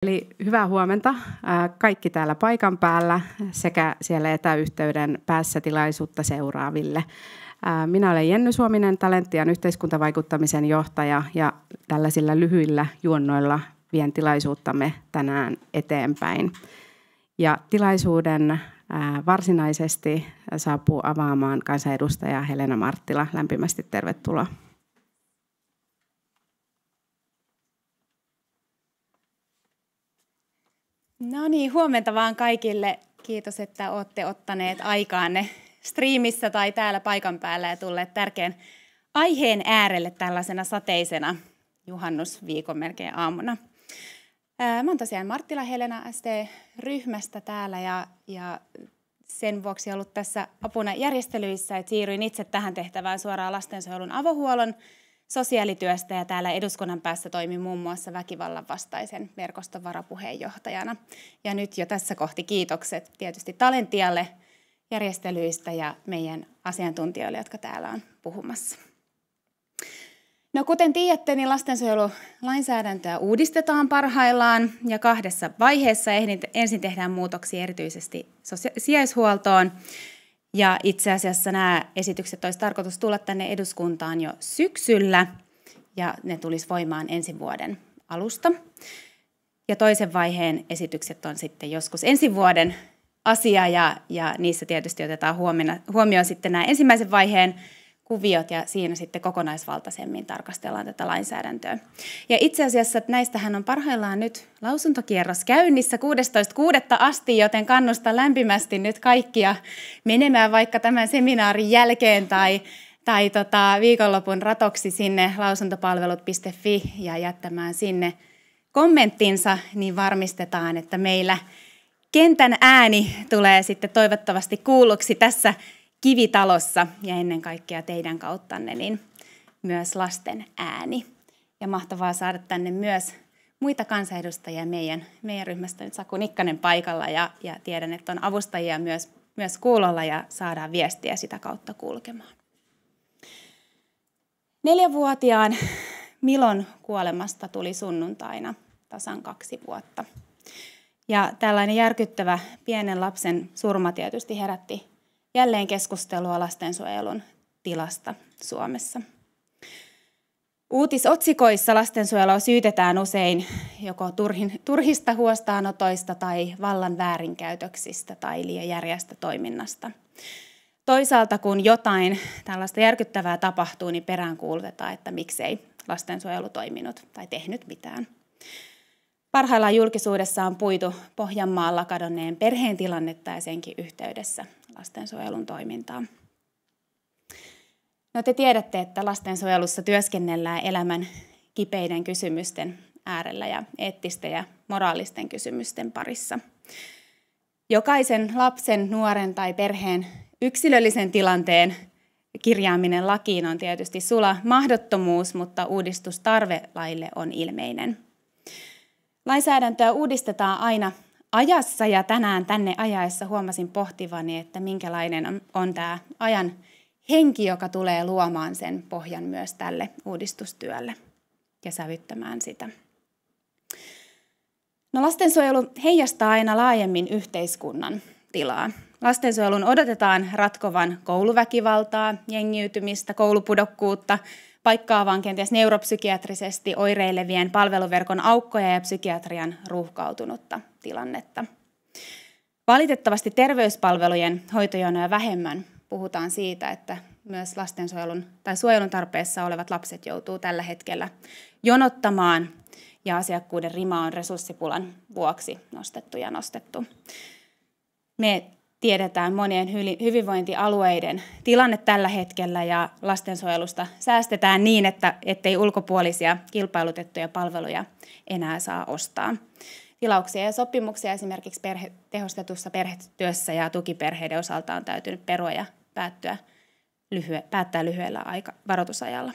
Eli hyvää huomenta kaikki täällä paikan päällä sekä siellä etäyhteyden päässä tilaisuutta seuraaville. Minä olen Jenny Suominen, Talenttian yhteiskuntavaikuttamisen johtaja, ja tällaisilla lyhyillä juonnoilla vien tilaisuuttamme tänään eteenpäin. Ja tilaisuuden varsinaisesti saapuu avaamaan kansanedustaja Helena Marttila. Lämpimästi tervetuloa. No niin, huomenta vaan kaikille. Kiitos, että olette ottaneet aikaanne striimissä tai täällä paikan päällä ja tulleet tärkeän aiheen äärelle tällaisena sateisena juhannusviikon melkein aamuna. Mä oon tosiaan Marttila Helena SD-ryhmästä täällä ja sen vuoksi ollut tässä apuna järjestelyissä, että siirryin itse tähän tehtävään suoraan lastensuojelun avohuollon sosiaalityöstä ja täällä eduskunnan päässä toimin muun muassa väkivallan vastaisen verkoston varapuheenjohtajana. Ja nyt jo tässä kohti kiitokset tietysti Talentialle järjestelyistä ja meidän asiantuntijoille, jotka täällä on puhumassa. No kuten tiedätte, niin lastensuojelulainsäädäntöä uudistetaan parhaillaan ja kahdessa vaiheessa. Ensin tehdään muutoksia erityisesti sijaishuoltoon. Ja itse asiassa nämä esitykset olisi tarkoitus tulla tänne eduskuntaan jo syksyllä ja ne tulisi voimaan ensi vuoden alusta. Ja toisen vaiheen esitykset on sitten joskus ensi vuoden asia ja niissä tietysti otetaan huomioon sitten nämä ensimmäisen vaiheen kuviot ja siinä sitten kokonaisvaltaisemmin tarkastellaan tätä lainsäädäntöä. Ja itse asiassa näistähän on parhaillaan nyt lausuntokierros käynnissä 16.6. asti, joten kannustan lämpimästi nyt kaikkia menemään vaikka tämän seminaarin jälkeen tai viikonlopun ratoksi sinne lausuntopalvelut.fi ja jättämään sinne kommenttinsa, niin varmistetaan, että meillä kentän ääni tulee sitten toivottavasti kuulluksi tässä Kivitalossa ja ennen kaikkea teidän kauttanne niin myös lasten ääni. Ja mahtavaa saada tänne myös muita kansanedustajia meidän ryhmästä. Nyt Saku Nikkanen paikalla ja tiedän, että on avustajia myös kuulolla ja saadaan viestiä sitä kautta kulkemaan. 4-vuotiaan Milon kuolemasta tuli sunnuntaina tasan 2 vuotta. Ja tällainen järkyttävä pienen lapsen surma tietysti herätti jälleen keskustelua lastensuojelun tilasta Suomessa. Uutisotsikoissa lastensuojelua syytetään usein joko turhista huostaanotoista tai vallan väärinkäytöksistä tai liian järeästä toiminnasta. Toisaalta kun jotain tällaista järkyttävää tapahtuu, niin peräänkuulutetaan, että miksei lastensuojelu toiminut tai tehnyt mitään. Parhaillaan julkisuudessa on puitu Pohjanmaalla kadonneen perheen tilannetta ja senkin yhteydessä lastensuojelun toimintaa. No te tiedätte, että lastensuojelussa työskennellään elämän kipeiden kysymysten äärellä ja eettisten ja moraalisten kysymysten parissa. Jokaisen lapsen, nuoren tai perheen yksilöllisen tilanteen kirjaaminen lakiin on tietysti sula mahdottomuus, mutta uudistustarve laille on ilmeinen. Lainsäädäntöä uudistetaan aina ajassa ja tänään tänne ajaessa huomasin pohtivani, että minkälainen on tämä ajan henki, joka tulee luomaan sen pohjan myös tälle uudistustyölle ja sävyttämään sitä. No, lastensuojelu heijastaa aina laajemmin yhteiskunnan tilaa. Lastensuojelun odotetaan ratkovan kouluväkivaltaa, jengiytymistä, koulupudokkuutta, paikkaavan kenties neuropsykiatrisesti oireilevien palveluverkon aukkoja ja psykiatrian ruuhkautunutta tilannetta. Valitettavasti terveyspalvelujen hoitojonoja vähemmän puhutaan siitä, että myös lastensuojelun tai suojelun tarpeessa olevat lapset joutuu tällä hetkellä jonottamaan ja asiakkuuden rima on resurssipulan vuoksi nostettu. Me tiedetään monien hyvinvointialueiden tilanne tällä hetkellä ja lastensuojelusta säästetään niin, ettei ulkopuolisia kilpailutettuja palveluja enää saa ostaa. Tilauksia ja sopimuksia esimerkiksi tehostetussa perhetyössä ja tukiperheiden osalta on täytynyt perua ja päättää lyhyellä varoitusajalla.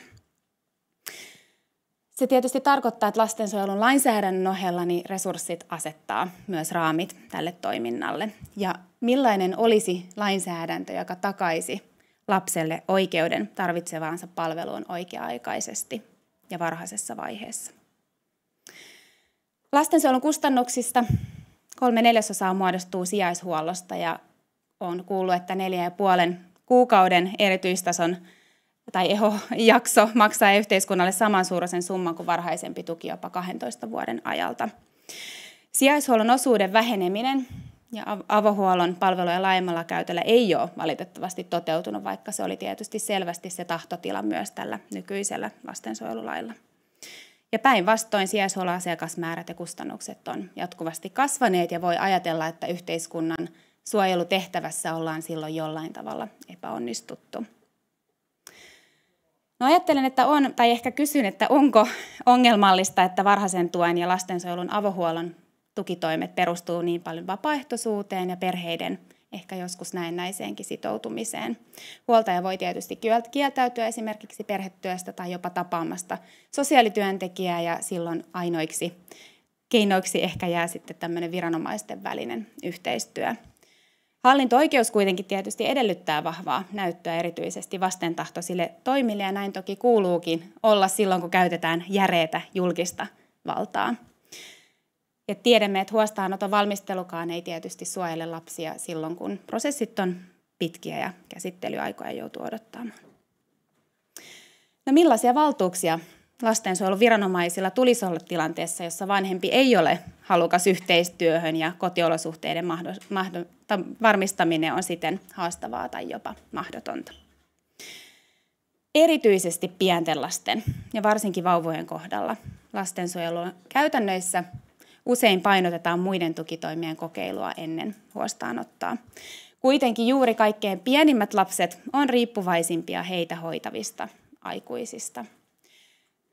Se tietysti tarkoittaa, että lastensuojelun lainsäädännön ohella niin resurssit asettaa myös raamit tälle toiminnalle. Ja millainen olisi lainsäädäntö, joka takaisi lapselle oikeuden tarvitsemaansa palveluun oikea-aikaisesti ja varhaisessa vaiheessa? Lastensuojelun kustannuksista 3/4 muodostuu sijaishuollosta ja on kuullut, että 4,5 kuukauden erityistason tai EHO-jakso maksaa yhteiskunnalle samansuuruisen summan kuin varhaisempi tuki jopa 12 vuoden ajalta. Sijaishuollon osuuden väheneminen ja avohuollon palvelujen laajemmalla käytöllä ei ole valitettavasti toteutunut, vaikka se oli tietysti selvästi se tahtotila myös tällä nykyisellä lastensuojelulailla. Ja päinvastoin sijaishuollon asiakasmäärät ja kustannukset on jatkuvasti kasvaneet ja voi ajatella, että yhteiskunnan suojelutehtävässä ollaan silloin jollain tavalla epäonnistuttu. No ajattelen, että on, tai ehkä kysyn, että onko ongelmallista, että varhaisen tuen ja lastensuojelun avohuollon tukitoimet perustuu niin paljon vapaaehtoisuuteen ja perheiden ehkä joskus näennäiseenkin sitoutumiseen. Huoltaja voi tietysti kieltäytyä esimerkiksi perhetyöstä tai jopa tapaamasta sosiaalityöntekijää ja silloin ainoiksi keinoiksi ehkä jää sitten tämmöinen viranomaisten välinen yhteistyö. Hallinto-oikeus kuitenkin tietysti edellyttää vahvaa näyttöä erityisesti vastentahtoisille toimille ja näin toki kuuluukin olla silloin, kun käytetään järeätä julkista valtaa. Ja tiedämme, että huostaanoton valmistelukaan ei tietysti suojele lapsia silloin, kun prosessit on pitkiä ja käsittelyaikoja joutuu odottamaan. No millaisia valtuuksia lastensuojeluviranomaisilla tulisi olla tilanteessa, jossa vanhempi ei ole halukas yhteistyöhön ja kotiolosuhteiden varmistaminen on siten haastavaa tai jopa mahdotonta? Erityisesti pienten lasten ja varsinkin vauvojen kohdalla lastensuojelun käytännöissä usein painotetaan muiden tukitoimien kokeilua ennen huostaanottoa. Kuitenkin juuri kaikkein pienimmät lapset on riippuvaisimpia heitä hoitavista aikuisista.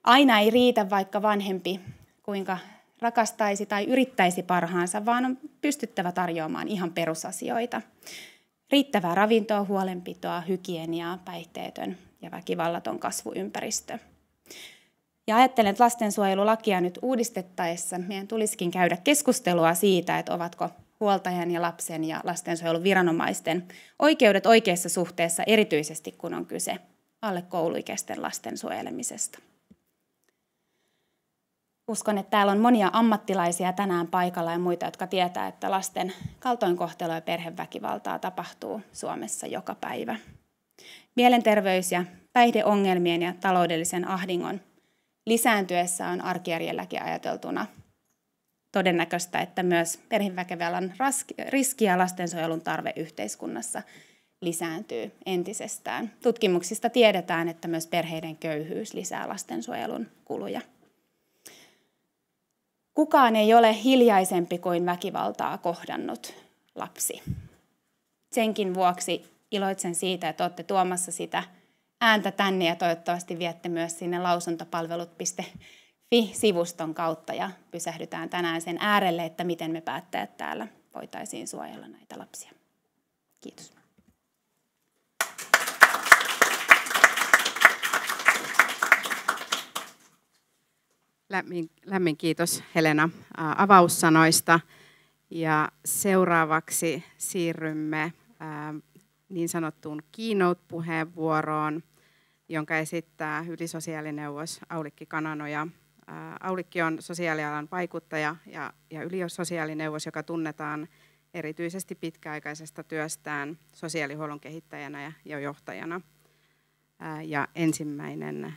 Aina ei riitä, vaikka vanhempi kuinka rakastaisi tai yrittäisi parhaansa, vaan on pystyttävä tarjoamaan ihan perusasioita. Riittävää ravintoa, huolenpitoa, hygieniaa, päihteetön ja väkivallaton kasvuympäristö. Ja ajattelen, että lastensuojelulakia nyt uudistettaessa meidän tulisikin käydä keskustelua siitä, että ovatko huoltajan ja lapsen ja lastensuojelun viranomaisten oikeudet oikeassa suhteessa, erityisesti kun on kyse alle kouluikäisten lasten suojelemisesta. Uskon, että täällä on monia ammattilaisia tänään paikalla ja muita, jotka tietää, että lasten kaltoinkohtelua ja perheväkivaltaa tapahtuu Suomessa joka päivä. Mielenterveys- ja päihdeongelmien ja taloudellisen ahdingon lisääntyessä on arkijärjelläkin ajateltuna todennäköistä, että myös perheväkivallan riski ja lastensuojelun tarve yhteiskunnassa lisääntyy entisestään. Tutkimuksista tiedetään, että myös perheiden köyhyys lisää lastensuojelun kuluja. Kukaan ei ole hiljaisempi kuin väkivaltaa kohdannut lapsi. Senkin vuoksi iloitsen siitä, että olette tuomassa sitä ääntä tänne ja toivottavasti viette myös sinne lausuntopalvelut.fi-sivuston kautta ja pysähdytään tänään sen äärelle, että miten me päättäjät täällä voitaisiin suojella näitä lapsia. Kiitos. Lämmin kiitos Helena avaussanoista. Ja seuraavaksi siirrymme niin sanottuun keynote-puheenvuoroon, jonka esittää ylisosiaalineuvos Aulikki Kananoja. Aulikki on sosiaalialan vaikuttaja ja ylisosiaalineuvos, joka tunnetaan erityisesti pitkäaikaisesta työstään sosiaalihuollon kehittäjänä ja johtajana. Ja ensimmäinen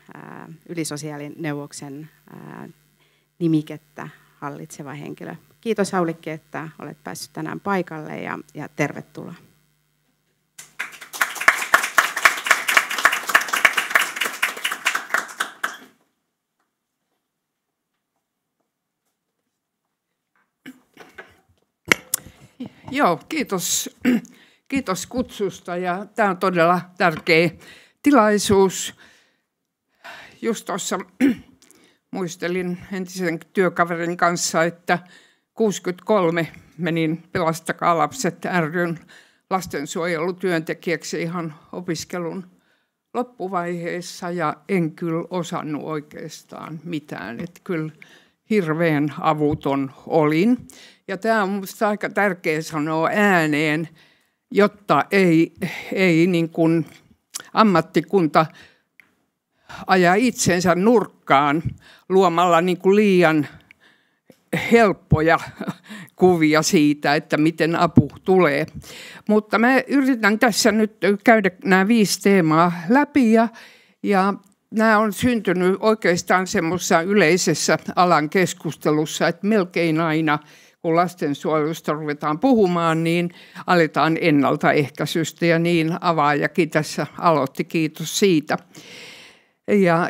ylisosiaalineuvoksen nimikettä hallitseva henkilö. Kiitos Aulikki, että olet päässyt tänään paikalle ja tervetuloa. Joo, kiitos kutsusta ja tämä on todella tärkeä tilaisuus. Just tuossa muistelin entisen työkaverin kanssa, että 63 menin Pelastakaa lapset ry:n lastensuojelutyöntekijäksi ihan opiskelun loppuvaiheessa ja en kyllä osannut oikeastaan mitään. Että kyllä hirveän avuton olin. Ja tämä on minusta aika tärkeä sanoa ääneen, jotta ei niin kuin ammattikunta aja itsensä nurkkaan luomalla niin kuin liian helppoja kuvia siitä, että miten apu tulee. Mutta mä yritän tässä nyt käydä nämä 5 teemaa läpi ja nämä on syntynyt oikeastaan semmoisessa yleisessä alan keskustelussa, että melkein aina kun lastensuojelusta ruvetaan puhumaan, niin aletaan ennaltaehkäisystä ja niin avaajakin tässä aloitti, kiitos siitä.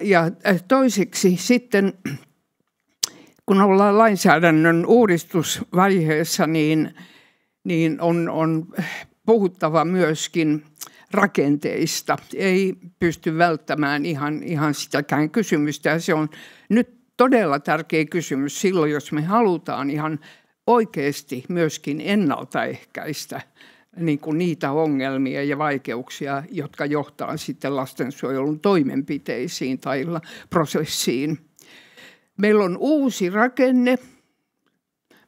Ja toiseksi sitten, kun ollaan lainsäädännön uudistusvaiheessa, niin on puhuttava myöskin rakenteista. Ei pysty välttämään ihan sitäkään kysymystä. Ja se on nyt todella tärkeä kysymys silloin, jos me halutaan ihan oikeasti myöskin ennaltaehkäistä niin kuin niitä ongelmia ja vaikeuksia, jotka johtaa sitten lastensuojelun toimenpiteisiin tai prosessiin. Meillä on uusi rakenne.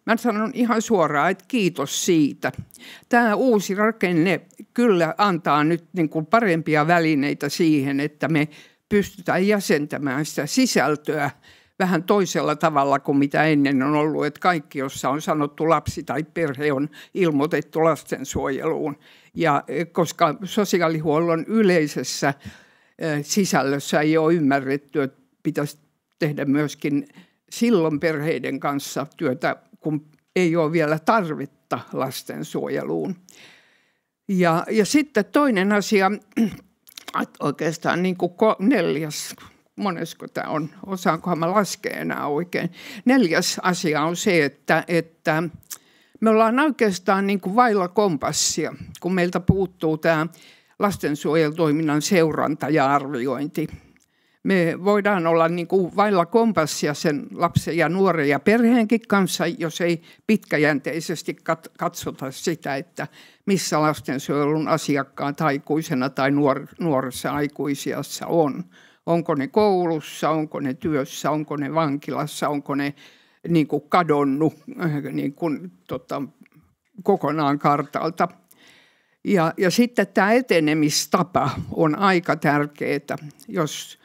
Mä sanon ihan suoraan, että kiitos siitä. Tämä uusi rakenne kyllä antaa nyt niin kuin parempia välineitä siihen, että me pystytään jäsentämään sitä sisältöä vähän toisella tavalla kuin mitä ennen on ollut, että kaikki, jossa on sanottu lapsi tai perhe, on ilmoitettu lastensuojeluun. Ja koska sosiaalihuollon yleisessä sisällössä ei ole ymmärretty, että pitäisi tehdä myöskin silloin perheiden kanssa työtä, kun ei ole vielä tarvetta lastensuojeluun. Ja sitten toinen asia, että oikeastaan niin kuin 4. monesko tämä on, osaankohan mä laskea enää oikein. 4. asia on se, että me ollaan oikeastaan niin kuin vailla kompassia, kun meiltä puuttuu tämä lastensuojelutoiminnan seuranta ja arviointi. Me voidaan olla niin kuin vailla kompassia sen lapsen ja nuoren ja perheenkin kanssa, jos ei pitkäjänteisesti katsota sitä, että missä lastensuojelun asiakkaat aikuisena tai nuoressa aikuisiassa on. Onko ne koulussa, onko ne työssä, onko ne vankilassa, onko ne niin kuin kadonnut niin kuin, kokonaan kartalta. Ja sitten tämä etenemistapa on aika tärkeää, jos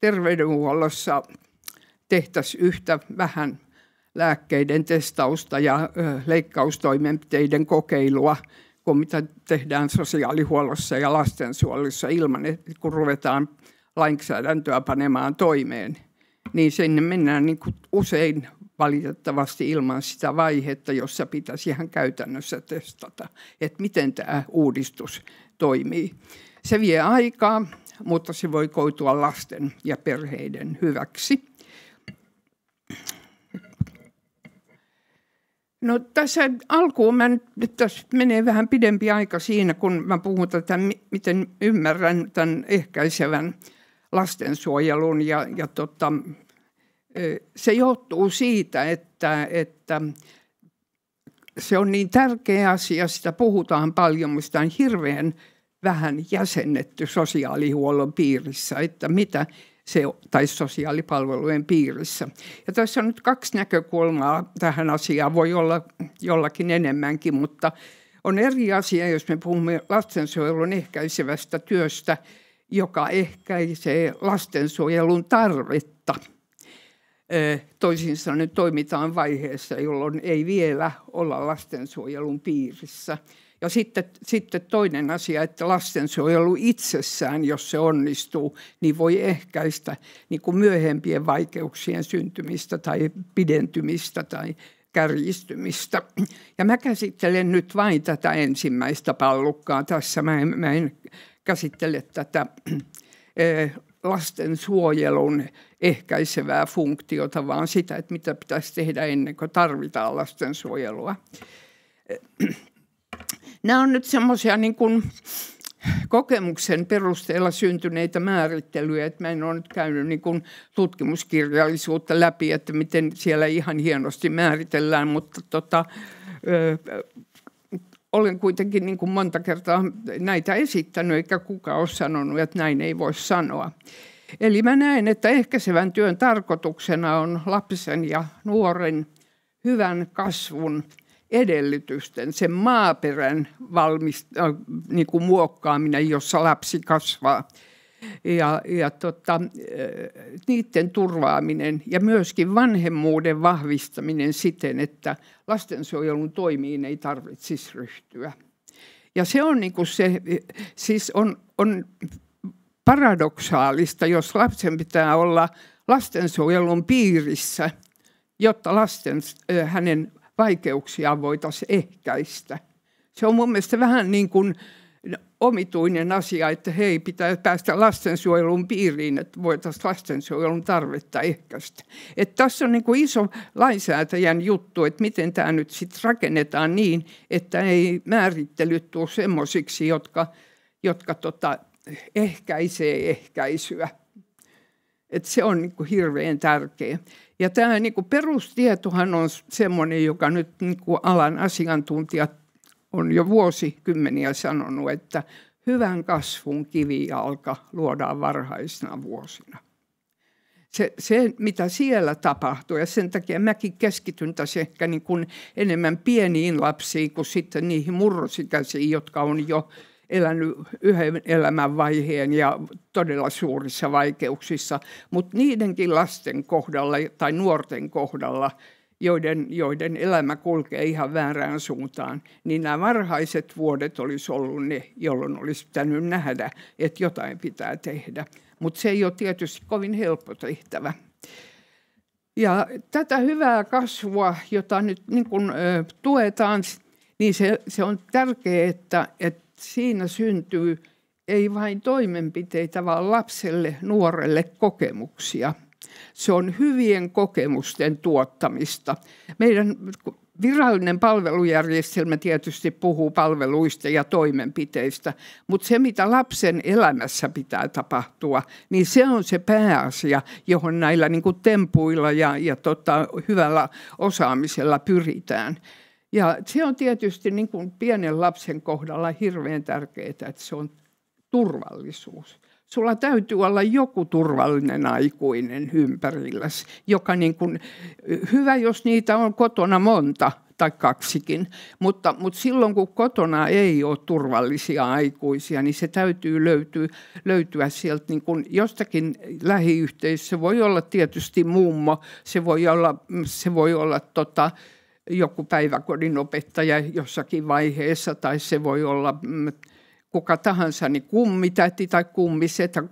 terveydenhuollossa tehtäisiin yhtä vähän lääkkeiden testausta ja leikkaustoimenpiteiden kokeilua kuin mitä tehdään sosiaalihuollossa ja lastensuojelussa ilman, että kun ruvetaan lainsäädäntöä panemaan toimeen, niin sinne mennään niin kuin usein valitettavasti ilman sitä vaihetta, jossa pitäisi ihan käytännössä testata, että miten tämä uudistus toimii. Se vie aikaa, mutta se voi koitua lasten ja perheiden hyväksi. No tässä alkuun tässä menee vähän pidempi aika siinä, kun mä puhun tätä, miten ymmärrän tämän ehkäisevän lastensuojelun ja se johtuu siitä, että se on niin tärkeä asia, sitä puhutaan paljon, mutta sitä on hirveän vähän jäsennetty sosiaalihuollon piirissä, että mitä se tai sosiaalipalvelujen piirissä. Ja tässä on nyt 2 näkökulmaa tähän asiaan, voi olla jollakin enemmänkin, mutta on eri asia, jos me puhumme lastensuojelun ehkäisevästä työstä, joka ehkäisee lastensuojelun tarvetta. Toisin sanoen toimitaan vaiheessa, jolloin ei vielä olla lastensuojelun piirissä. Ja sitten toinen asia, että lastensuojelu itsessään, jos se onnistuu, niin voi ehkäistä niin kuin myöhempien vaikeuksien syntymistä tai pidentymistä tai kärjistymistä. Ja mä käsittelen nyt vain tätä ensimmäistä pallukkaa tässä. Mä en käsittele tätä lastensuojelun ehkäisevää funktiota, vaan sitä, että mitä pitäisi tehdä ennen kuin tarvitaan lastensuojelua. Nämä on nyt semmoisia niin kuin kokemuksen perusteella syntyneitä määrittelyjä, että mä en ole nyt käynyt niin kuin tutkimuskirjallisuutta läpi, että miten siellä ihan hienosti määritellään, mutta olen kuitenkin niin kuin monta kertaa näitä esittänyt, eikä kukaan ole sanonut, että näin ei voi sanoa. Eli mä näen, että ehkäisevän työn tarkoituksena on lapsen ja nuoren hyvän kasvun edellytysten, sen maaperän niin kuin muokkaaminen, jossa lapsi kasvaa. ja niiden turvaaminen ja myöskin vanhemmuuden vahvistaminen siten, että lastensuojelun toimiin ei tarvitsisi ryhtyä. Ja se on, niin kuin se, siis on paradoksaalista, jos lapsen pitää olla lastensuojelun piirissä, jotta hänen vaikeuksiaan voitaisiin ehkäistä. Se on mun mielestä vähän niin kuin omituinen asia, että hei, pitää päästä lastensuojelun piiriin, että voitaisiin lastensuojelun tarvetta ehkäistä. Että tässä on niin kuin iso lainsäätäjän juttu, että miten tämä nyt sitten rakennetaan niin, että ei määrittelyt tule semmoisiksi, jotka ehkäisee ehkäisyä. Että se on niin kuin hirveän tärkeä. Ja tämä niin kuin perustietohan on semmoinen, joka nyt niin kuin alan asiantuntijat on jo vuosikymmeniä sanonut, että hyvän kasvun kivijalka luodaan varhaisina vuosina. Se, mitä siellä tapahtuu, ja sen takia mäkin keskityn tässä ehkä niin kuin enemmän pieniin lapsiin kuin sitten niihin murrosikäisiin, jotka on jo elänyt yhden elämänvaiheen ja todella suurissa vaikeuksissa. Mutta niidenkin lasten kohdalla tai nuorten kohdalla, joiden elämä kulkee ihan väärään suuntaan, niin nämä varhaiset vuodet olisi ollut ne, jolloin olisi pitänyt nähdä, että jotain pitää tehdä. Mutta se ei ole tietysti kovin helppo tehtävä. Ja tätä hyvää kasvua, jota nyt niin kun, tuetaan, niin se on tärkeää, että siinä syntyy ei vain toimenpiteitä, vaan lapselle, nuorelle kokemuksia. Se on hyvien kokemusten tuottamista. Meidän virallinen palvelujärjestelmä tietysti puhuu palveluista ja toimenpiteistä, mutta se, mitä lapsen elämässä pitää tapahtua, niin se on se pääasia, johon näillä niin kuin tempuilla ja hyvällä osaamisella pyritään. Ja se on tietysti niin kuin pienen lapsen kohdalla hirveän tärkeää, että se on turvallisuus. Sulla täytyy olla joku turvallinen aikuinen ympärilläsi, joka niin kuin, hyvä, jos niitä on kotona monta tai kaksikin, mutta silloin kun kotona ei ole turvallisia aikuisia, niin se täytyy löytyä sieltä niin kuin jostakin lähiyhteisössä. Se voi olla tietysti mummo, se voi olla joku päiväkodin opettaja jossakin vaiheessa, tai se voi olla kuka tahansa, niin kummitäti tai kummisetä,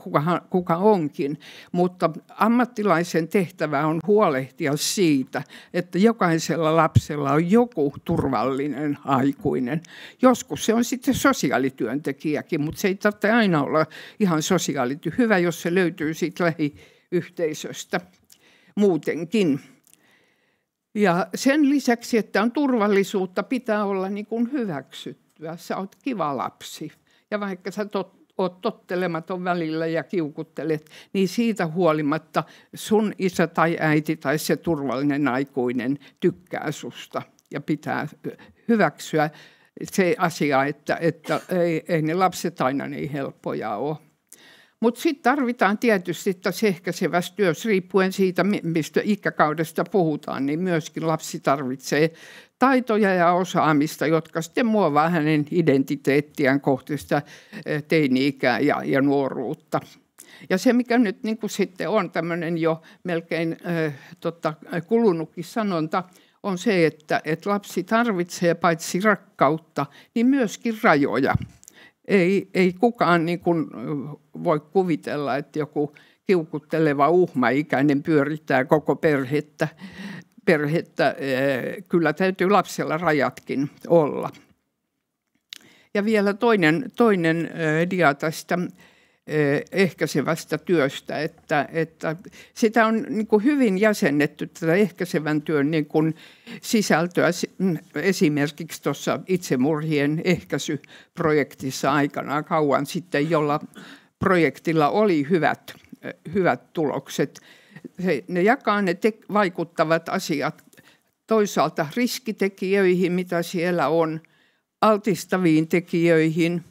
kuka onkin. Mutta ammattilaisen tehtävä on huolehtia siitä, että jokaisella lapsella on joku turvallinen aikuinen. Joskus se on sitten sosiaalityöntekijäkin, mutta se ei tarvitse aina olla ihan sosiaalityö. Hyvä, jos se löytyy siitä lähiyhteisöstä muutenkin. Ja sen lisäksi, että on turvallisuutta, pitää olla niin kuin hyväksyttyä. Sä oot kiva lapsi. Ja vaikka sä oot tottelematon välillä ja kiukuttelet, niin siitä huolimatta sun isä tai äiti tai se turvallinen aikuinen tykkää susta. Ja pitää hyväksyä se asia, että ei ne lapset aina niin helppoja ole. Mutta sitten tarvitaan tietysti tässä ehkäisevässä työssä, riippuen siitä, mistä ikäkaudesta puhutaan, niin myöskin lapsi tarvitsee taitoja ja osaamista, jotka sitten muovaa hänen identiteettiään kohti sitä teini-ikää ja nuoruutta. Ja se, mikä nyt niin kuin sitten on tämmöinen jo melkein kulunutkin sanonta, on se, että lapsi tarvitsee paitsi rakkautta, niin myöskin rajoja. Ei kukaan niin kuin voi kuvitella, että joku kiukutteleva uhmaikäinen pyörittää koko perhettä. Kyllä täytyy lapsella rajatkin olla. Ja vielä toinen dia tästä ehkäisevästä työstä, että sitä on niin kuin hyvin jäsennetty tätä ehkäisevän työn niin kuin sisältöä esimerkiksi tuossa itsemurhien ehkäisyprojektissa aikanaan kauan sitten, jolla projektilla oli hyvät tulokset. Ne jakaa ne vaikuttavat asiat toisaalta riskitekijöihin, mitä siellä on, altistaviin tekijöihin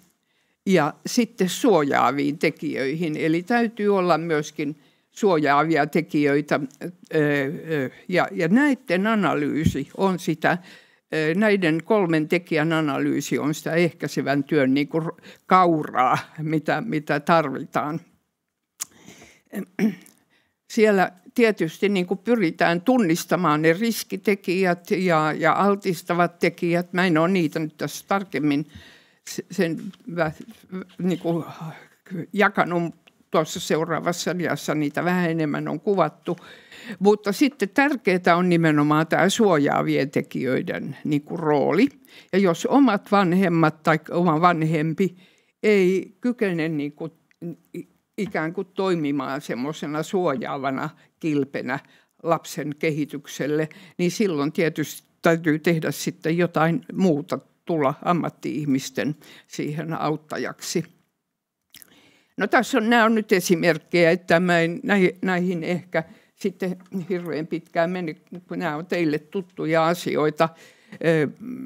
ja sitten suojaaviin tekijöihin. Eli täytyy olla myöskin suojaavia tekijöitä ja näiden analyysi on sitä, näiden 3 tekijän analyysi on sitä ehkäisevän työn niin kuin kauraa, mitä tarvitaan. siellä tietysti niin kuin pyritään tunnistamaan ne riskitekijät ja altistavat tekijät. Mä en ole niitä nyt tässä tarkemmin niin kuin jakanut tuossa seuraavassa diassa, niitä vähän enemmän on kuvattu. Mutta sitten tärkeää on nimenomaan tämä suojaavien tekijöiden niin kuin rooli. Ja jos omat vanhemmat tai oma vanhempi ei kykene niin kuin ikään kuin toimimaan semmoisena suojaavana kilpenä lapsen kehitykselle, niin silloin tietysti täytyy tehdä sitten jotain muuta, tulla ammatti-ihmisten siihen auttajaksi. No tässä on, nämä on nyt esimerkkejä, että mä en näihin ehkä sitten hirveän pitkään meni, kun nämä on teille tuttuja asioita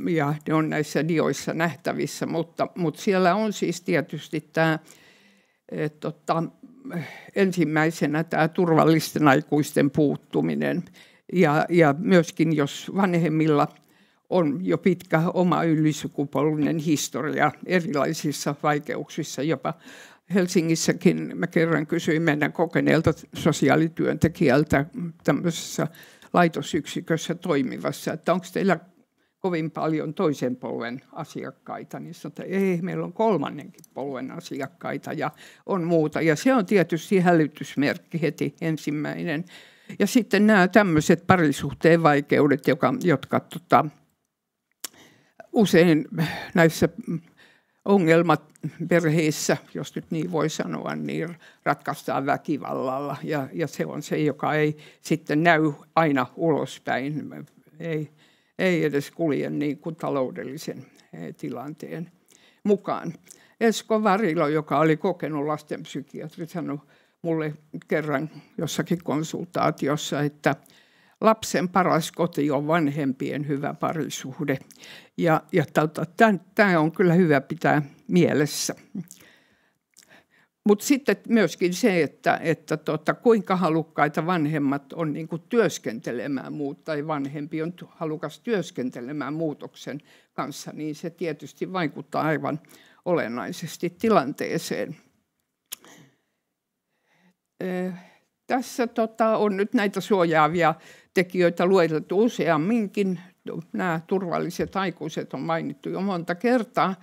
ja ne on näissä dioissa nähtävissä, mutta siellä on siis tietysti tämä ensimmäisenä tämä turvallisten aikuisten puuttuminen ja myöskin jos vanhemmilla on jo pitkä oma ylisukupolvinen historia erilaisissa vaikeuksissa, jopa Helsingissäkin mä kerran kysyin meidän kokeneelta sosiaalityöntekijältä tämmöisessä laitosyksikössä toimivassa, että onko teillä kovin paljon toisen polven asiakkaita, niin sanotaan, että ei, meillä on kolmannenkin polven asiakkaita ja on muuta. Ja se on tietysti hälytysmerkki heti ensimmäinen. Ja sitten nämä tämmöiset parisuhteen vaikeudet, jotka usein näissä ongelmat perheissä, jos nyt niin voi sanoa, niin ratkaistaan väkivallalla. Ja se on se, joka ei sitten näy aina ulospäin, ei edes kulje niin kuin taloudellisen tilanteen mukaan. Esko Varilo, joka oli kokenut lastenpsykiatri, sanoi mulle kerran jossakin konsultaatiossa, että lapsen paras koti on vanhempien hyvä parisuhde. Ja tämä on kyllä hyvä pitää mielessä. Mutta sitten myöskin se, että kuinka halukkaita vanhemmat on niin kuin työskentelemään tai vanhempi on halukas työskentelemään muutoksen kanssa, niin se tietysti vaikuttaa aivan olennaisesti tilanteeseen. Tässä on nyt näitä suojaavia tekijöitä lueteltu useamminkin. Nämä turvalliset aikuiset on mainittu jo monta kertaa.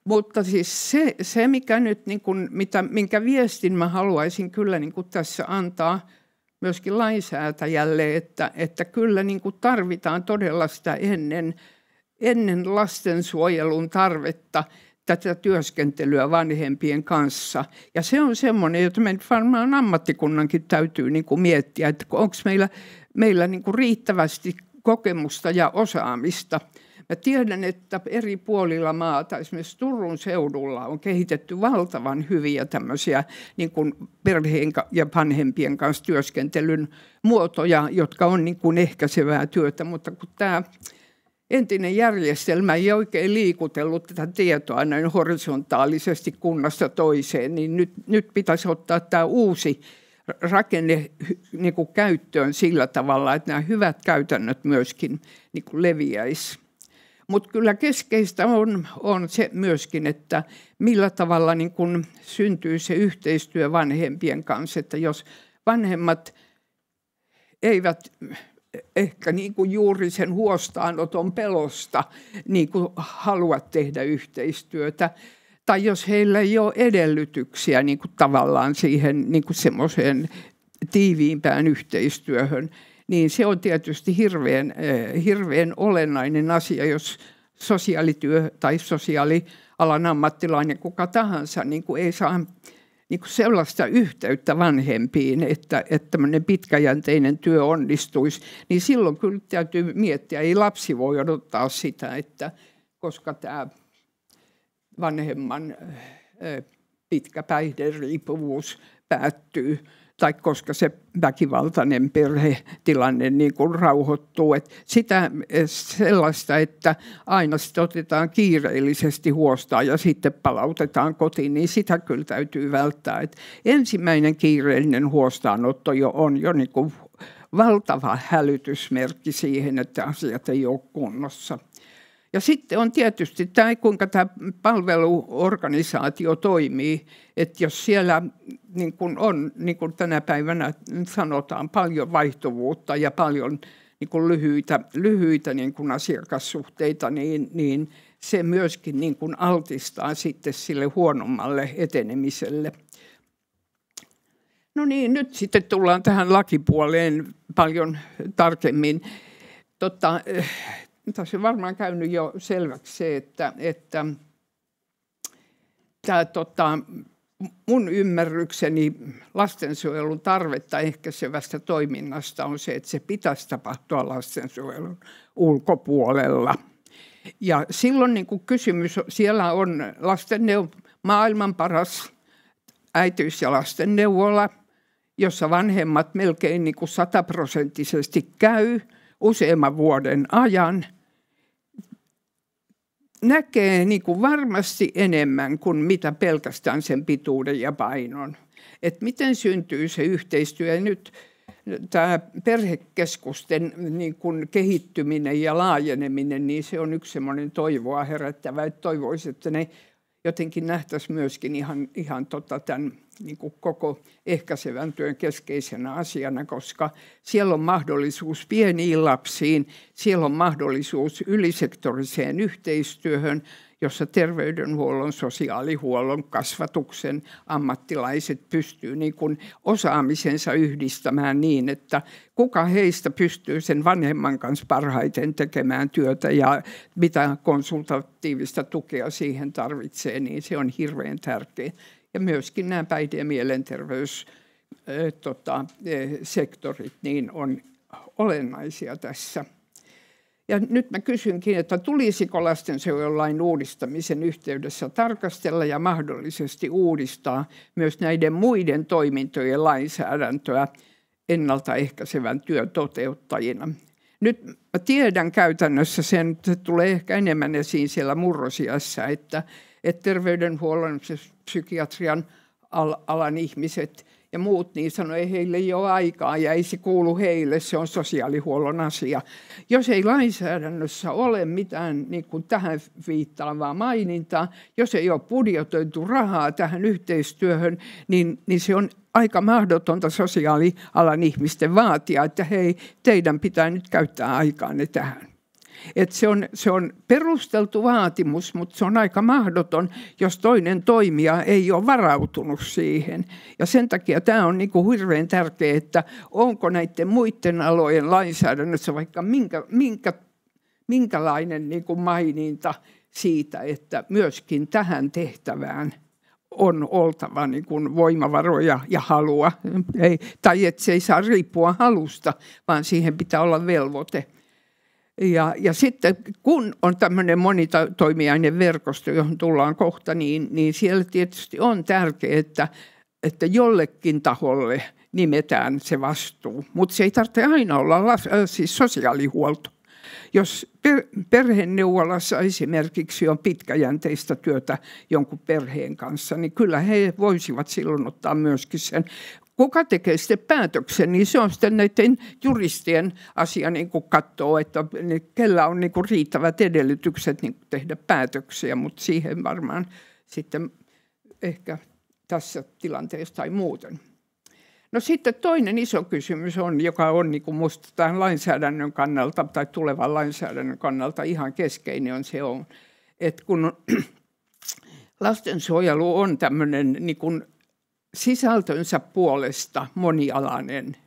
Mutta siis se mikä nyt, niin kuin, minkä viestin mä haluaisin kyllä niin kuin tässä antaa myöskin lainsäätäjälle, että kyllä niin kuin tarvitaan todella sitä ennen lastensuojelun tarvetta tätä työskentelyä vanhempien kanssa. Ja se on semmoinen, jota meidän varmaan ammattikunnankin täytyy niin kuin miettiä, että onko meillä niin kuin riittävästi kokemusta ja osaamista. Mä tiedän, että eri puolilla maata, esimerkiksi Turun seudulla, on kehitetty valtavan hyviä tämmöisiä niin kuin perheen ja vanhempien kanssa työskentelyn muotoja, jotka on niin kuin ehkäisevää työtä, mutta kun tämä entinen järjestelmä ei oikein liikutellut tätä tietoa näin horisontaalisesti kunnasta toiseen, niin nyt pitäisi ottaa tämä uusi rakenne niin kuin käyttöön sillä tavalla, että nämä hyvät käytännöt myöskin niin kuin leviäisi. Mutta kyllä keskeistä on se myöskin, että millä tavalla niin kun syntyy se yhteistyö vanhempien kanssa, että jos vanhemmat eivät ehkä niin kuin juuri sen huostaanoton pelosta niin kuin halua tehdä yhteistyötä, tai jos heillä ei ole edellytyksiä niin kuin tavallaan siihen niin kuin semmoiseen tiiviimpään yhteistyöhön, niin se on tietysti hirveän olennainen asia, jos sosiaalityö tai sosiaalialan ammattilainen kuka tahansa niin kuin ei saa niin kuin sellaista yhteyttä vanhempiin, että tämmöinen pitkäjänteinen työ onnistuisi, niin silloin kyllä täytyy miettiä, ei lapsi voi odottaa sitä, että koska tämä vanhemman pitkä päihderiippuvuus päättyy, tai koska se väkivaltainen perhetilanne niin kuin rauhoittuu. Että sellaista, että aina sit otetaan kiireellisesti huostaan ja sitten palautetaan kotiin, niin sitä kyllä täytyy välttää. Että ensimmäinen kiireellinen huostaanotto on jo niin kuin valtava hälytysmerkki siihen, että asiat ei ole kunnossa. Ja sitten on tietysti tämä, kuinka tämä palveluorganisaatio toimii, että jos siellä niin kuin on, niin kuin tänä päivänä sanotaan, paljon vaihtuvuutta ja paljon niin kuin lyhyitä niin kuin asiakassuhteita, niin se myöskin niin kuin altistaa sitten sille huonommalle etenemiselle. No niin, nyt sitten tullaan tähän lakipuoleen paljon tarkemmin. Tässä on varmaan käynyt jo selväksi se, että tämä mun ymmärrykseni lastensuojelun tarvetta ehkäisevästä toiminnasta on se, että se pitäisi tapahtua lastensuojelun ulkopuolella. Ja silloin niin kuin kysymys, siellä on maailman paras äitiys- ja lastenneuvola, jossa vanhemmat melkein niin kuin 100% käy useamman vuoden ajan, näkee niin kuin varmasti enemmän kuin mitä pelkästään sen pituuden ja painon. Että miten syntyy se yhteistyö. Ja nyt tämä perhekeskusten niin kuin kehittyminen ja laajeneminen, niin se on yksi semmoinen toivoa herättävä. Että toivoisi, että ne jotenkin nähtäisiin myöskin ihan tämän niin kuin koko ehkäisevän työn keskeisenä asiana, koska siellä on mahdollisuus pieniin lapsiin, siellä on mahdollisuus ylisektoriseen yhteistyöhön, jossa terveydenhuollon, sosiaalihuollon, kasvatuksen ammattilaiset pystyy niin kuin osaamisensa yhdistämään niin, että kuka heistä pystyy sen vanhemman kanssa parhaiten tekemään työtä ja mitä konsultatiivista tukea siihen tarvitsee, niin se on hirveän tärkeää. Ja myöskin nämä päihde- ja mielenterveyssektorit niin on olennaisia tässä. Ja nyt mä kysynkin, että tulisiko lastensuojelulain uudistamisen yhteydessä tarkastella ja mahdollisesti uudistaa myös näiden muiden toimintojen lainsäädäntöä ennaltaehkäisevän työn toteuttajina. Nyt mä tiedän käytännössä sen, että se tulee ehkä enemmän esiin siellä murrosiässä, että terveydenhuollon, psykiatrian alan ihmiset ja muut niin sanoo, että heille ei ole aikaa ja ei se kuulu heille, se on sosiaalihuollon asia. Jos ei lainsäädännössä ole mitään niin kuin tähän viittaavaa mainintaa, jos ei ole budjetoitu rahaa tähän yhteistyöhön, niin se on aika mahdotonta sosiaalialan ihmisten vaatia, että hei, teidän pitää nyt käyttää aikaanne tähän. Että se on perusteltu vaatimus, mutta se on aika mahdoton, jos toinen toimija ei ole varautunut siihen. Ja sen takia tämä on niin kuin hirveän tärkeää, että onko näiden muiden alojen lainsäädännössä vaikka minkälainen niin kuin maininta siitä, että myöskin tähän tehtävään on oltava niin kuin voimavaroja ja halua. Tai että se ei saa riippua halusta, vaan siihen pitää olla velvoite. Ja sitten kun on tämmöinen monitoimijainen verkosto, johon tullaan kohta, niin siellä tietysti on tärkeää, että jollekin taholle nimetään se vastuu. Mutta se ei tarvitse aina olla siis sosiaalihuolto. Jos perheneuvolassa esimerkiksi on pitkäjänteistä työtä jonkun perheen kanssa, niin kyllä he voisivat silloin ottaa myöskin sen. Kuka tekee sitten päätöksen, niin se on sitten näiden juristien asia niin kuin katsoo, että kellä on niin kuin riittävät edellytykset niin kuin tehdä päätöksiä, mutta siihen varmaan sitten ehkä tässä tilanteessa tai muuten. No sitten toinen iso kysymys on, joka on niin kuin musta tämän lainsäädännön kannalta tai tulevan lainsäädännön kannalta ihan keskeinen, on se, että kun lastensuojelu on tämmöinen niin kuin sisältönsä puolesta monialainen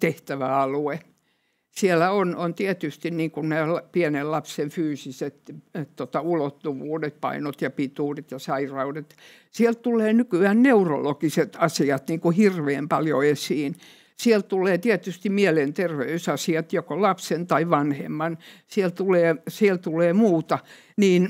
tehtäväalue. Siellä on tietysti niin kuin nämä pienen lapsen fyysiset ulottuvuudet, painot ja pituudet ja sairaudet. Sieltä tulee nykyään neurologiset asiat niin kuin hirveän paljon esiin. Sieltä tulee tietysti mielenterveysasiat, joko lapsen tai vanhemman. Sieltä tulee muuta. Niin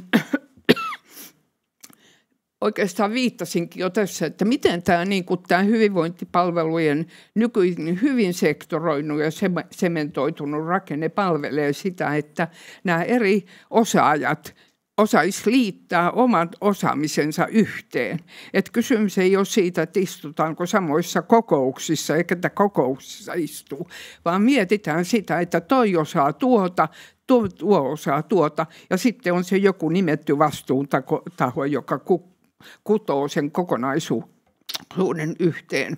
oikeastaan viittasinkin jo tässä, että miten tämä hyvinvointipalvelujen nykyisin hyvin sektoroinut ja sementoitunut rakenne palvelee sitä, että nämä eri osaajat osaisi liittää oman osaamisensa yhteen. Et kysymys ei ole siitä, että istutaanko samoissa kokouksissa eikä että kokouksissa istuu, vaan mietitään sitä, että toi osaa tuota, tuo osaa tuota, ja sitten on se joku nimetty vastuuntaho, joka kutoo sen kokonaisuuden yhteen.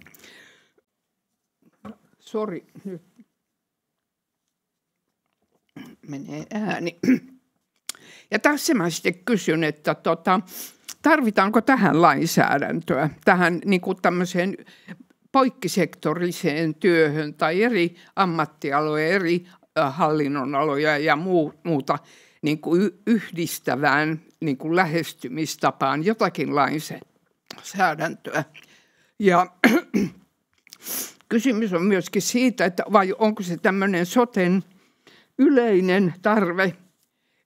Sori, nyt menee ääni. Ja tässä mä sitten kysyn, että tarvitaanko tähän lainsäädäntöä, tähän niin kuin tämmöiseen poikkisektoriseen työhön tai eri ammattialoja, eri hallinnonaloja ja muuta niin kuin yhdistävään niin kuin lähestymistapaan jotakin lainsäädäntöä. Ja kysymys on myöskin siitä, että vai onko se tämmöinen soten yleinen tarve,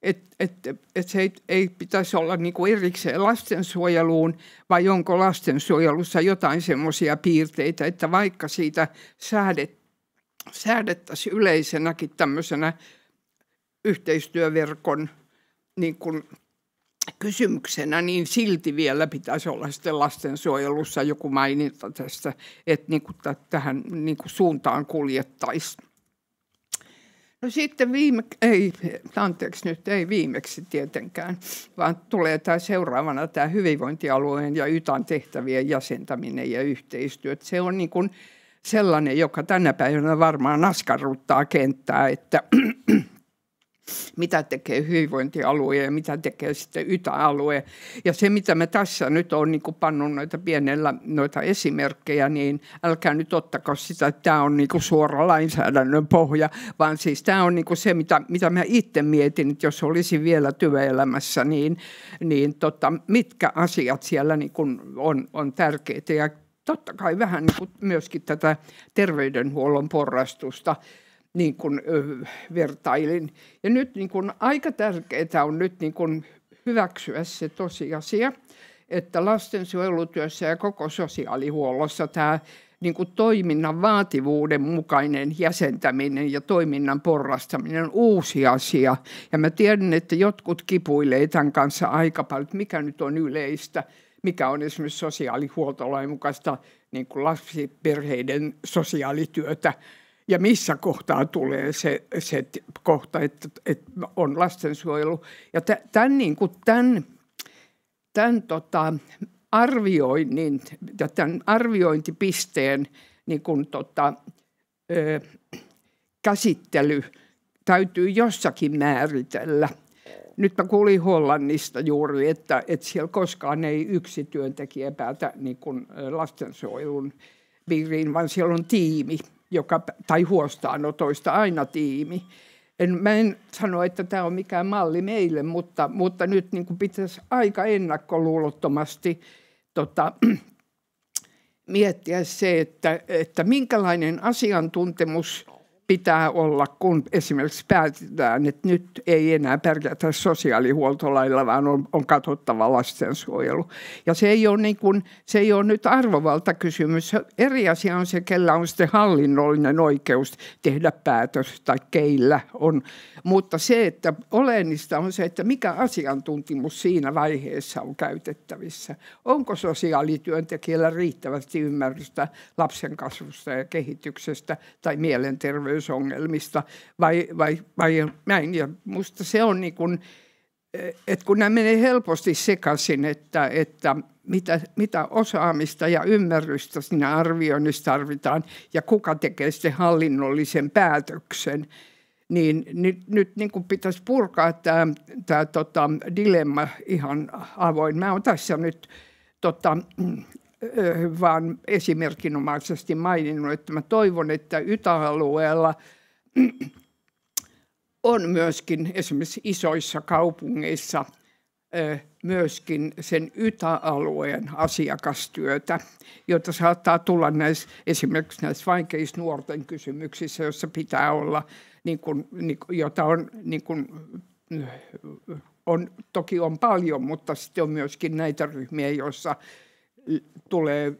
että se ei pitäisi olla niin kuin erikseen lastensuojeluun, vai onko lastensuojelussa jotain semmoisia piirteitä, että vaikka siitä säädettäisiin yleisenäkin tämmöisenä yhteistyöverkon niin kuin kysymyksenä, niin silti vielä pitäisi olla sitten lastensuojelussa joku maininta tästä, että niin kuin tähän niin kuin suuntaan kuljettaisiin. No sitten ei viimeksi tietenkään, vaan tulee tämä seuraavana tämä hyvinvointialueen ja YTAn tehtävien jäsentäminen ja yhteistyö. Se on niin kuin sellainen, joka tänä päivänä varmaan askarruttaa kenttää, että mitä tekee hyvinvointialue ja mitä tekee sitten YTA-alue. Ja se, mitä mä tässä nyt olen niin kuin pannut noita esimerkkejä, niin älkää nyt ottako sitä, että tämä on niin kuin suora lainsäädännön pohja, vaan siis tämä on niin kuin se, mitä mä itse mietin, että jos olisin vielä työelämässä, niin mitkä asiat siellä niin kuin on tärkeitä. Ja totta kai vähän niin kuin myöskin tätä terveydenhuollon porrastusta niin kuin vertailin. Ja nyt niin kuin aika tärkeää on nyt niin kuin hyväksyä se tosiasia, että lastensuojelutyössä ja koko sosiaalihuollossa tämä niin kuin toiminnan vaativuuden mukainen jäsentäminen ja toiminnan porrastaminen on uusi asia. Ja mä tiedän, että jotkut kipuilee tämän kanssa aika paljon, että mikä nyt on yleistä, mikä on esimerkiksi sosiaalihuoltolain mukaista niin kuin lapsiperheiden sosiaalityötä. Ja missä kohtaa tulee se kohta, että on lastensuojelu. Ja tämän arvioinnin ja tämän arviointipisteen niin kuin käsittely täytyy jossakin määritellä. Nyt mä kuulin Hollannista juuri, että siellä koskaan ei yksi työntekijä päätä niin kuin lastensuojelun piiriin, vaan siellä on tiimi. Tai huostaanotoista aina tiimi. Mä en sano, että tämä on mikään malli meille, mutta nyt niin kuin pitäisi aika ennakkoluulottomasti miettiä se, että minkälainen asiantuntemus pitää olla, kun esimerkiksi päätetään, että nyt ei enää pärjätä sosiaalihuoltolailla, vaan on katsottava lastensuojelu. Ja se ei ole nyt arvovaltakysymys. Eri asia on se, kellä on sitten hallinnollinen oikeus tehdä päätös tai keillä on. Mutta se, että oleellista on se, että mikä asiantuntemus siinä vaiheessa on käytettävissä. Onko sosiaalityöntekijällä riittävästi ymmärrystä lapsen kasvusta ja kehityksestä tai mielenterveysongelmista vai näin. Ja musta se on niin kuin, että kun nämä menee helposti sekaisin, että mitä osaamista ja ymmärrystä siinä arvioinnissa tarvitaan ja kuka tekee sitten hallinnollisen päätöksen, niin nyt niin kuin pitäisi purkaa tämä dilemma ihan avoin. Mä oon tässä nyt vaan esimerkinomaisesti maininnut, että mä toivon, että YTA-alueella on myöskin esimerkiksi isoissa kaupungeissa myöskin sen YTA-alueen asiakastyötä, jota saattaa tulla esimerkiksi näissä vaikeissa nuorten kysymyksissä, joissa pitää olla, jota toki on paljon, mutta sitten on myöskin näitä ryhmiä, joissa tulee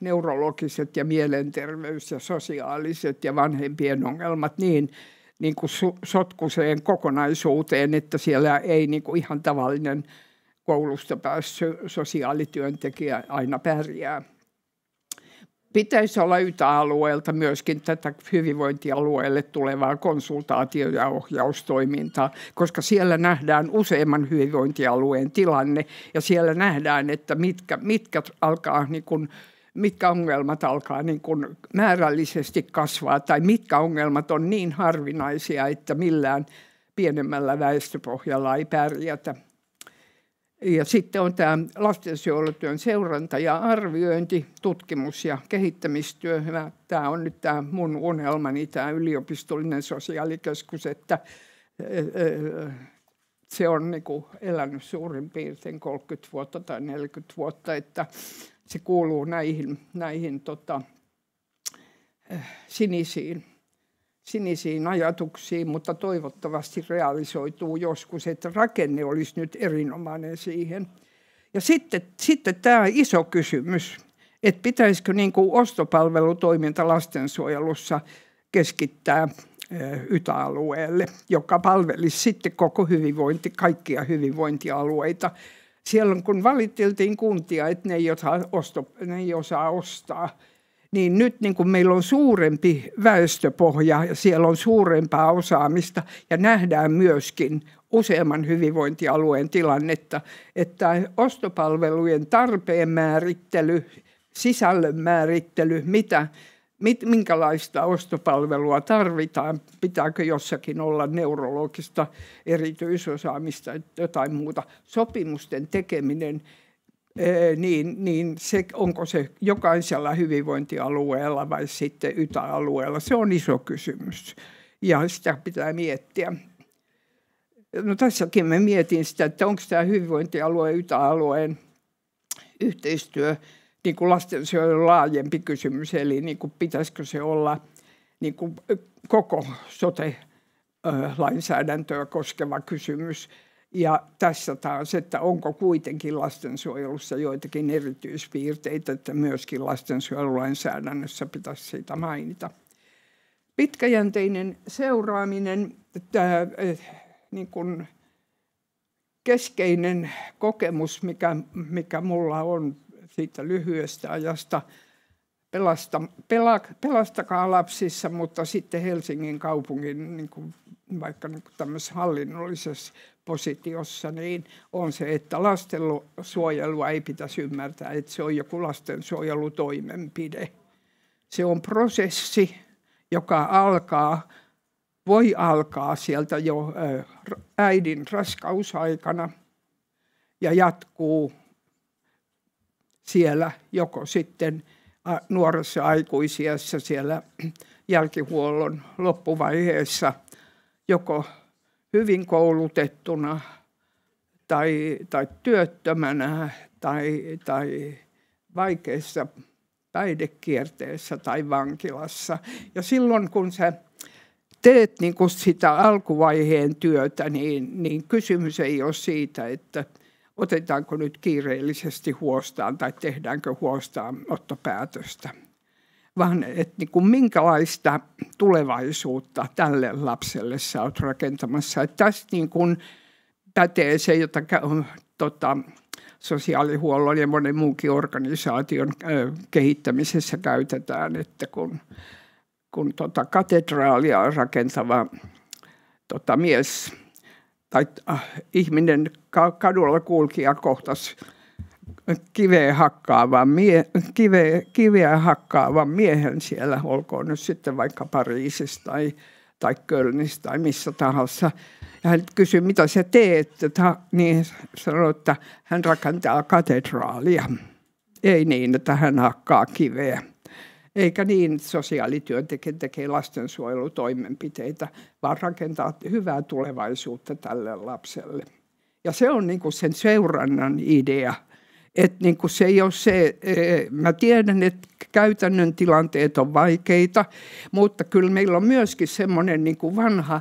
neurologiset ja mielenterveys ja sosiaaliset ja vanhempien ongelmat niin kuin sotkuseen kokonaisuuteen, että siellä ei niin kuin ihan tavallinen koulusta päässyt sosiaalityöntekijä aina pärjää. Pitäisi olla YTA-alueelta myöskin tätä hyvinvointialueelle tulevaa konsultaatio- ja ohjaustoimintaa, koska siellä nähdään useamman hyvinvointialueen tilanne ja siellä nähdään, että mitkä ongelmat alkaa niin kuin määrällisesti kasvaa tai mitkä ongelmat on niin harvinaisia, että millään pienemmällä väestöpohjalla ei pärjätä. Ja sitten on tämä lastensuojelutyön seuranta ja arviointi, tutkimus- ja kehittämistyö. Tämä on nyt tämä mun unelmani, tämä yliopistollinen sosiaalikeskus, että se on niin kuin elänyt suurin piirtein 30 vuotta tai 40 vuotta, että se kuuluu näihin sinisiin ajatuksiin, mutta toivottavasti realisoituu joskus, että rakenne olisi nyt erinomainen siihen. Ja sitten tämä iso kysymys, että pitäisikö niin kuin ostopalvelutoiminta lastensuojelussa keskittää YTA-alueelle, joka palvelisi sitten koko kaikkia hyvinvointialueita. Siellä kun valiteltiin kuntia, että ne ei osaa ostaa, niin nyt niin kuin meillä on suurempi väestöpohja ja siellä on suurempaa osaamista ja nähdään myöskin useamman hyvinvointialueen tilannetta, että ostopalvelujen tarpeen määrittely, sisällön määrittely, minkälaista ostopalvelua tarvitaan, pitääkö jossakin olla neurologista erityisosaamista, jotain muuta, sopimusten tekeminen, niin onko se jokaisella hyvinvointialueella vai sitten YTA-alueella, se on iso kysymys ja sitä pitää miettiä. No tässäkin mä mietin sitä, että onko tämä hyvinvointialueen YTA-alueen yhteistyö niin kuin lastensuojelun laajempi kysymys, eli niin kuin pitäisikö se olla niin kuin koko sote-lainsäädäntöä koskeva kysymys. Ja tässä taas, että onko kuitenkin lastensuojelussa joitakin erityispiirteitä, että myöskin lastensuojelulainsäädännössä pitäisi siitä mainita. Pitkäjänteinen seuraaminen, tämä niin kuin keskeinen kokemus, mikä mulla on siitä lyhyestä ajasta, Pelastakaa lapsissa, mutta sitten Helsingin kaupungin niin kuin, vaikka niin kuin tämmöisessä hallinnollisessa positiossa, niin on se, että lastensuojelua ei pitäisi ymmärtää, että se on joku lastensuojelutoimenpide. Se on prosessi, joka voi alkaa sieltä jo äidin raskausaikana ja jatkuu siellä joko sitten nuoressa aikuisiässä siellä jälkihuollon loppuvaiheessa joko hyvin koulutettuna tai työttömänä tai vaikeassa päihdekierteessä tai vankilassa. Ja silloin kun sä teet niin kuin sitä alkuvaiheen työtä, niin kysymys ei ole siitä, että otetaanko nyt kiireellisesti huostaan tai tehdäänkö huostaanottopäätöstä, vaan että niin kuin minkälaista tulevaisuutta tälle lapselle sä oot rakentamassa. Että tästä niin kuin pätee se, jota sosiaalihuollon ja monen muunkin organisaation kehittämisessä käytetään, että kun katedraalia rakentava mies tai ihminen kadulla kulkija kohtasi kiveä hakkaavan miehen siellä, olkoon nyt sitten vaikka Pariisissa tai Kölnissä tai missä tahansa. Ja hän kysyi, mitä sä teet, niin sanoi, että hän rakentaa katedraalia. Ei niin, että hän hakkaa kiveä. Eikä niin, että sosiaalityöntekijä tekee lastensuojelutoimenpiteitä, vaan rakentaa hyvää tulevaisuutta tälle lapselle. Ja se on niin kuin sen seurannan idea. Että niin kuin se ei ole se, mä tiedän, että käytännön tilanteet on vaikeita, mutta kyllä meillä on myöskin semmoinen niin kuin vanha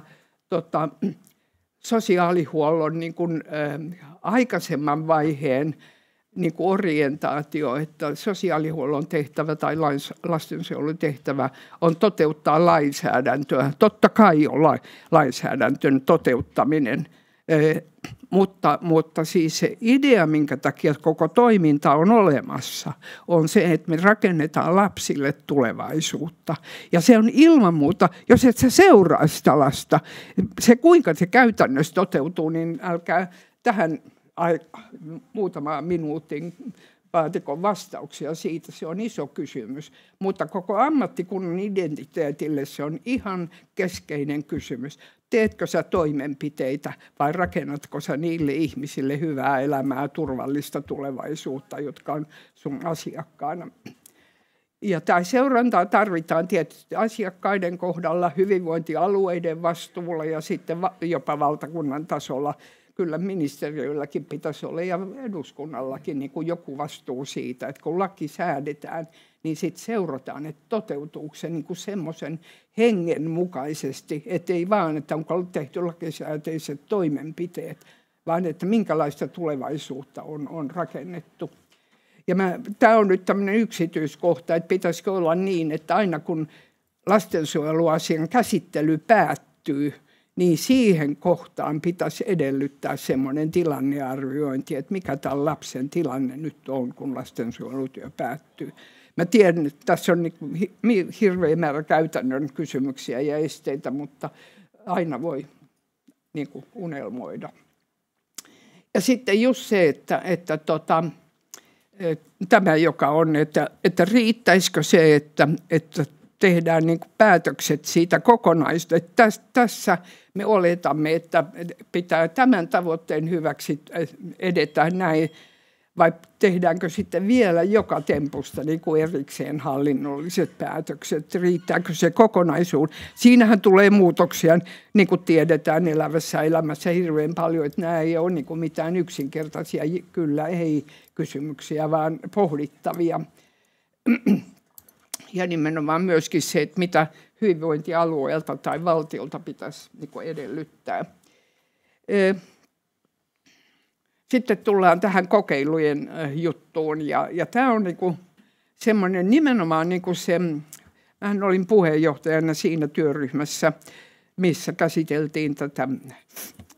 sosiaalihuollon niin kuin, aikaisemman vaiheen niin kuin orientaatio, että sosiaalihuollon tehtävä tai lastensuojelun tehtävä on toteuttaa lainsäädäntöä. Totta kai on lainsäädäntön toteuttaminen, mutta siis se idea, minkä takia koko toiminta on olemassa, on se, että me rakennetaan lapsille tulevaisuutta. Ja se on ilman muuta, jos et sä seuraa sitä lasta, se kuinka se käytännössä toteutuu, niin älkää tähän muutaman minuutin vaatikon vastauksia siitä, se on iso kysymys. Mutta koko ammattikunnan identiteetille se on ihan keskeinen kysymys. Teetkö sä toimenpiteitä vai rakennatko sä niille ihmisille hyvää elämää, turvallista tulevaisuutta, jotka on sun asiakkaana? Ja tämä seurantaa tarvitaan tietysti asiakkaiden kohdalla, hyvinvointialueiden vastuulla ja sitten jopa valtakunnan tasolla. Kyllä ministeriöilläkin pitäisi olla ja eduskunnallakin niin kuin joku vastuu siitä, että kun laki säädetään, niin sitten seurataan, että toteutuuko se niin kuin semmoisen hengen mukaisesti, ettei vaan, että onko tehty lakisääteiset toimenpiteet, vaan että minkälaista tulevaisuutta on rakennettu. Ja tämä on nyt tämmöinen yksityiskohta, että pitäisikö olla niin, että aina kun lastensuojeluasian käsittely päättyy, niin siihen kohtaan pitäisi edellyttää semmoinen tilannearviointi, että mikä tämän lapsen tilanne nyt on, kun lastensuojelutyö päättyy. Mä tiedän, että tässä on hirveä määrä käytännön kysymyksiä ja esteitä, mutta aina voi niin kuin unelmoida. Ja sitten just se, että tämä joka on, että riittäisikö se, että tehdään niin kuin päätökset siitä kokonaista. Että tässä me oletamme, että pitää tämän tavoitteen hyväksi edetä näin, vai tehdäänkö sitten vielä joka tempusta niin kuin erikseen hallinnolliset päätökset, riittääkö se kokonaisuus. Siinähän tulee muutoksia, niin kuin tiedetään elävässä elämässä hirveän paljon, että nämä ei ole niin kuin mitään yksinkertaisia, kyllä ei kysymyksiä, vaan pohdittavia. Ja nimenomaan myöskin se, että mitä hyvinvointialueelta tai valtiolta pitäisi niin kuin edellyttää. Sitten tullaan tähän kokeilujen juttuun. Ja tämä on niin kuin semmoinen nimenomaan niin kuin se, mähän olin puheenjohtajana siinä työryhmässä, missä käsiteltiin tätä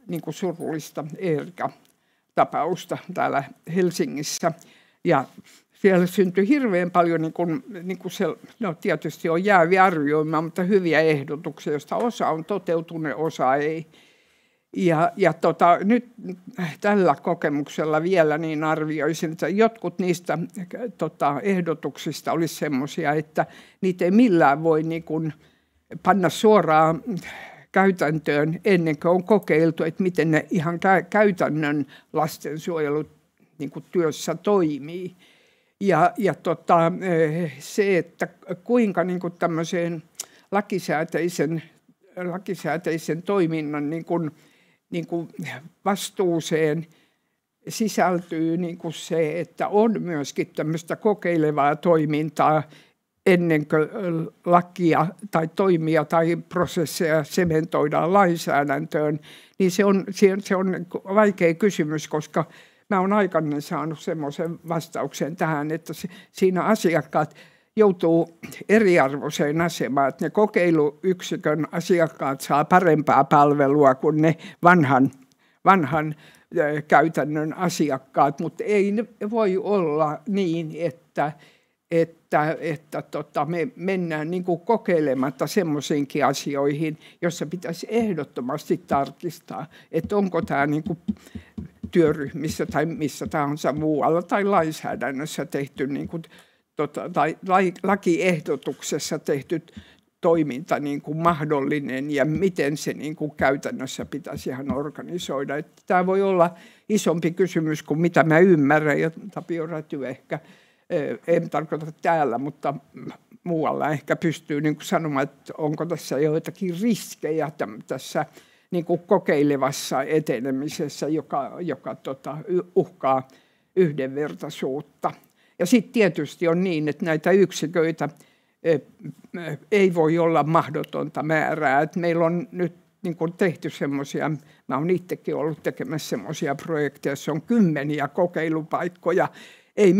niin kuin surullista Eerika-tapausta täällä Helsingissä. Ja siellä syntyi hirveän paljon, niin kuin se, no tietysti on jääviä arvioimaan, mutta hyviä ehdotuksia, joista osa on toteutunut, osa ei. Ja nyt tällä kokemuksella vielä niin arvioisin, että jotkut niistä ehdotuksista olisi semmoisia, että niitä ei millään voi niin kuin panna suoraan käytäntöön ennen kuin on kokeiltu, että miten ne ihan käytännön lastensuojelu niin kuin työssä toimii. Ja se, että kuinka niin kuin tämmöiseen lakisääteisen toiminnan niin kuin vastuuseen sisältyy niin kuin se, että on myöskin tämmöistä kokeilevaa toimintaa ennen kuin lakia tai toimia tai prosesseja sementoidaan lainsäädäntöön, niin se on vaikea kysymys, koska mä olen aikanaan saanut semmoisen vastauksen tähän, että siinä asiakkaat joutuu eriarvoiseen asemaan, että ne kokeiluyksikön asiakkaat saa parempaa palvelua kuin ne vanhan käytännön asiakkaat, mutta ei ne voi olla niin, että me mennään niin kuin kokeilematta semmoisiinkin asioihin, jossa pitäisi ehdottomasti tarkistaa, että onko tämä niin kuin työryhmissä tai missä tahansa muualla tai lainsäädännössä tehty niin kuin, tai lakiehdotuksessa tehty toiminta niin kuin mahdollinen ja miten se niin kuin käytännössä pitäisi ihan organisoida. Että tämä voi olla isompi kysymys kuin mitä mä ymmärrän ja Tapio Räty ehkä, en tarkoita täällä, mutta muualla ehkä pystyy niin kuin sanomaan, että onko tässä joitakin riskejä tässä niin kuin kokeilevassa etenemisessä, joka uhkaa yhdenvertaisuutta. Ja sitten tietysti on niin, että näitä yksiköitä ei voi olla mahdotonta määrää. Et meillä on nyt niin kuin tehty semmoisia, mä oon itsekin ollut tekemässä semmoisia projekteja, se on 10 kokeilupaikkoja. Ei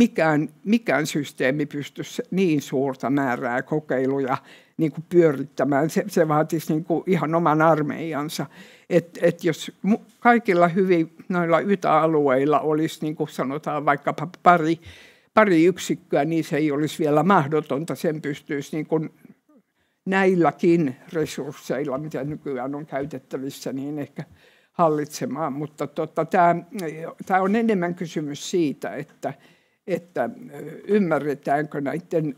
mikään systeemi pysty niin suurta määrää kokeiluja niin kuin pyörittämään. Se vaatisi niin kuin ihan oman armeijansa. Et jos kaikilla hyvin noilla YTA-alueilla olisi, niin kuin sanotaan vaikkapa pari yksikköä, niin se ei olisi vielä mahdotonta. Sen pystyisi niin kuin näilläkin resursseilla, mitä nykyään on käytettävissä, niin ehkä hallitsemaan. Mutta tämä on enemmän kysymys siitä, että ymmärretäänkö näiden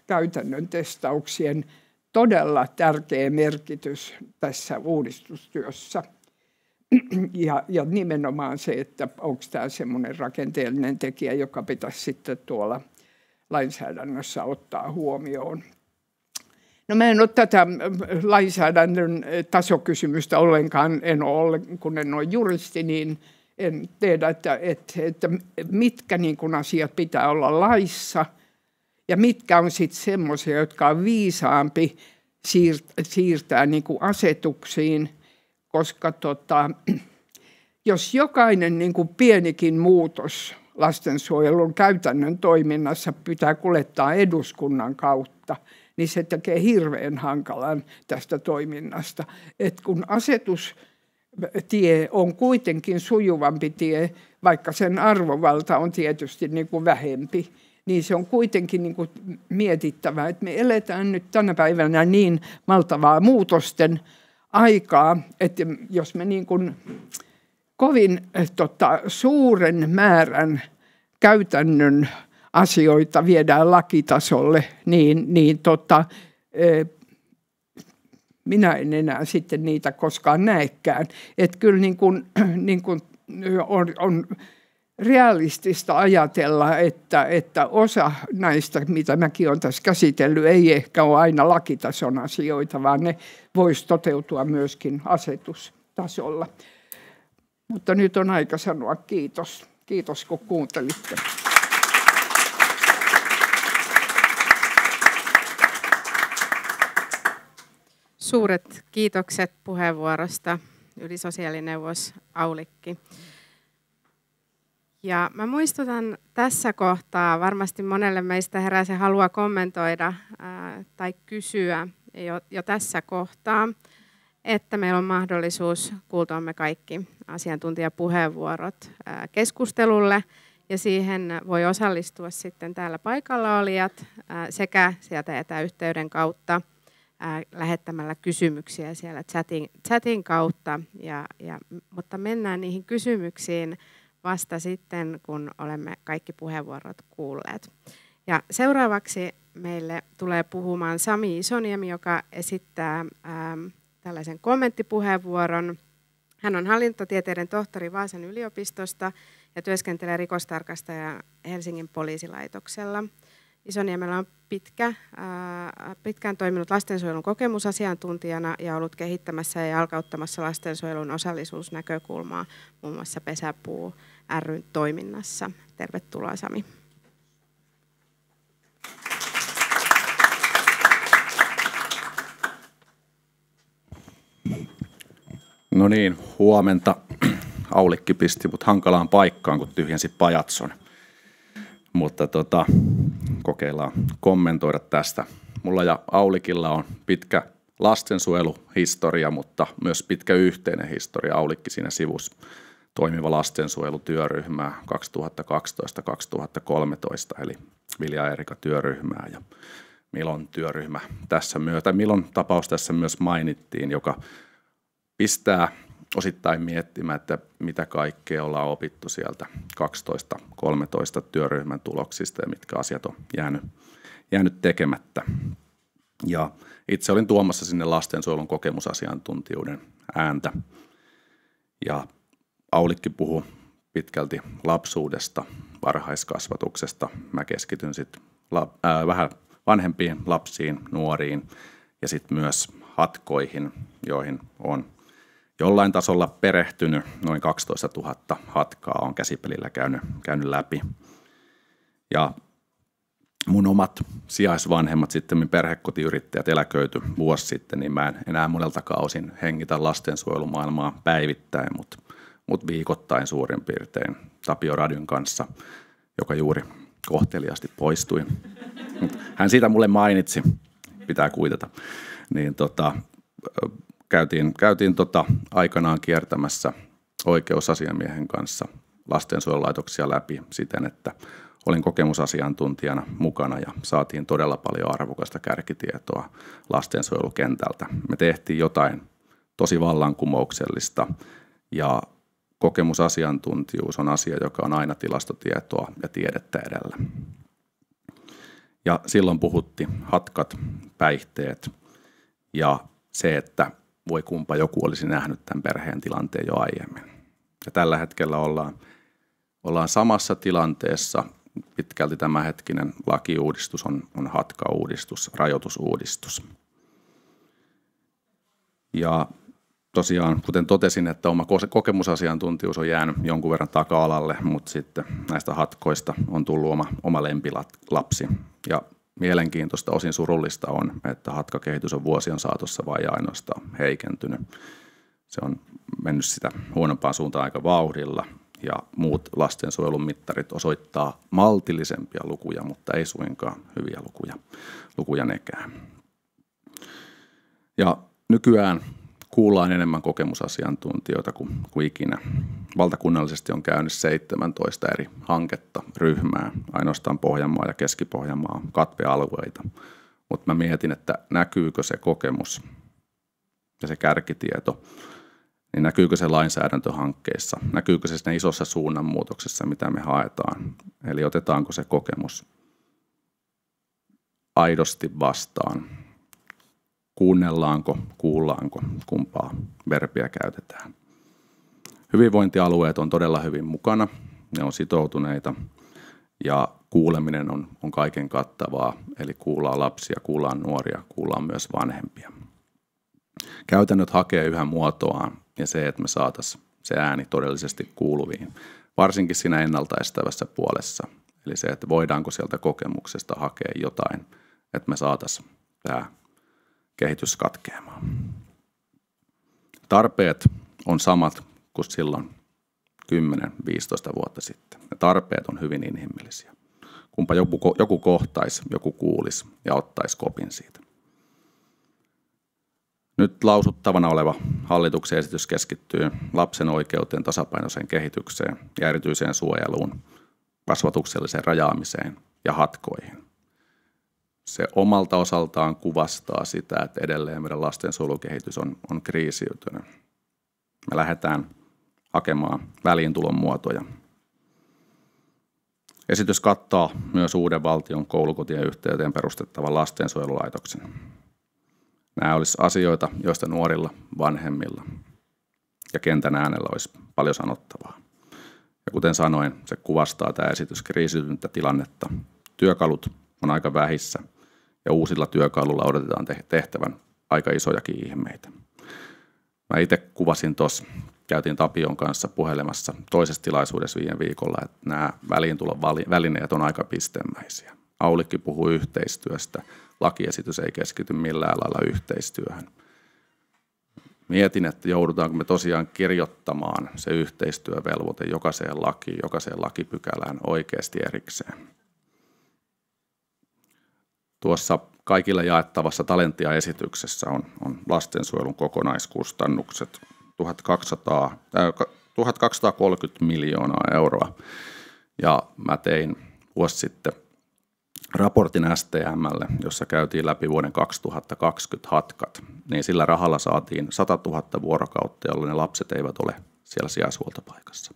käytännön testauksien todella tärkeä merkitys tässä uudistustyössä. Ja nimenomaan se, että onko tämä semmoinen rakenteellinen tekijä, joka pitäisi sitten tuolla lainsäädännössä ottaa huomioon. No mä en ole tätä lainsäädännön tasokysymystä ollenkaan, kun en ole juristi, niin en tiedä, että mitkä niin kuin asiat pitää olla laissa ja mitkä on sitten semmoisia, jotka on viisaampi siirtää niin kuin asetuksiin, koska jos jokainen niin kuin pienikin muutos lastensuojelun käytännön toiminnassa pitää kuljettaa eduskunnan kautta, niin se tekee hirveän hankalan tästä toiminnasta. Et kun asetustie on kuitenkin sujuvampi tie, vaikka sen arvovalta on tietysti niin kuin vähempi, niin se on kuitenkin niin kuin mietittävä, että me eletään nyt tänä päivänä niin valtavaa muutosten aikaa, että jos me niin kuin kovin suuren määrän käytännön asioita viedään lakitasolle, niin minä en enää sitten niitä koskaan näekään. Että kyllä niin kuin on realistista ajatella, että osa näistä, mitä mäkin olen tässä käsitellyt, ei ehkä ole aina lakitason asioita, vaan ne voisi toteutua myöskin asetustasolla. Mutta nyt on aika sanoa kiitos. Kiitos, kun kuuntelitte. Suuret kiitokset puheenvuorosta, ylisosiaalineuvos Aulikki. Ja mä muistutan tässä kohtaa, varmasti monelle meistä herää se halua kommentoida tai kysyä jo tässä kohtaa, että meillä on mahdollisuus kuultuamme kaikki asiantuntijapuheenvuorot keskustelulle, ja siihen voi osallistua sitten täällä paikalla olijat sekä sieltä etäyhteyden kautta lähettämällä kysymyksiä siellä chatin kautta, mutta mennään niihin kysymyksiin vasta sitten, kun olemme kaikki puheenvuorot kuulleet. Ja seuraavaksi meille tulee puhumaan Sami Isoniemi, joka esittää tällaisen kommenttipuheenvuoron. Hän on hallintotieteiden tohtori Vaasan yliopistosta ja työskentelee rikostarkastajana Helsingin poliisilaitoksella. Isoniemellä on pitkään toiminut lastensuojelun kokemusasiantuntijana ja ollut kehittämässä ja jalkauttamassa lastensuojelun osallisuusnäkökulmaa muun muassa Pesäpuu ry:n toiminnassa. Tervetuloa, Sami. No niin, huomenta. Aulikki pisti mut hankalaan paikkaan, kun tyhjensi pajatson. Mutta kokeillaan kommentoida tästä. Mulla ja Aulikilla on pitkä lastensuojeluhistoria, mutta myös pitkä yhteinen historia. Aulikki siinä sivussa toimiva lastensuojelutyöryhmää 2012-2013, eli Vilja Eerika työryhmää ja Milon työryhmä tässä myötä. Milon tapaus tässä myös mainittiin, joka pistää osittain miettimään, että mitä kaikkea ollaan opittu sieltä 12-13 työryhmän tuloksista ja mitkä asiat on jäänyt tekemättä. Ja itse olin tuomassa sinne lastensuojelun kokemusasiantuntijuuden ääntä. Ja Aulikki puhui pitkälti lapsuudesta, varhaiskasvatuksesta. Mä keskityn sitten vähän vanhempiin lapsiin, nuoriin ja sitten myös hatkoihin, joihin on jollain tasolla perehtynyt. Noin 12 000 hatkaa on käsipelillä käynyt läpi. Ja mun omat sijaisvanhemmat, sitten perhekotiyrittäjät eläköity vuosi sitten, niin mä en enää moneltakaan osin hengitä lastensuojelumaailmaa päivittäin, mutta viikoittain suurin piirtein Tapio Radyn kanssa, joka juuri kohteliaasti poistui. Hän siitä mulle mainitsi, pitää kuitata. Niin käytiin aikanaan kiertämässä oikeusasiamiehen kanssa lastensuojelulaitoksia läpi siten, että olin kokemusasiantuntijana mukana ja saatiin todella paljon arvokasta kärkitietoa lastensuojelukentältä. Me tehtiin jotain tosi vallankumouksellista ja kokemusasiantuntijuus on asia, joka on aina tilastotietoa ja tiedettä edellä. Ja silloin puhutti hatkat, päihteet ja se, että voi kumpa joku olisi nähnyt tämän perheen tilanteen jo aiemmin. Ja tällä hetkellä ollaan samassa tilanteessa. Pitkälti tämänhetkinen lakiuudistus on hatkauudistus, rajoitusuudistus. Ja tosiaan, kuten totesin, että oma kokemusasiantuntijuus on jäänyt jonkun verran taka-alalle, mutta sitten näistä hatkoista on tullut oma lempilapsi. Ja mielenkiintoista, osin surullista on, että hatkakehitys on vuosien saatossa vain ja ainoastaan heikentynyt. Se on mennyt sitä huonompaan suuntaan aika vauhdilla. Ja muut lastensuojelun mittarit osoittaa maltillisempia lukuja, mutta ei suinkaan hyviä lukuja nekään. Ja nykyään kuullaan enemmän kokemusasiantuntijoita kuin ikinä. Valtakunnallisesti on käynyt 17 eri hanketta, ryhmää, ainoastaan Pohjanmaa ja Keski-Pohjanmaa, katvealueita. Mutta mä mietin, että näkyykö se kokemus ja se kärkitieto, niin näkyykö se lainsäädäntöhankkeissa, näkyykö se siinä isossa suunnanmuutoksessa, mitä me haetaan. Eli otetaanko se kokemus aidosti vastaan, kuullaanko, kumpaa verbiä käytetään. Hyvinvointialueet on todella hyvin mukana, ne on sitoutuneita ja kuuleminen on kaiken kattavaa, eli kuullaan lapsia, kuullaan nuoria, kuullaan myös vanhempia. Käytännöt hakee yhä muotoaan ja se, että me saataisiin se ääni todellisesti kuuluviin, varsinkin siinä ennaltaestävässä puolessa. Eli se, että voidaanko sieltä kokemuksesta hakea jotain, että me saataisiin tämä kehitys katkeamaan. Tarpeet on samat kuin silloin 10-15 vuotta sitten. Ne tarpeet on hyvin inhimillisiä. Kumpa joku kohtaisi, joku kuulisi ja ottaisi kopin siitä. Nyt lausuttavana oleva hallituksen esitys keskittyy lapsen oikeuteen, tasapainoiseen kehitykseen ja erityiseen suojeluun, kasvatukselliseen rajaamiseen ja hatkoihin. Se omalta osaltaan kuvastaa sitä, että edelleen meidän lastensuojelukehitys on kriisiytynyt. Me lähdetään hakemaan väliintulon muotoja. Esitys kattaa myös uuden valtion koulukotien yhteyteen perustettavan lastensuojelulaitoksen. Nämä olisi asioita, joista nuorilla, vanhemmilla ja kentän äänellä olisi paljon sanottavaa. Ja kuten sanoin, se kuvastaa tämä esitys kriisiytyntä tilannetta. Työkalut on aika vähissä ja uusilla työkaluilla odotetaan tehtävän aika isojakin ihmeitä. Mä itse kuvasin tuossa, käytiin Tapion kanssa puhelemassa toisessa tilaisuudessa viime viikolla, että nämä väliintulon välineet on aika pistemäisiä. Aulikki puhuu yhteistyöstä. Lakiesitys ei keskity millään lailla yhteistyöhön. Mietin, että joudutaanko me tosiaan kirjoittamaan se yhteistyövelvoite jokaiseen lakiin, jokaiseen lakipykälään oikeasti erikseen. Tuossa kaikille jaettavassa Talentia-esityksessä on lastensuojelun kokonaiskustannukset 1230 miljoonaa euroa. Ja mä tein vuosi sitten raportin STM:lle, jossa käytiin läpi vuoden 2020 hatkat, niin sillä rahalla saatiin 100 000 vuorokautta, jolloin ne lapset eivät ole siellä sijaishuoltopaikassa.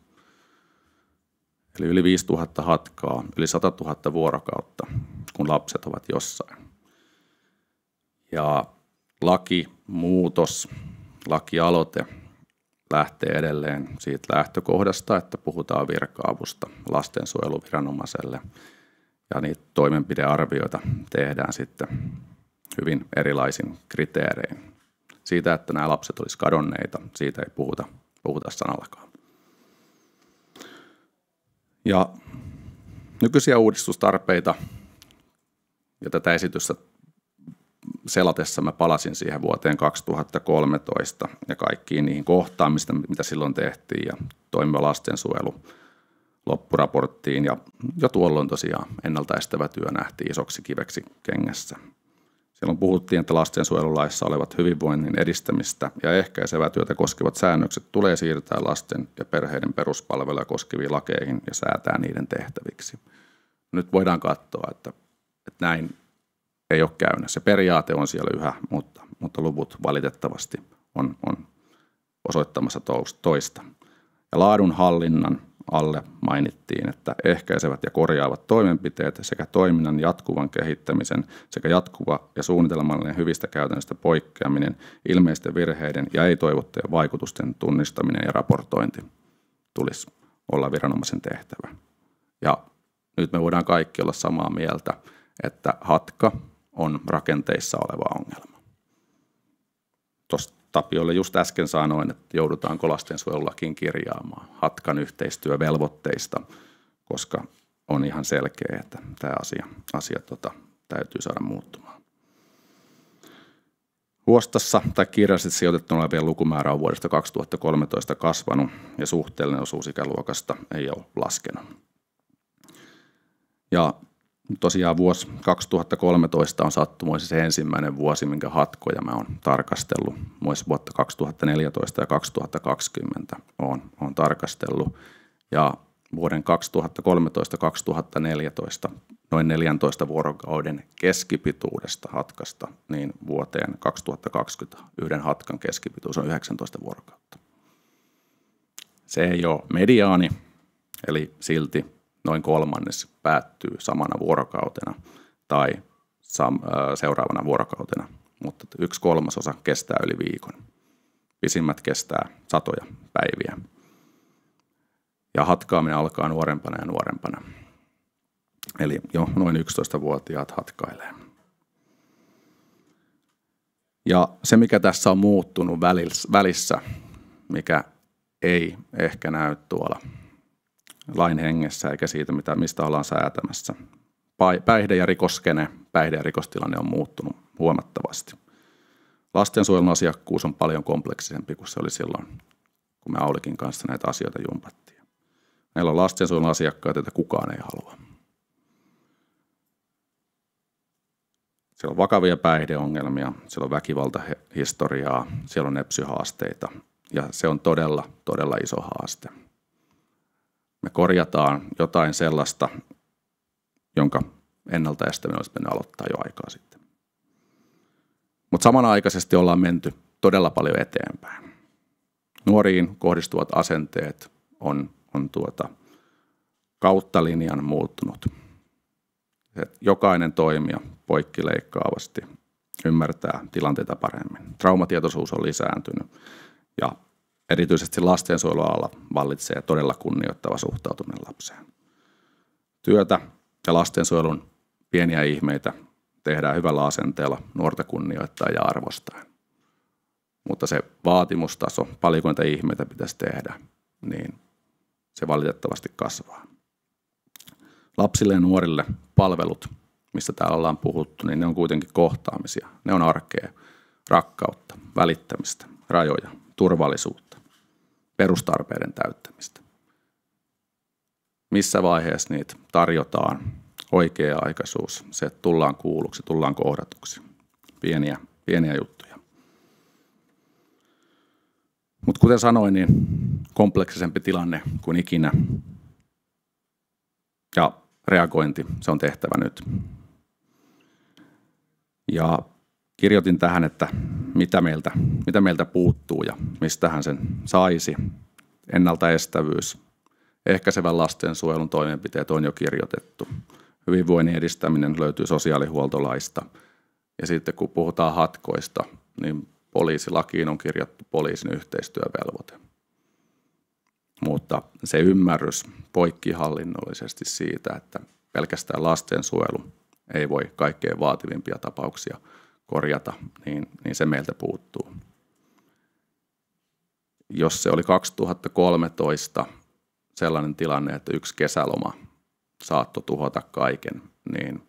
Eli yli 5 000 hatkaa, yli 100 000 vuorokautta, kun lapset ovat jossain. Ja lakimuutos, lakialoite lähtee edelleen siitä lähtökohdasta, että puhutaan virka-avusta lastensuojeluviranomaiselle. Ja niitä toimenpidearvioita tehdään sitten hyvin erilaisin kriteerein. Siitä, että nämä lapset olisi kadonneita, siitä ei puhuta sanallakaan. Ja nykyisiä uudistustarpeita Ja tätä esitystä selatessa mä palasin siihen vuoteen 2013 ja kaikkiin niihin kohtaamista, mitä silloin tehtiin, ja toimiva lastensuojelu loppuraporttiin. Ja jo tuolloin tosiaan ennaltaestävä työ nähtiin isoksi kiveksi kengässä. Silloin puhuttiin, että lastensuojelulaissa olevat hyvinvoinnin edistämistä ja ehkäisevää työtä koskevat säännökset tulee siirtää lasten ja perheiden peruspalveluja koskeviin lakeihin ja säätää niiden tehtäviksi. Nyt voidaan katsoa, että näin ei ole käynyt. Se periaate on siellä yhä, mutta luvut valitettavasti on osoittamassa toista. Ja laadunhallinnan alle mainittiin, että ehkäisevät ja korjaavat toimenpiteet sekä toiminnan jatkuvan kehittämisen sekä jatkuva ja suunnitelmallinen hyvistä käytännöistä poikkeaminen, ilmeisten virheiden ja ei-toivottujen vaikutusten tunnistaminen ja raportointi tulisi olla viranomaisen tehtävä. Ja nyt me voidaan kaikki olla samaa mieltä, että HATKA on rakenteissa oleva ongelma. Tuosta Tapiolle just äsken sanoin, että joudutaanko lastensuojelulakiin kirjaamaan HATKAn yhteistyövelvoitteista, koska on ihan selkeä, että tämä asia täytyy saada muuttumaan. Huostassa tai kirjallisesti sijoitettuna olevien lukumäärä on vuodesta 2013 kasvanut ja suhteellinen osuus ikäluokasta ei ole laskenut. Ja tosiaan vuosi 2013 on sattumoisin se ensimmäinen vuosi, minkä HATKoja mä oon tarkastellut. Myös vuotta 2014 ja 2020 oon tarkastellut. Ja vuoden 2013-2014 noin 14 vuorokauden keskipituudesta HATKasta, niin vuoteen 2020 yhden HATKan keskipituus on 19 vuorokautta. Se ei ole mediaani, eli silti noin kolmannes päättyy samana vuorokautena tai seuraavana vuorokautena, mutta 1/3 kestää yli viikon. Pisimmät kestää satoja päiviä. Ja hatkaaminen alkaa nuorempana ja nuorempana. Eli jo noin 11-vuotiaat hatkailee. Ja se, mikä tässä on muuttunut välissä, mikä ei ehkä näy tuolla lain hengessä eikä siitä, mistä ollaan säätämässä. Päihde- ja rikostilanne on muuttunut huomattavasti. Lastensuojelun asiakkuus on paljon kompleksisempi kuin se oli silloin, kun me Aulikin kanssa näitä asioita jumpattiin. Meillä on lastensuojelun asiakkaita, joita kukaan ei halua. Siellä on vakavia päihdeongelmia, siellä on väkivaltahistoriaa, siellä on nepsyhaasteita ja se on todella, todella iso haaste. Me korjataan jotain sellaista, jonka ennaltaestäminen olisi mennyt aloittaa jo aikaa sitten. Mutta samanaikaisesti ollaan menty todella paljon eteenpäin. Nuoriin kohdistuvat asenteet on kautta linjan muuttunut. Jokainen toimija poikkileikkaavasti ymmärtää tilanteita paremmin. Traumatietoisuus on lisääntynyt ja erityisesti lastensuojelualalla vallitsee todella kunnioittava suhtautuminen lapseen. Työtä ja lastensuojelun pieniä ihmeitä tehdään hyvällä asenteella, nuorta kunnioittaa ja arvostaen. Mutta se vaatimustaso, paljonko niitä ihmeitä pitäisi tehdä, niin se valitettavasti kasvaa. Lapsille ja nuorille palvelut, mistä täällä ollaan puhuttu, niin ne on kuitenkin kohtaamisia. Ne on arkea, rakkautta, välittämistä, rajoja, turvallisuutta, perustarpeiden täyttämistä. Missä vaiheessa niitä tarjotaan, oikea-aikaisuus, se, että tullaan kuulluksi, tullaan kohdatuksi. Pieniä juttuja. Mutta kuten sanoin, niin kompleksisempi tilanne kuin ikinä. Ja reagointi, se on tehtävä nyt. Ja kirjoitin tähän, että mitä meiltä puuttuu ja mistähän sen saisi. Ennaltaestävyys, ehkäisevän lastensuojelun toimenpiteet on jo kirjoitettu. Hyvinvoinnin edistäminen löytyy sosiaalihuoltolaista. Ja sitten kun puhutaan hatkoista, niin poliisilakiin on kirjattu poliisin yhteistyövelvoite. Mutta se ymmärrys poikkihallinnollisesti siitä, että pelkästään lastensuojelu ei voi kaikkein vaativimpia tapauksia korjata, niin se meiltä puuttuu. Jos se oli 2013 sellainen tilanne, että yksi kesäloma saattoi tuhota kaiken, niin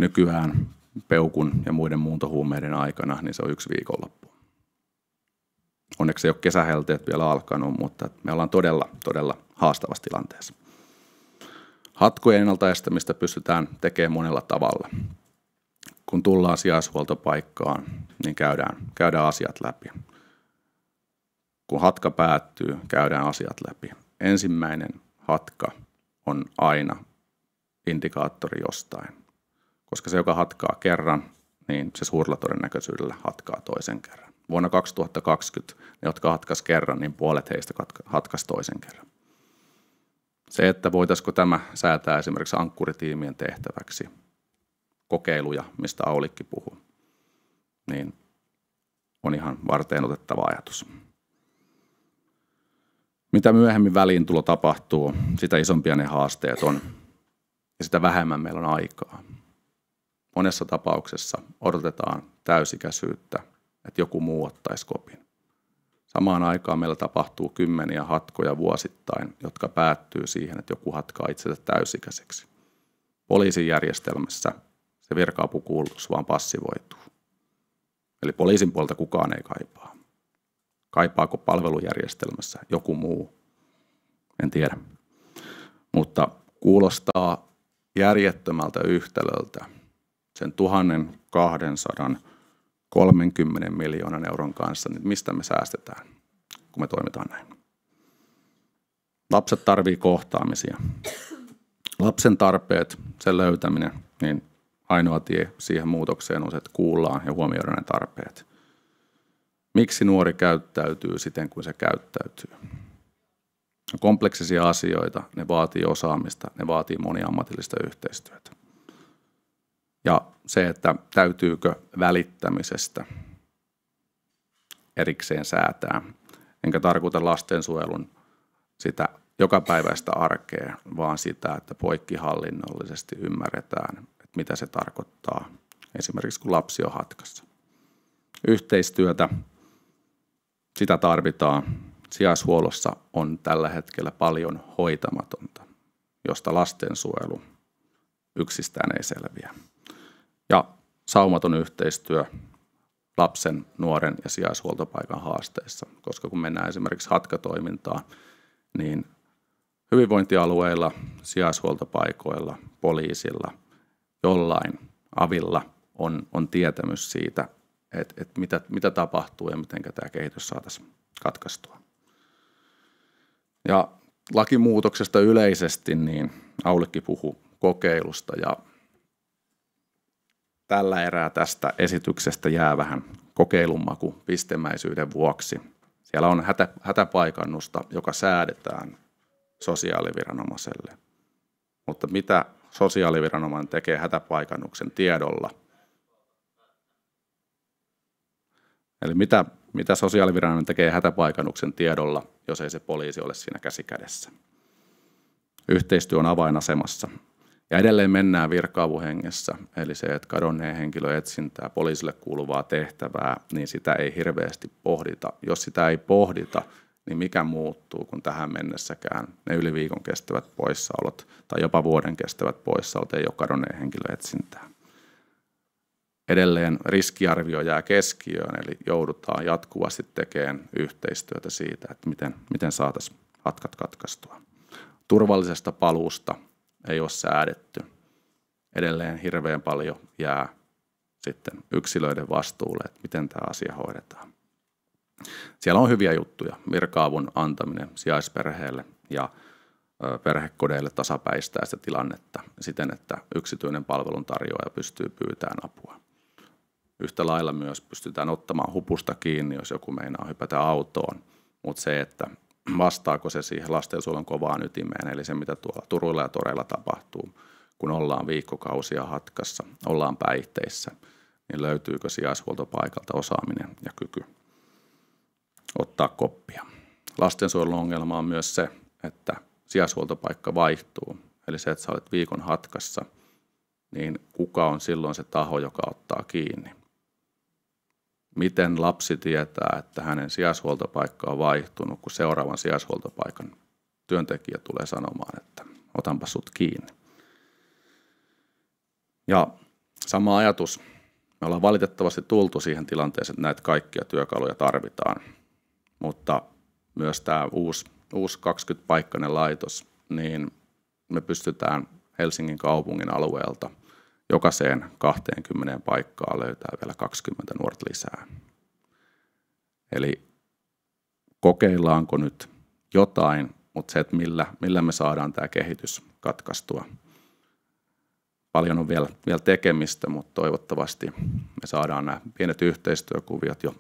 nykyään peukun ja muiden muuntohuumeiden aikana, niin se on 1 viikonloppu. Onneksi ei ole kesähelteet vielä alkanut, mutta me ollaan todella haastavassa tilanteessa. Hatkojen ennaltaestämistä pystytään tekemään monella tavalla. Kun tullaan sijaishuoltopaikkaan, niin käydään asiat läpi. Kun hatka päättyy, käydään asiat läpi. Ensimmäinen hatka on aina indikaattori jostain. Koska se, joka hatkaa kerran, niin se suurella todennäköisyydellä hatkaa toisen kerran. Vuonna 2020 ne, jotka hatkas kerran, niin puolet heistä hatkas toisen kerran. Se, että voitaisiko tämä säätää esimerkiksi ankkuritiimien tehtäväksi, kokeiluja, mistä Aulikki puhuu, niin on ihan varteenotettava ajatus. Mitä myöhemmin väliintulo tapahtuu, sitä isompia ne haasteet on ja sitä vähemmän meillä on aikaa. Monessa tapauksessa odotetaan täysikäisyyttä, että joku muu ottaisi kopin. Samaan aikaan meillä tapahtuu kymmeniä hatkoja vuosittain, jotka päättyy siihen, että joku hatkaa itsensä täysikäiseksi. Poliisin järjestelmässä se virka-apukuulutus vaan passivoituu. Eli poliisin puolta kukaan ei kaipaa. Kaipaako palvelujärjestelmässä joku muu? En tiedä. Mutta kuulostaa järjettömältä yhtälöltä sen 1230 miljoonan euron kanssa, niin mistä me säästetään, kun me toimitaan näin. Lapset tarvii kohtaamisia. Lapsen tarpeet, sen löytäminen, niin ainoa tie siihen muutokseen on se, että kuullaan ja huomioidaan ne tarpeet. Miksi nuori käyttäytyy siten, kuin se käyttäytyy? Kompleksisia asioita, ne vaatii osaamista, ne vaatii moniammatillista yhteistyötä. Ja se, että täytyykö välittämisestä erikseen säätää. Enkä tarkoita lastensuojelun sitä jokapäiväistä arkea, vaan sitä, että poikkihallinnollisesti ymmärretään, että mitä se tarkoittaa, esimerkiksi kun lapsi on hatkassa. Yhteistyötä, sitä tarvitaan. Sijaishuollossa on tällä hetkellä paljon hoitamatonta, josta lastensuojelu yksistään ei selviä. Ja saumaton yhteistyö lapsen, nuoren ja sijaishuoltopaikan haasteissa, koska kun mennään esimerkiksi hatkatoimintaan, niin hyvinvointialueilla, sijaishuoltopaikoilla, poliisilla, jollain avilla on tietämys siitä, että mitä tapahtuu ja miten tämä kehitys saataisiin katkaistua. Ja lakimuutoksesta yleisesti, niin Aulikki puhui kokeilusta ja tällä erää tästä esityksestä jää vähän kokeilun maku pistemäisyyden vuoksi. Siellä on hätäpaikannusta, joka säädetään sosiaaliviranomaiselle. Mutta mitä sosiaaliviranomainen tekee hätäpaikannuksen tiedolla? Eli mitä sosiaaliviranomainen tekee hätäpaikannuksen tiedolla, jos ei se poliisi ole siinä käsikädessä? Yhteistyö on avainasemassa. Ja edelleen mennään virka-avuhengessä, eli se, että kadonneen henkilön etsintää, poliisille kuuluvaa tehtävää, niin sitä ei hirveästi pohdita. Jos sitä ei pohdita, niin mikä muuttuu, kun tähän mennessäkään ne yli viikon kestävät poissaolot tai jopa vuoden kestävät poissaolot ei ole kadonneen henkilön etsintää. Edelleen riskiarvio jää keskiöön, eli joudutaan jatkuvasti tekemään yhteistyötä siitä, että miten saataisiin hatkat katkaistua. Turvallisesta paluusta ei ole säädetty. Edelleen hirveän paljon jää sitten yksilöiden vastuulle, että miten tämä asia hoidetaan. Siellä on hyviä juttuja. Virka-avun antaminen sijaisperheelle ja perhekodeille tasapäistää sitä tilannetta siten, että yksityinen palveluntarjoaja pystyy pyytämään apua. Yhtä lailla myös pystytään ottamaan hupusta kiinni, jos joku meinaa hypätä autoon, mutta se, että vastaako se siihen lastensuojelun kovaan ytimeen, eli se mitä tuolla Turuilla ja toreilla tapahtuu, kun ollaan viikkokausia hatkassa, ollaan päihteissä, niin löytyykö sijaishuoltopaikalta osaaminen ja kyky ottaa koppia. Lastensuojelun ongelma on myös se, että sijaishuoltopaikka vaihtuu, eli se, että sä olet viikon hatkassa, niin kuka on silloin se taho, joka ottaa kiinni? Miten lapsi tietää, että hänen sijaishuoltopaikka on vaihtunut, kun seuraavan sijaishuoltopaikan työntekijä tulee sanomaan, että otanpa sut kiinni. Ja sama ajatus. Me ollaan valitettavasti tultu siihen tilanteeseen, että näitä kaikkia työkaluja tarvitaan, mutta myös tämä uusi 20-paikkainen laitos, niin me pystytään Helsingin kaupungin alueelta jokaiseen 20 paikkaan löytää vielä 20 nuorta lisää. Eli kokeillaanko nyt jotain, mutta se, että millä me saadaan tämä kehitys katkaistua. Paljon on vielä tekemistä, mutta toivottavasti me saadaan nämä pienet yhteistyökuviot jo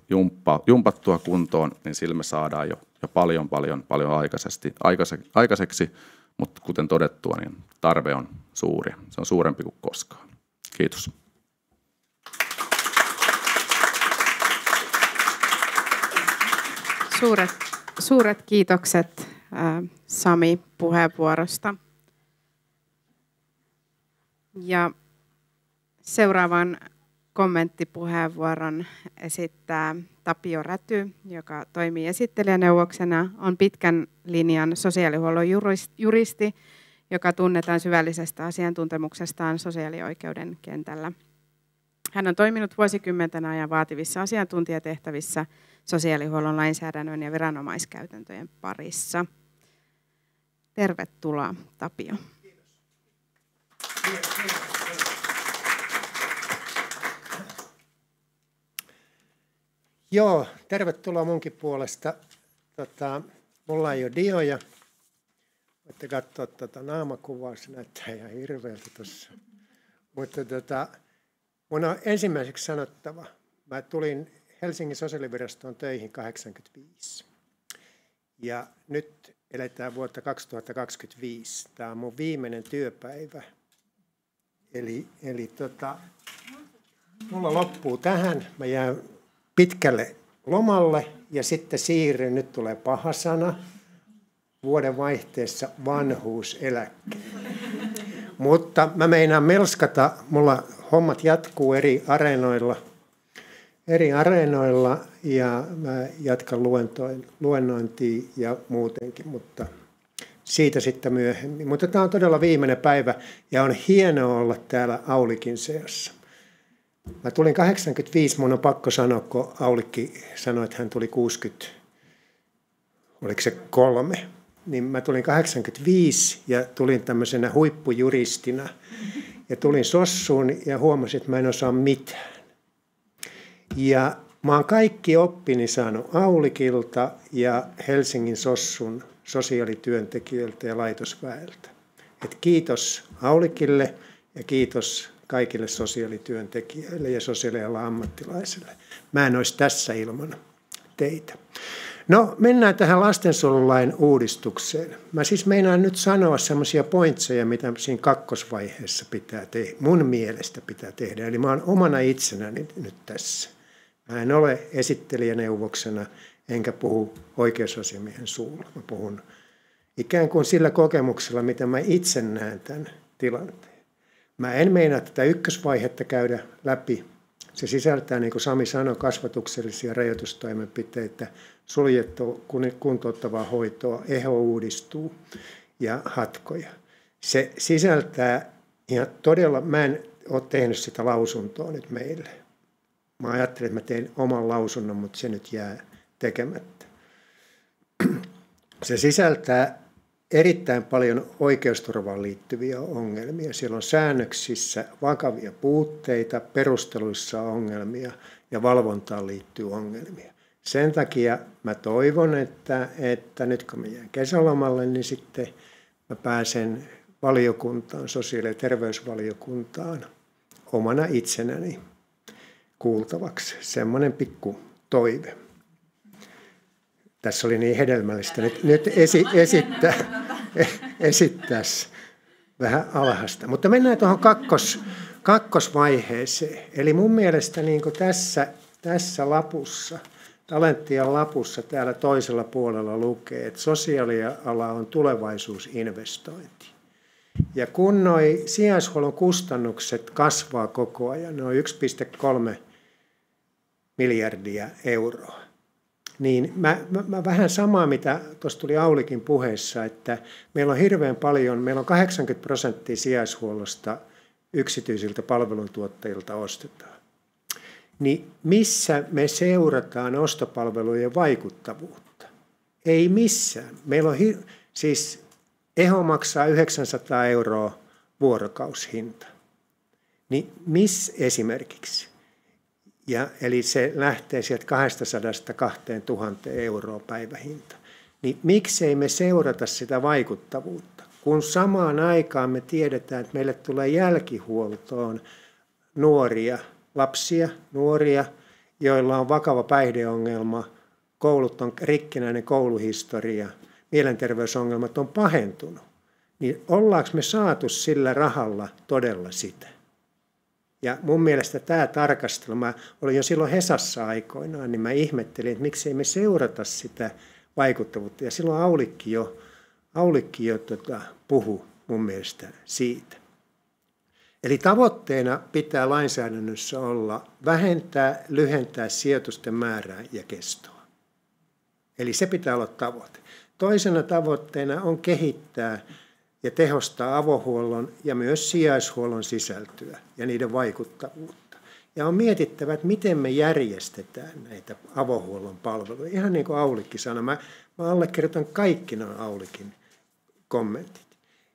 jumpattua kuntoon, niin sillä me saadaan jo paljon aikaiseksi, mutta kuten todettua, niin tarve on suuri. Se on suurempi kuin koskaan. Kiitos. Suuret kiitokset Sami puheenvuorosta. Ja seuraavan kommenttipuheenvuoron esittää Tapio Räty, joka toimii esittelijäneuvoksena, on pitkän linjan sosiaalihuollon juristi, joka tunnetaan syvällisestä asiantuntemuksestaan sosiaalioikeuden kentällä. Hän on toiminut vuosikymmenten ajan vaativissa asiantuntijatehtävissä sosiaalihuollon lainsäädännön ja viranomaiskäytäntöjen parissa. Tervetuloa, Tapio. Joo, tervetuloa munkin puolesta. Mulla ei ole dioja. Voitte katsoa naamakuvaa, se näyttää ihan hirveältä tuossa. Mutta mun on ensimmäiseksi sanottava, mä tulin Helsingin sosiaalivirastoon töihin 1985. Ja nyt eletään vuotta 2025. Tämä on mun viimeinen työpäivä. Eli mulla loppuu tähän. Mä jään pitkälle lomalle ja sitten siirryn, nyt tulee paha sana, vuoden vaihteessa vanhuuseläkkeen. Mutta mä meinaan melskata, mulla hommat jatkuu eri areenoilla ja mä jatkan luennointia ja muutenkin, mutta siitä sitten myöhemmin. Mutta tämä on todella viimeinen päivä ja on hienoa olla täällä Aulikin seassa. Mä tulin 85, mun on pakko sanoa, kun Aulikki sanoi, että hän tuli 63, niin mä tulin 85 ja tulin tämmöisenä huippujuristina ja tulin sossuun ja huomasin, että mä en osaa mitään. Ja mä oon kaikki oppini saanut Aulikilta ja Helsingin sossun sosiaalityöntekijöiltä ja laitosväeltä. Et kiitos Aulikille ja kiitos kaikille sosiaalityöntekijöille ja sosiaalialan ammattilaisille. Mä en olisi tässä ilman teitä. No, mennään tähän lastensuojelulain uudistukseen. Mä siis meinaan nyt sanoa semmoisia pointseja, mitä siinä kakkosvaiheessa pitää tehdä. Mun mielestä pitää tehdä. Eli mä oon omana itsenäni nyt tässä. Mä en ole esittelijäneuvoksena, enkä puhu oikeusasiamiehen suulla. Mä puhun ikään kuin sillä kokemuksella, mitä mä itse näen tämän tilanteen. Mä en meinaa tätä ykkösvaihetta käydä läpi. Se sisältää, niin kuin Sami sanoi, kasvatuksellisia rajoitustoimenpiteitä, suljettua kuntouttavaa hoitoa, EHO uudistuu ja hatkoja. Se sisältää ihan todella, mä en ole tehnyt sitä lausuntoa nyt meille. Mä ajattelin, että mä teen oman lausunnon, mutta se nyt jää tekemättä. Se sisältää erittäin paljon oikeusturvaan liittyviä ongelmia. Siellä on säännöksissä vakavia puutteita, perusteluissa on ongelmia ja valvontaan liittyy ongelmia. Sen takia mä toivon, että nyt kun mä jään kesälomalle, niin sitten mä pääsen valiokuntaan, sosiaali- ja terveysvaliokuntaan omana itsenäni kuultavaksi. Semmoinen pikku toive. Tässä oli niin hedelmällistä nyt esittää vähän alhaista. Mutta mennään tuohon kakkosvaiheeseen. Eli mun mielestä niin kuin tässä lapussa, Talenttian lapussa täällä toisella puolella lukee, että sosiaaliala on tulevaisuusinvestointi. Ja kun noi sijaishuollon kustannukset kasvaa koko ajan, ne on 1,3 miljardia euroa. Niin mä vähän samaa, mitä tuossa tuli Aulikin puheessa, että meillä on hirveän paljon, meillä on 80% sijaishuollosta yksityisiltä palveluntuottajilta ostetaan. Niin missä me seurataan ostopalvelujen vaikuttavuutta? Ei missään. Meillä on siis Eho maksaa 900 € vuorokausihinta. Niin missä esimerkiksi? Eli se lähtee sieltä 200–2 000 € päivähinta. Niin miksei me seurata sitä vaikuttavuutta? Kun samaan aikaan me tiedetään, että meille tulee jälkihuoltoon nuoria, joilla on vakava päihdeongelma, koulut on rikkinäinen kouluhistoria, mielenterveysongelmat on pahentunut. Niin ollaanko me saatu sillä rahalla todella sitä? Ja mun mielestä tämä tarkastelu, mä olin jo silloin Hesassa aikoinaan, niin mä ihmettelin, että miksei me seurata sitä vaikuttavuutta. Ja silloin Aulikki jo puhui mun mielestä siitä. Eli tavoitteena pitää lainsäädännössä olla lyhentää sijoitusten määrää ja kestoa. Eli se pitää olla tavoite. Toisena tavoitteena on kehittää ja tehostaa avohuollon ja myös sijaishuollon sisältöä ja niiden vaikuttavuutta. Ja on mietittävä, että miten me järjestetään näitä avohuollon palveluja. Ihan niin kuin Aulikki sanoi, mä allekirjoitan kaikki nuo Aulikin kommentit.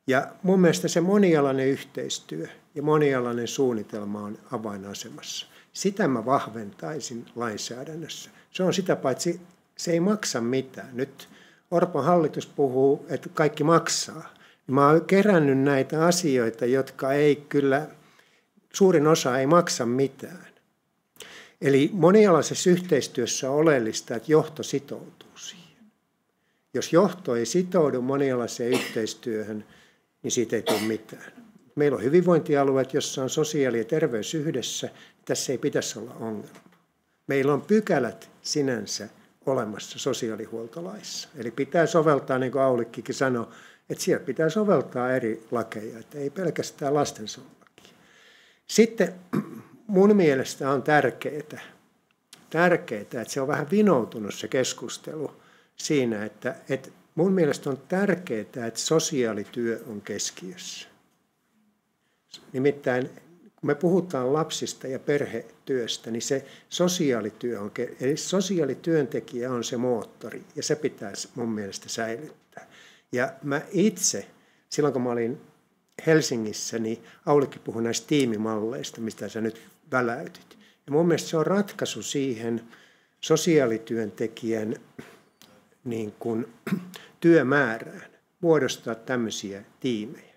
Ja mun mielestä se monialainen yhteistyö ja monialainen suunnitelma on avainasemassa. Sitä mä vahventaisin lainsäädännössä. Se on sitä paitsi, se ei maksa mitään. Nyt Orpon hallitus puhuu, että kaikki maksaa. Mä oon kerännyt näitä asioita, jotka ei kyllä, suurin osa ei maksa mitään. Eli monialaisessa yhteistyössä on oleellista, että johto sitoutuu siihen. Jos johto ei sitoudu monialaiseen yhteistyöhön, niin siitä ei tule mitään. Meillä on hyvinvointialueet, jossa on sosiaali- ja terveys yhdessä. Tässä ei pitäisi olla ongelma. Meillä on pykälät sinänsä olemassa sosiaalihuoltolaissa. Eli pitää soveltaa, niin kuin Aulikkikin sanoi, että siellä pitää soveltaa eri lakeja, että ei pelkästään lastensuojelulakia. Sitten mun mielestä on tärkeää, että se on vähän vinoutunut se keskustelu siinä, että mun mielestä on tärkeää, että sosiaalityö on keskiössä. Nimittäin kun me puhutaan lapsista ja perhetyöstä, niin se sosiaalityö on, eli sosiaalityöntekijä on se moottori ja se pitäisi mun mielestä säilyttää. Ja mä itse, silloin kun mä olin Helsingissä, niin Aulikki puhui näistä tiimimalleista, mistä sä nyt väläytit. Ja mun mielestä se on ratkaisu siihen sosiaalityöntekijän niin kuin työmäärään muodostaa tämmöisiä tiimejä.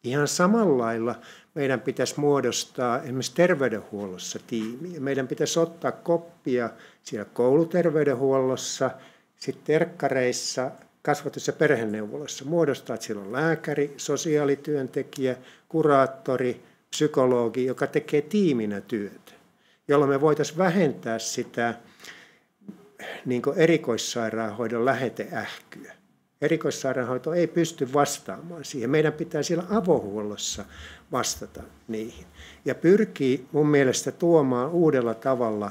Ihan samalla lailla meidän pitäisi muodostaa esimerkiksi terveydenhuollossa tiimiä. Meidän pitäisi ottaa koppia siellä kouluterveydenhuollossa, sitten terkkareissa, kasvatus- ja perheneuvolassa. Muodostaa, että siellä on lääkäri, sosiaalityöntekijä, kuraattori, psykologi, joka tekee tiiminä työtä, jolloin me voitaisiin vähentää sitä niin kuin erikoissairaanhoidon läheteähkyä. Erikoissairaanhoito ei pysty vastaamaan siihen. Meidän pitää siellä avohuollossa vastata niihin. Ja pyrkii mun mielestä tuomaan uudella tavalla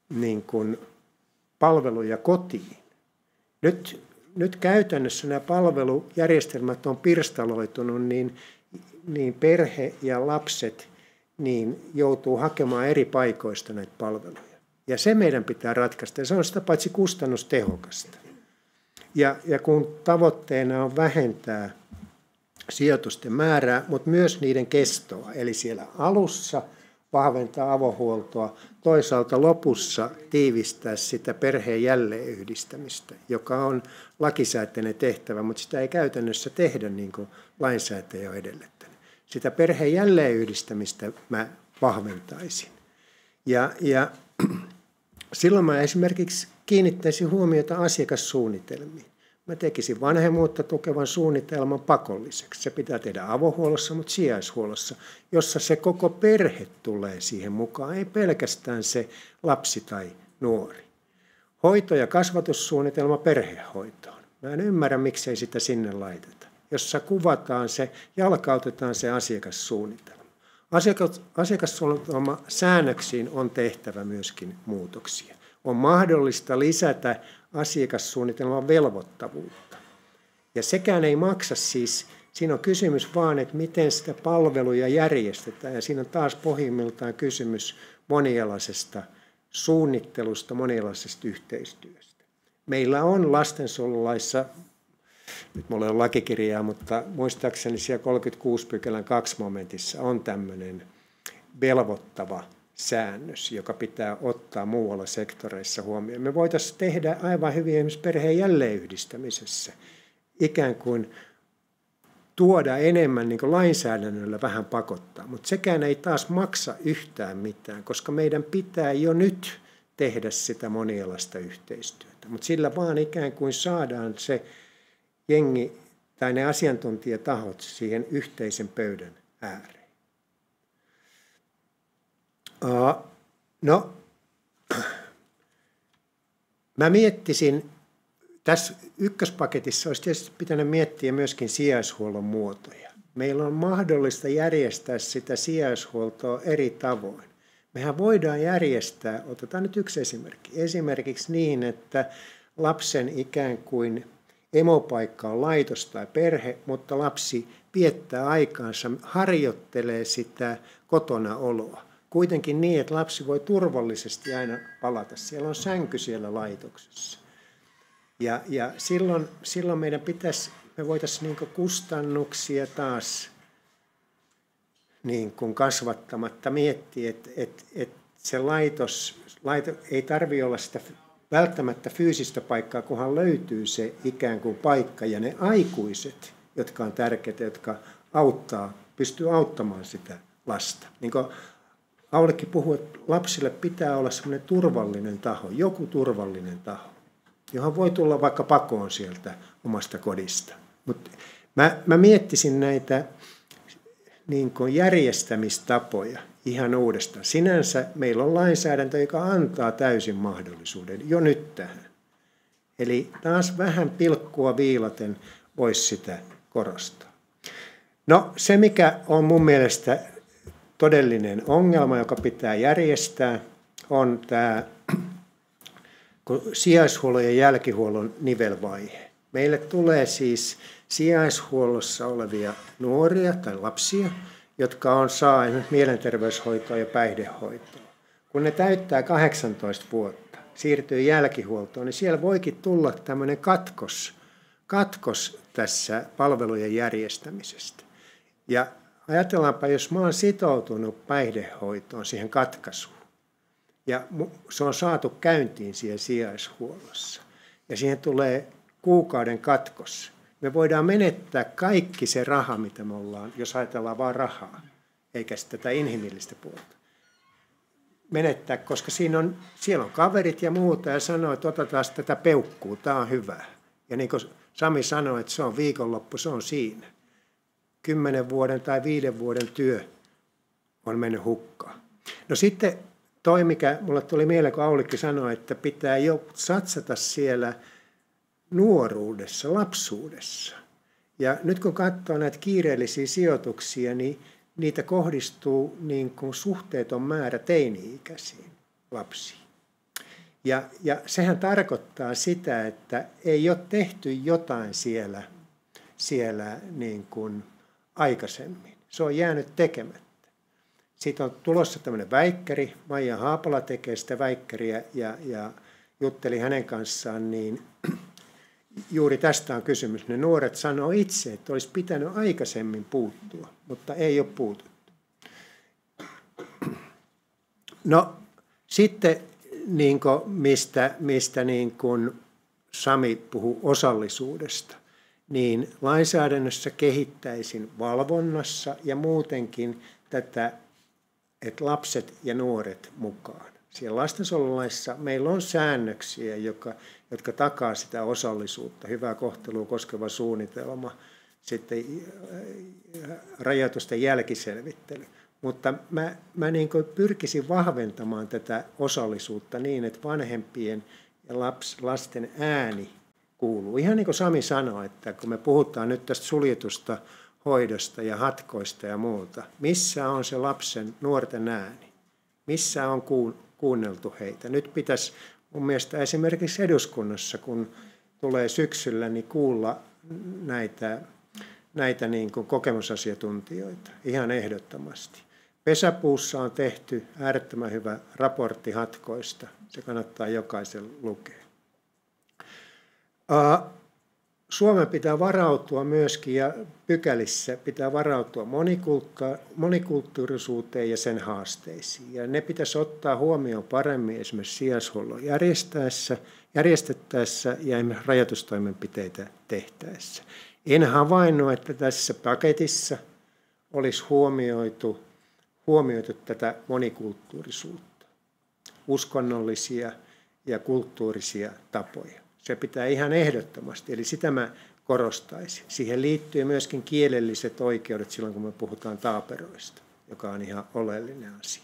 niin kuin palveluja kotiin. Nyt käytännössä nämä palvelujärjestelmät on pirstaloitunut, niin perhe ja lapset niin joutuu hakemaan eri paikoista näitä palveluja. Ja se meidän pitää ratkaista. Ja se on sitä paitsi kustannustehokasta. Ja kun tavoitteena on vähentää sijoitusten määrää, mutta myös niiden kestoa, eli siellä alussa vahventaa avohuoltoa, toisaalta lopussa tiivistää sitä perheen jälleenyhdistämistä, joka on lakisääteinen tehtävä, mutta sitä ei käytännössä tehdä niin kuin lainsäätäjä on edellyttänyt. Sitä perheen jälleenyhdistämistä mä vahventaisin. Ja silloin mä esimerkiksi kiinnittäisin huomiota asiakassuunnitelmiin. Mä tekisin vanhemmuutta tukevan suunnitelman pakolliseksi. Se pitää tehdä avohuollossa, mutta sijaishuollossa, jossa se koko perhe tulee siihen mukaan, ei pelkästään se lapsi tai nuori. Hoito- ja kasvatussuunnitelma perhehoitoon. Mä en ymmärrä, miksei sitä sinne laiteta, jossa kuvataan se, jalkautetaan se asiakassuunnitelma. Asiakassuunnitelma säännöksiin on tehtävä myöskin muutoksia. On mahdollista lisätä asiakassuunnitelman velvoittavuutta. Ja sekään ei maksa siis Siinä on kysymys vaan, että miten sitä palveluja järjestetään. Ja siinä on taas pohjimmiltaan kysymys monialaisesta suunnittelusta, monialaisesta yhteistyöstä. Meillä on lastensuojelulaissa, nyt minulla ei ole lakikirjaa, mutta muistaakseni siellä 36 pykälän 2 momentissa on tämmöinen velvoittava säännös, joka pitää ottaa muualla sektoreissa huomioon. Me voitaisiin tehdä aivan hyvin esimerkiksi perheen jälleenyhdistämisessä, ikään kuin tuoda enemmän niin kuin lainsäädännöllä vähän pakottaa, mutta sekään ei taas maksa yhtään mitään, koska meidän pitää jo nyt tehdä sitä monialaista yhteistyötä, mutta sillä vaan ikään kuin saadaan se jengi tai ne asiantuntijatahot siihen yhteisen pöydän ääreen. No, mä miettisin, tässä ykköspaketissa olisi tietysti pitänyt miettiä myöskin sijaishuollon muotoja. Meillä on mahdollista järjestää sitä sijaishuoltoa eri tavoin. Mehän voidaan järjestää, otetaan nyt yksi esimerkki, esimerkiksi niin, että lapsen ikään kuin emopaikka on laitos tai perhe, mutta lapsi viettää aikaansa, harjoittelee sitä kotona oloa. Kuitenkin niin, että lapsi voi turvallisesti aina palata. Siellä on sänky siellä laitoksessa. Ja silloin me voitaisiin niin kustannuksia taas niin kasvattamatta miettiä, että se laitos ei tarvitse olla sitä välttämättä fyysistä paikkaa, kunhan löytyy se ikään kuin paikka ja ne aikuiset, jotka on tärkeitä, jotka pystyy auttamaan sitä lasta. Niin kuin Aulikin puhui, että lapsille pitää olla semmoinen turvallinen taho, joku turvallinen taho, johon voi tulla vaikka pakoon sieltä omasta kodista. Mutta mä miettisin näitä niin kuin järjestämistapoja ihan uudestaan. Sinänsä meillä on lainsäädäntö, joka antaa täysin mahdollisuuden jo nyt tähän. Eli taas vähän pilkkua viilaten voisi sitä korostaa. No se, mikä on mun mielestä todellinen ongelma, joka pitää järjestää, on tämä sijaishuollon ja jälkihuollon nivelvaihe. Meille tulee siis sijaishuollossa olevia nuoria tai lapsia, jotka saa esimerkiksi mielenterveyshoitoa ja päihdehoitoa. Kun ne täyttää 18 vuotta, siirtyy jälkihuoltoon, niin siellä voikin tulla tämmöinen katkos tässä palvelujen järjestämisestä. Ja ajatellaanpa, jos mä oon sitoutunut päihdehoitoon, siihen katkaisuun, ja se on saatu käyntiin siellä sijaishuollossa, ja siihen tulee kuukauden katkos. Me voidaan menettää kaikki se raha, mitä me ollaan, jos ajatellaan vaan rahaa, eikä tätä inhimillistä puolta. Menettää, koska siellä on kaverit ja muuta, ja sanoo, että otetaan tätä peukkua, tämä on hyvä. Ja niin kuin Sami sanoi, että se on viikonloppu, se on siinä. 10 vuoden tai 5 vuoden työ on mennyt hukkaan. No sitten toi, mikä mulle tuli mieleen, kun Aulikki sanoi, että pitää jo satsata siellä nuoruudessa, lapsuudessa. Ja nyt kun katsoo näitä kiireellisiä sijoituksia, niin niitä kohdistuu niin kuin suhteeton määrä teini-ikäisiin lapsiin. Ja sehän tarkoittaa sitä, että ei ole tehty jotain siellä niin kuin aikaisemmin. Se on jäänyt tekemättä. Siitä on tulossa tämmöinen väikkäri. Maija Haapala tekee sitä väikkäriä ja jutteli hänen kanssaan, niin juuri tästä on kysymys. Ne nuoret sanoo itse, että olisi pitänyt aikaisemmin puuttua, mutta ei ole puututtu. No sitten niin kuin mistä niin kuin Sami puhui osallisuudesta, niin lainsäädännössä kehittäisin valvonnassa ja muutenkin tätä, että lapset ja nuoret mukaan. Siellä lastensuojelulaissa meillä on säännöksiä, jotka takaa sitä osallisuutta, hyvää kohtelua koskeva suunnitelma, sitten rajoitusten jälkiselvittely. Mutta mä niin kuin pyrkisin vahventamaan tätä osallisuutta niin, että vanhempien ja lasten ääni kuuluu. Ihan niin kuin Sami sanoi, että kun me puhutaan nyt tästä suljetusta hoidosta ja hatkoista ja muuta, missä on se nuorten ääni? Missä on kuunneltu heitä? Nyt pitäisi mun mielestä esimerkiksi eduskunnassa, kun tulee syksyllä, niin kuulla näitä niin kuin kokemusasiantuntijoita ihan ehdottomasti. Pesäpuussa on tehty äärettömän hyvä raportti hatkoista. Se kannattaa jokaisen lukea. Suomen pitää varautua myöskin, ja pykälissä pitää varautua monikulttuurisuuteen ja sen haasteisiin. Ja ne pitäisi ottaa huomioon paremmin esimerkiksi sijaishuollon järjestettäessä ja esimerkiksi rajoitustoimenpiteitä tehtäessä. En havainnut, että tässä paketissa olisi huomioitu tätä monikulttuurisuutta, uskonnollisia ja kulttuurisia tapoja. Se pitää ihan ehdottomasti, eli sitä mä korostaisin. Siihen liittyy myöskin kielelliset oikeudet silloin, kun me puhutaan taaperoista, joka on ihan oleellinen asia.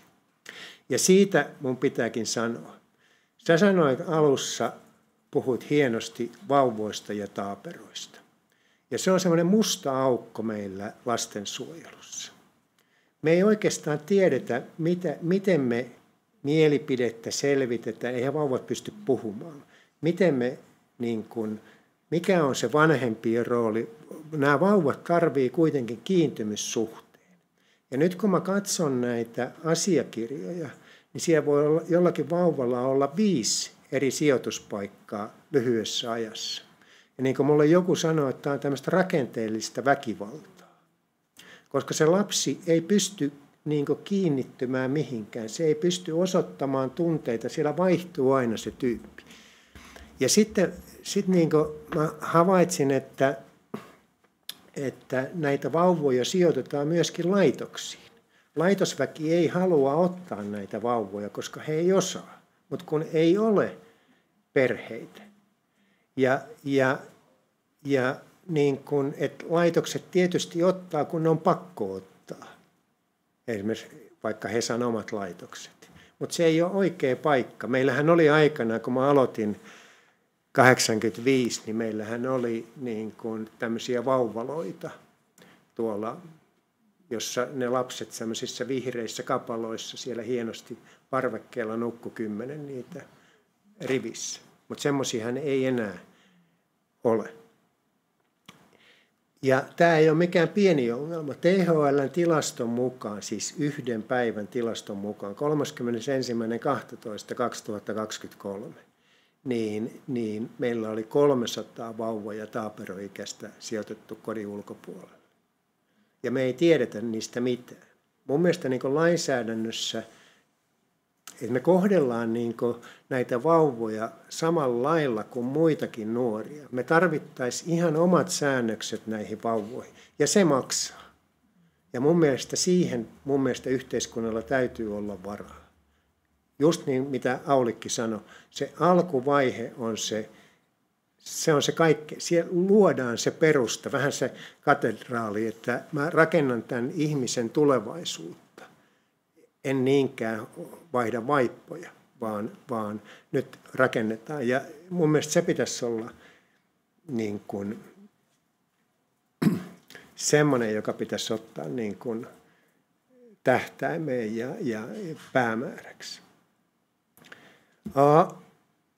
Ja siitä mun pitääkin sanoa. Sä sanoit alussa, puhuit hienosti vauvoista ja taaperoista. Ja se on semmoinen musta aukko meillä lastensuojelussa. Me ei oikeastaan tiedetä, miten me mielipidettä selvitetään, eihän vauvat pysty puhumaan. Miten me, mikä on se vanhempien rooli? Nämä vauvat tarvitsevat kuitenkin kiintymyssuhteen. Ja nyt kun mä katson näitä asiakirjoja, niin siellä voi olla, jollakin vauvalla olla 5 eri sijoituspaikkaa lyhyessä ajassa. Ja niin kuin mulle joku sanoi, että tämä on tämmöistä rakenteellista väkivaltaa. Koska se lapsi ei pysty kiinnittymään mihinkään. Se ei pysty osoittamaan tunteita. Siellä vaihtuu aina se tyyppi. Ja sitten mä havaitsin, että näitä vauvoja sijoitetaan myöskin laitoksiin. Laitosväki ei halua ottaa näitä vauvoja, koska he ei osaa. Mutta kun ei ole perheitä. Että laitokset tietysti ottaa, kun ne on pakko ottaa. Esimerkiksi vaikka Hesan omat laitokset. Mutta se ei ole oikea paikka. Meillähän oli aikana, kun mä aloitin 85, niin meillähän oli tämmöisiä vauvaloita tuolla, jossa ne lapset semmoisissa vihreissä kapaloissa siellä hienosti parvekkeella nukku 10 niitä rivissä. Mutta semmoisiahan ei enää ole. Ja tämä ei ole mikään pieni ongelma. THL:n tilaston mukaan, siis yhden päivän tilaston mukaan, 31.12.2023, niin meillä oli 300 vauva- ja taaperoikäistä sijoitettu kodin ulkopuolelle. Ja me ei tiedetä niistä mitään. Mun mielestä lainsäädännössä, että me kohdellaan näitä vauvoja samalla lailla kuin muitakin nuoria. Me tarvittaisiin ihan omat säännökset näihin vauvoihin, ja se maksaa. Ja mun mielestä siihen yhteiskunnalla täytyy olla varaa. Just niin, mitä Aulikki sanoi, se alkuvaihe on se on se kaikki. Siellä luodaan se perusta, vähän se katedraali, että mä rakennan tämän ihmisen tulevaisuutta. En niinkään vaihda vaippoja, vaan nyt rakennetaan. Ja mun mielestä se pitäisi olla semmoinen, joka pitäisi ottaa tähtäimeen ja päämääräksi.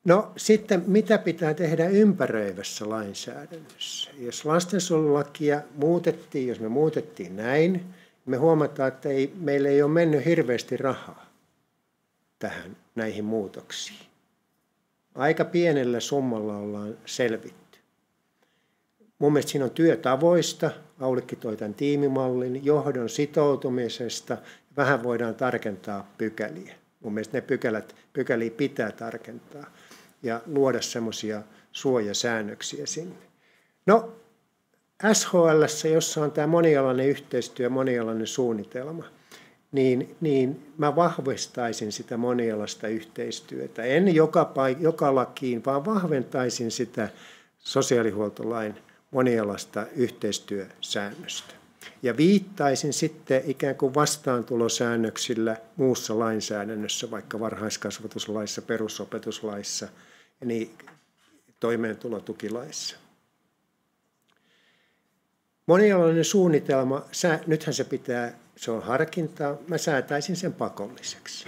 No sitten, mitä pitää tehdä ympäröivässä lainsäädännössä? Jos lastensuojelulakia muutettiin, jos me muutettiin näin, me huomataan, että meillä ei ole mennyt hirveästi rahaa näihin muutoksiin. Aika pienellä summalla ollaan selvitty. Mun mielestä siinä on työtavoista, Aulikki toi tämän tiimimallin, johdon sitoutumisesta, vähän voidaan tarkentaa pykäliä. Mun mielestä ne pykäliä pitää tarkentaa ja luoda semmoisia suojasäännöksiä sinne. No, SHL:ssä, jossa on tämä monialainen yhteistyö, monialainen suunnitelma, niin mä vahvistaisin sitä monialaista yhteistyötä. En joka lakiin, vaan vahventaisin sitä sosiaalihuoltolain monialaista yhteistyösäännöstä. Ja viittaisin sitten ikään kuin vastaantulosäännöksillä muussa lainsäädännössä, vaikka varhaiskasvatuslaissa, perusopetuslaissa ja niin toimeentulotukilaissa. Monialainen suunnitelma, nythän se on harkintaa, mä säätäisin sen pakolliseksi.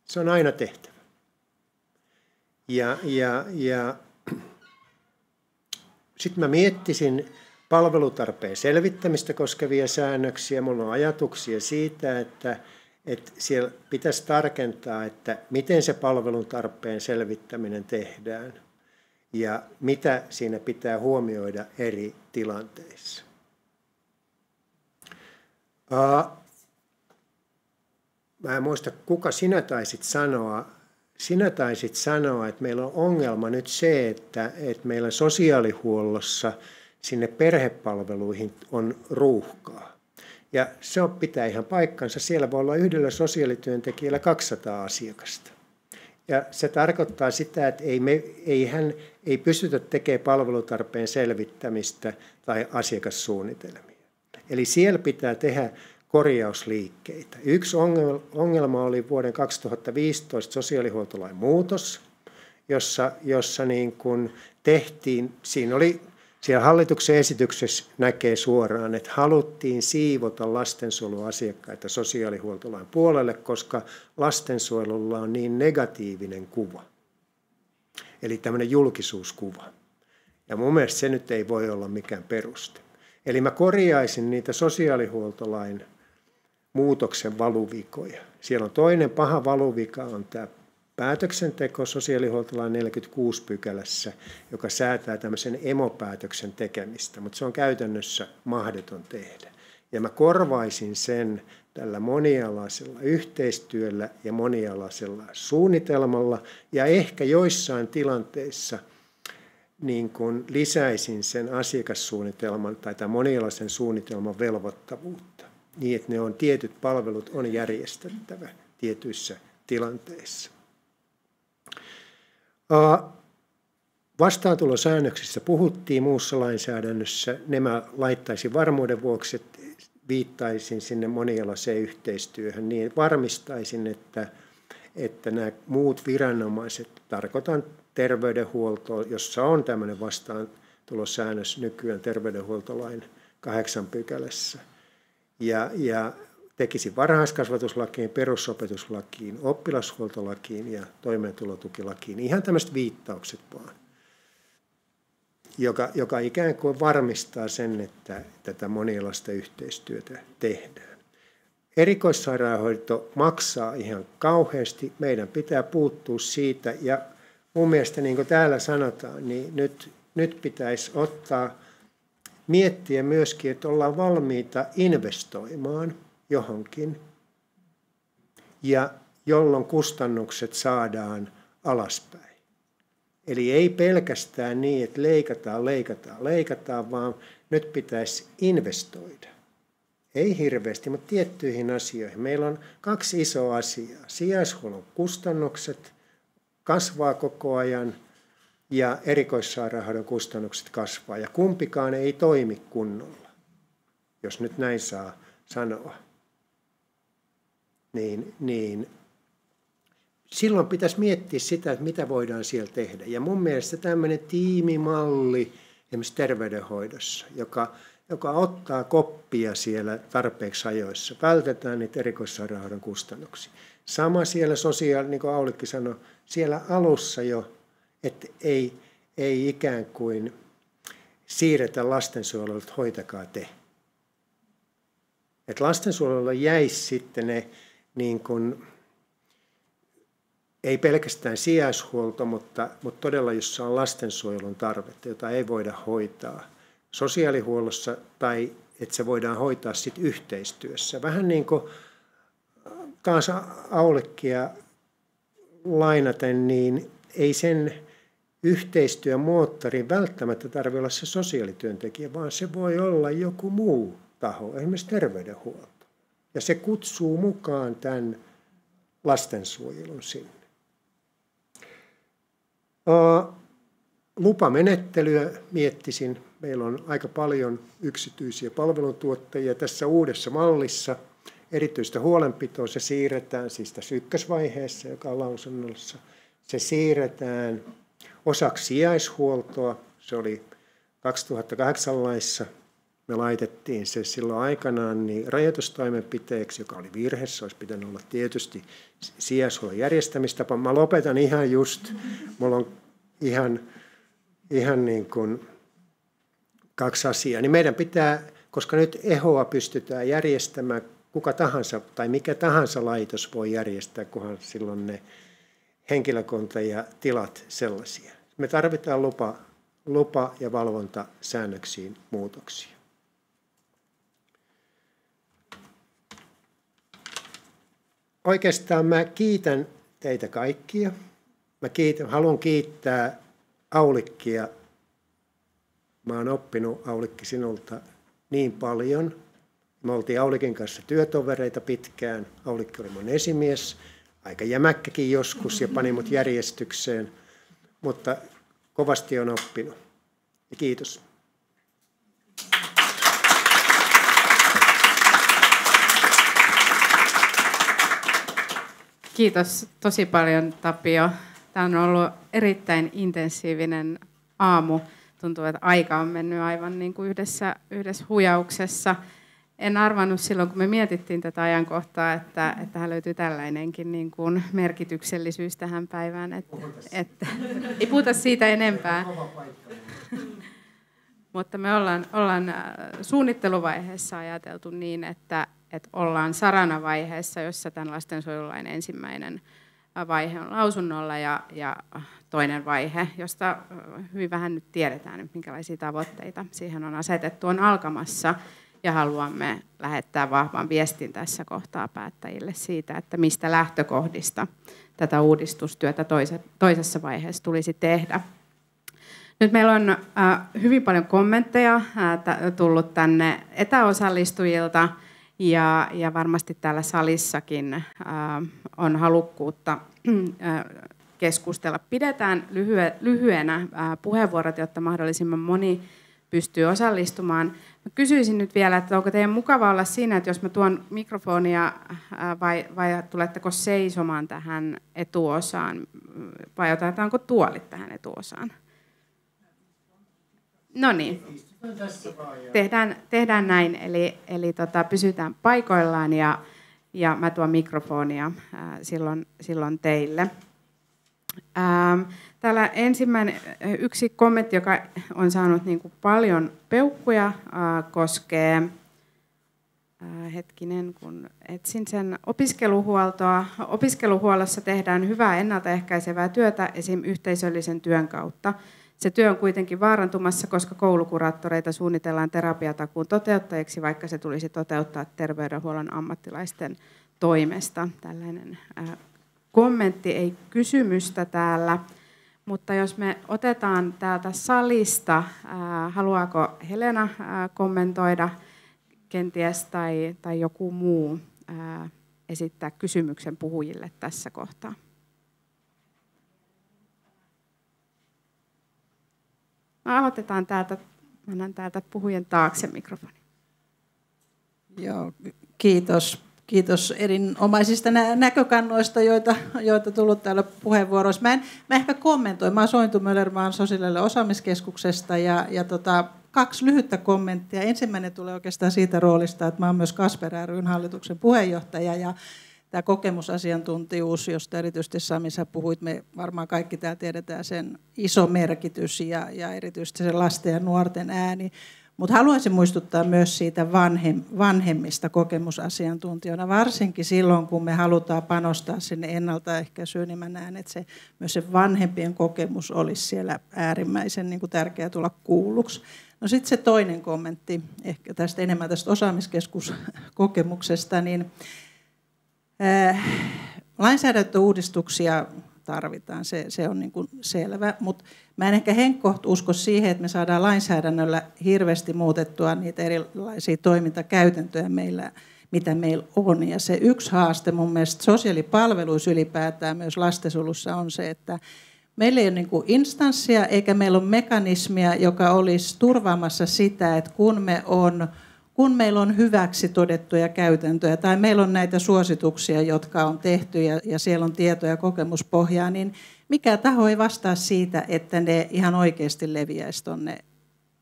Se on aina tehtävä. Ja sitten mä miettisin palvelutarpeen selvittämistä koskevia säännöksiä. Minulla on ajatuksia siitä, että siellä pitäisi tarkentaa, että miten se palvelun tarpeen selvittäminen tehdään ja mitä siinä pitää huomioida eri tilanteissa. Mä en muista, kuka sinä taisit sanoa. Sinä taisit sanoa, että meillä on ongelma nyt se, että meillä sosiaalihuollossa sinne perhepalveluihin on ruuhkaa. Ja se pitää ihan paikkansa. Siellä voi olla yhdellä sosiaalityöntekijällä 200 asiakasta. Ja se tarkoittaa sitä, että hän ei pystytä tekemään palvelutarpeen selvittämistä tai asiakassuunnitelmia. Eli siellä pitää tehdä korjausliikkeitä. Yksi ongelma oli vuoden 2015 sosiaalihuoltolain muutos, jossa niin kuin tehtiin, siellä hallituksen esityksessä näkee suoraan, että haluttiin siivota lastensuojeluasiakkaita sosiaalihuoltolain puolelle, koska lastensuojelulla on niin negatiivinen kuva. Eli tämmöinen julkisuuskuva. Ja mun mielestä se nyt ei voi olla mikään peruste. Eli mä korjaisin niitä sosiaalihuoltolain muutoksen valuvikoja. Siellä on toinen paha valuvika, on tämä päätöksenteko sosiaalihuoltolain 46 pykälässä, joka säätää tämmöisen emopäätöksen tekemistä, mutta se on käytännössä mahdoton tehdä. Ja mä korvaisin sen tällä monialaisella yhteistyöllä ja monialaisella suunnitelmalla, ja ehkä joissain tilanteissa niin kun lisäisin sen asiakassuunnitelman tai tämän monialaisen suunnitelman velvoittavuutta, niin että tietyt palvelut on järjestettävä tietyissä tilanteissa. Vastaantulosäännöksissä puhuttiin muussa lainsäädännössä. Ne mä laittaisin varmuuden vuoksi, että viittaisin sinne monialaiseen yhteistyöhön, niin varmistaisin, että nämä muut viranomaiset, tarkoitan terveydenhuoltoa, jossa on tämmöinen vastaantulosäännös nykyään terveydenhuoltolain 8 pykälässä, ja tekisi varhaiskasvatuslakiin, perusopetuslakiin, oppilashuoltolakiin ja toimeentulotukilakiin. Ihan tämmöiset viittaukset vaan, joka ikään kuin varmistaa sen, että tätä monialaista yhteistyötä tehdään. Erikoissairaanhoito maksaa ihan kauheasti. Meidän pitää puuttua siitä. Ja mun mielestä, niin kuin täällä sanotaan, niin nyt pitäisi miettiä myöskin, että ollaan valmiita investoimaan johonkin, ja jolloin kustannukset saadaan alaspäin. Eli ei pelkästään niin, että leikataan, vaan nyt pitäisi investoida. Ei hirveästi, mutta tiettyihin asioihin. Meillä on 2 isoa asiaa. Sijaishuollon kustannukset kasvaa koko ajan ja erikoissairaanhoidon kustannukset kasvaa. Ja kumpikaan ei toimi kunnolla, jos nyt näin saa sanoa. Niin silloin pitäisi miettiä sitä, että mitä voidaan siellä tehdä. Ja mun mielestä tämmöinen tiimimalli esimerkiksi terveydenhoidossa, joka ottaa koppia siellä tarpeeksi ajoissa. Vältetään niitä erikoissairaanhoidon kustannuksia. Sama siellä niin kuin Aulikki sanoi, siellä alussa jo, että ei ikään kuin siirretä lastensuojelulta, että hoitakaa te. Että lastensuojelulla jäisi sitten ne, niin kuin, ei pelkästään sijaishuolto, mutta todella jossa on lastensuojelun tarvetta, jota ei voida hoitaa sosiaalihuollossa tai että se voidaan hoitaa sitten yhteistyössä. Vähän niin kuin taas Aulikkia lainaten, niin ei sen yhteistyön moottorin välttämättä tarvitse olla se sosiaalityöntekijä, vaan se voi olla joku muu taho, esimerkiksi terveydenhuolto. Ja se kutsuu mukaan tämän lastensuojelun sinne. Lupamenettelyä miettisin. Meillä on aika paljon yksityisiä palveluntuottajia tässä uudessa mallissa. Erityistä huolenpitoa se siirretään, siis tässä ykkösvaiheessa, joka on lausunnossa, se siirretään osaksi sijaishuoltoa. Se oli 2008 laissa. Me laitettiin se silloin aikanaan niin rajoitustoimenpiteeksi, joka oli virhe. Se olisi pitänyt olla tietysti sijaishuollon järjestämistapa. Mä lopetan ihan just. Mulla on ihan niin kuin kaksi asiaa. Niin meidän pitää, koska nyt EHOa pystytään järjestämään, kuka tahansa tai mikä tahansa laitos voi järjestää, kunhan silloin ne henkilökunta ja tilat sellaisia. Me tarvitaan lupa- ja valvontasäännöksiin muutoksia. Oikeastaan mä kiitän teitä kaikkia. Haluan kiittää Aulikkia. Mä oon oppinut, Aulikki, sinulta niin paljon. Me oltiin Aulikin kanssa työtovereita pitkään. Aulikki oli mun esimies, aika jämäkkäkin joskus ja pani mut järjestykseen, mutta kovasti on oppinut. Ja kiitos. Kiitos tosi paljon, Tapio. Tämä on ollut erittäin intensiivinen aamu. Tuntuu, että aika on mennyt aivan niin kuin yhdessä huijauksessa. En arvannut silloin, kun me mietittiin tätä ajankohtaa, että tähän löytyy tällainenkin niin kuin merkityksellisyys tähän päivään. Että ei puhuta siitä enempää. Mutta me ollaan suunnitteluvaiheessa ajateltu niin, että ollaan saranavaiheessa, jossa tämän lastensuojelulain ensimmäinen vaihe on lausunnolla ja toinen vaihe, josta hyvin vähän nyt tiedetään, minkälaisia tavoitteita siihen on asetettu, on alkamassa. Ja haluamme lähettää vahvan viestin tässä kohtaa päättäjille siitä, että mistä lähtökohdista tätä uudistustyötä toisessa vaiheessa tulisi tehdä. Nyt meillä on hyvin paljon kommentteja tullut tänne etäosallistujilta ja varmasti täällä salissakin on halukkuutta keskustella. Pidetään lyhyenä puheenvuorot, jotta mahdollisimman moni pystyy osallistumaan. Mä kysyisin nyt vielä, että onko teidän mukava olla siinä, että jos mä tuon mikrofonia vai tuletteko seisomaan tähän etuosaan vai otetaanko tuolit tähän etuosaan? No niin, tehdään näin, eli pysytään paikoillaan ja mä tuon mikrofonia silloin teille. Täällä yksi kommentti, joka on saanut niin kuin paljon peukkuja, koskee, kun etsin sen opiskeluhuoltoa. Opiskeluhuollossa tehdään hyvää ennaltaehkäisevää työtä esim. Yhteisöllisen työn kautta. Se työ on kuitenkin vaarantumassa, koska koulukuraattoreita suunnitellaan terapiatakuun toteuttajiksi, vaikka se tulisi toteuttaa terveydenhuollon ammattilaisten toimesta. Tällainen kommentti, ei kysymystä täällä, mutta jos me otetaan täältä salista, haluaako Helena kommentoida kenties tai joku muu esittää kysymyksen puhujille tässä kohtaa? Aloitetaan täältä, annan täältä puhujen taakse mikrofoni. Joo, kiitos. Kiitos erinomaisista näkökannoista, joita tullut täällä puheenvuoroissa. Mä ehkä kommentoin. Mä oon Sointu Möller, mä oon sosiaaliselle osaamiskeskuksesta ja kaksi lyhyttä kommenttia. Ensimmäinen tulee oikeastaan siitä roolista, että mä oon myös Kasper ry:n hallituksen puheenjohtaja ja tämä kokemusasiantuntijuus, josta erityisesti Sami sä puhuit, me varmaan kaikki täällä tiedetään sen iso merkitys ja erityisesti se lasten ja nuorten ääni. Mutta haluaisin muistuttaa myös siitä vanhemmista kokemusasiantuntijoina, varsinkin silloin, kun me halutaan panostaa sinne ennaltaehkäisyyn, niin mä näen, että myös se vanhempien kokemus olisi siellä äärimmäisen niin kuin tärkeää tulla kuulluksi. No sitten se toinen kommentti, ehkä enemmän tästä osaamiskeskuskokemuksesta, niin lainsäädäntöuudistuksia tarvitaan, se on niin kuin selvä, mutta mä en ehkä henkkoht usko siihen, että me saadaan lainsäädännöllä hirveästi muutettua niitä erilaisia toimintakäytäntöjä mitä meillä on. Ja se yksi haaste mun mielestä sosiaalipalveluissa ylipäätään myös lastensuojelussa on se, että meillä ei ole niin kuin instanssia eikä meillä ole mekanismia, joka olisi turvaamassa sitä, että kun meillä on hyväksi todettuja käytäntöjä tai meillä on näitä suosituksia, jotka on tehty ja siellä on tietoja ja kokemuspohjaa, niin mikä taho ei vastaa siitä, että ne ihan oikeasti leviäisi tuonne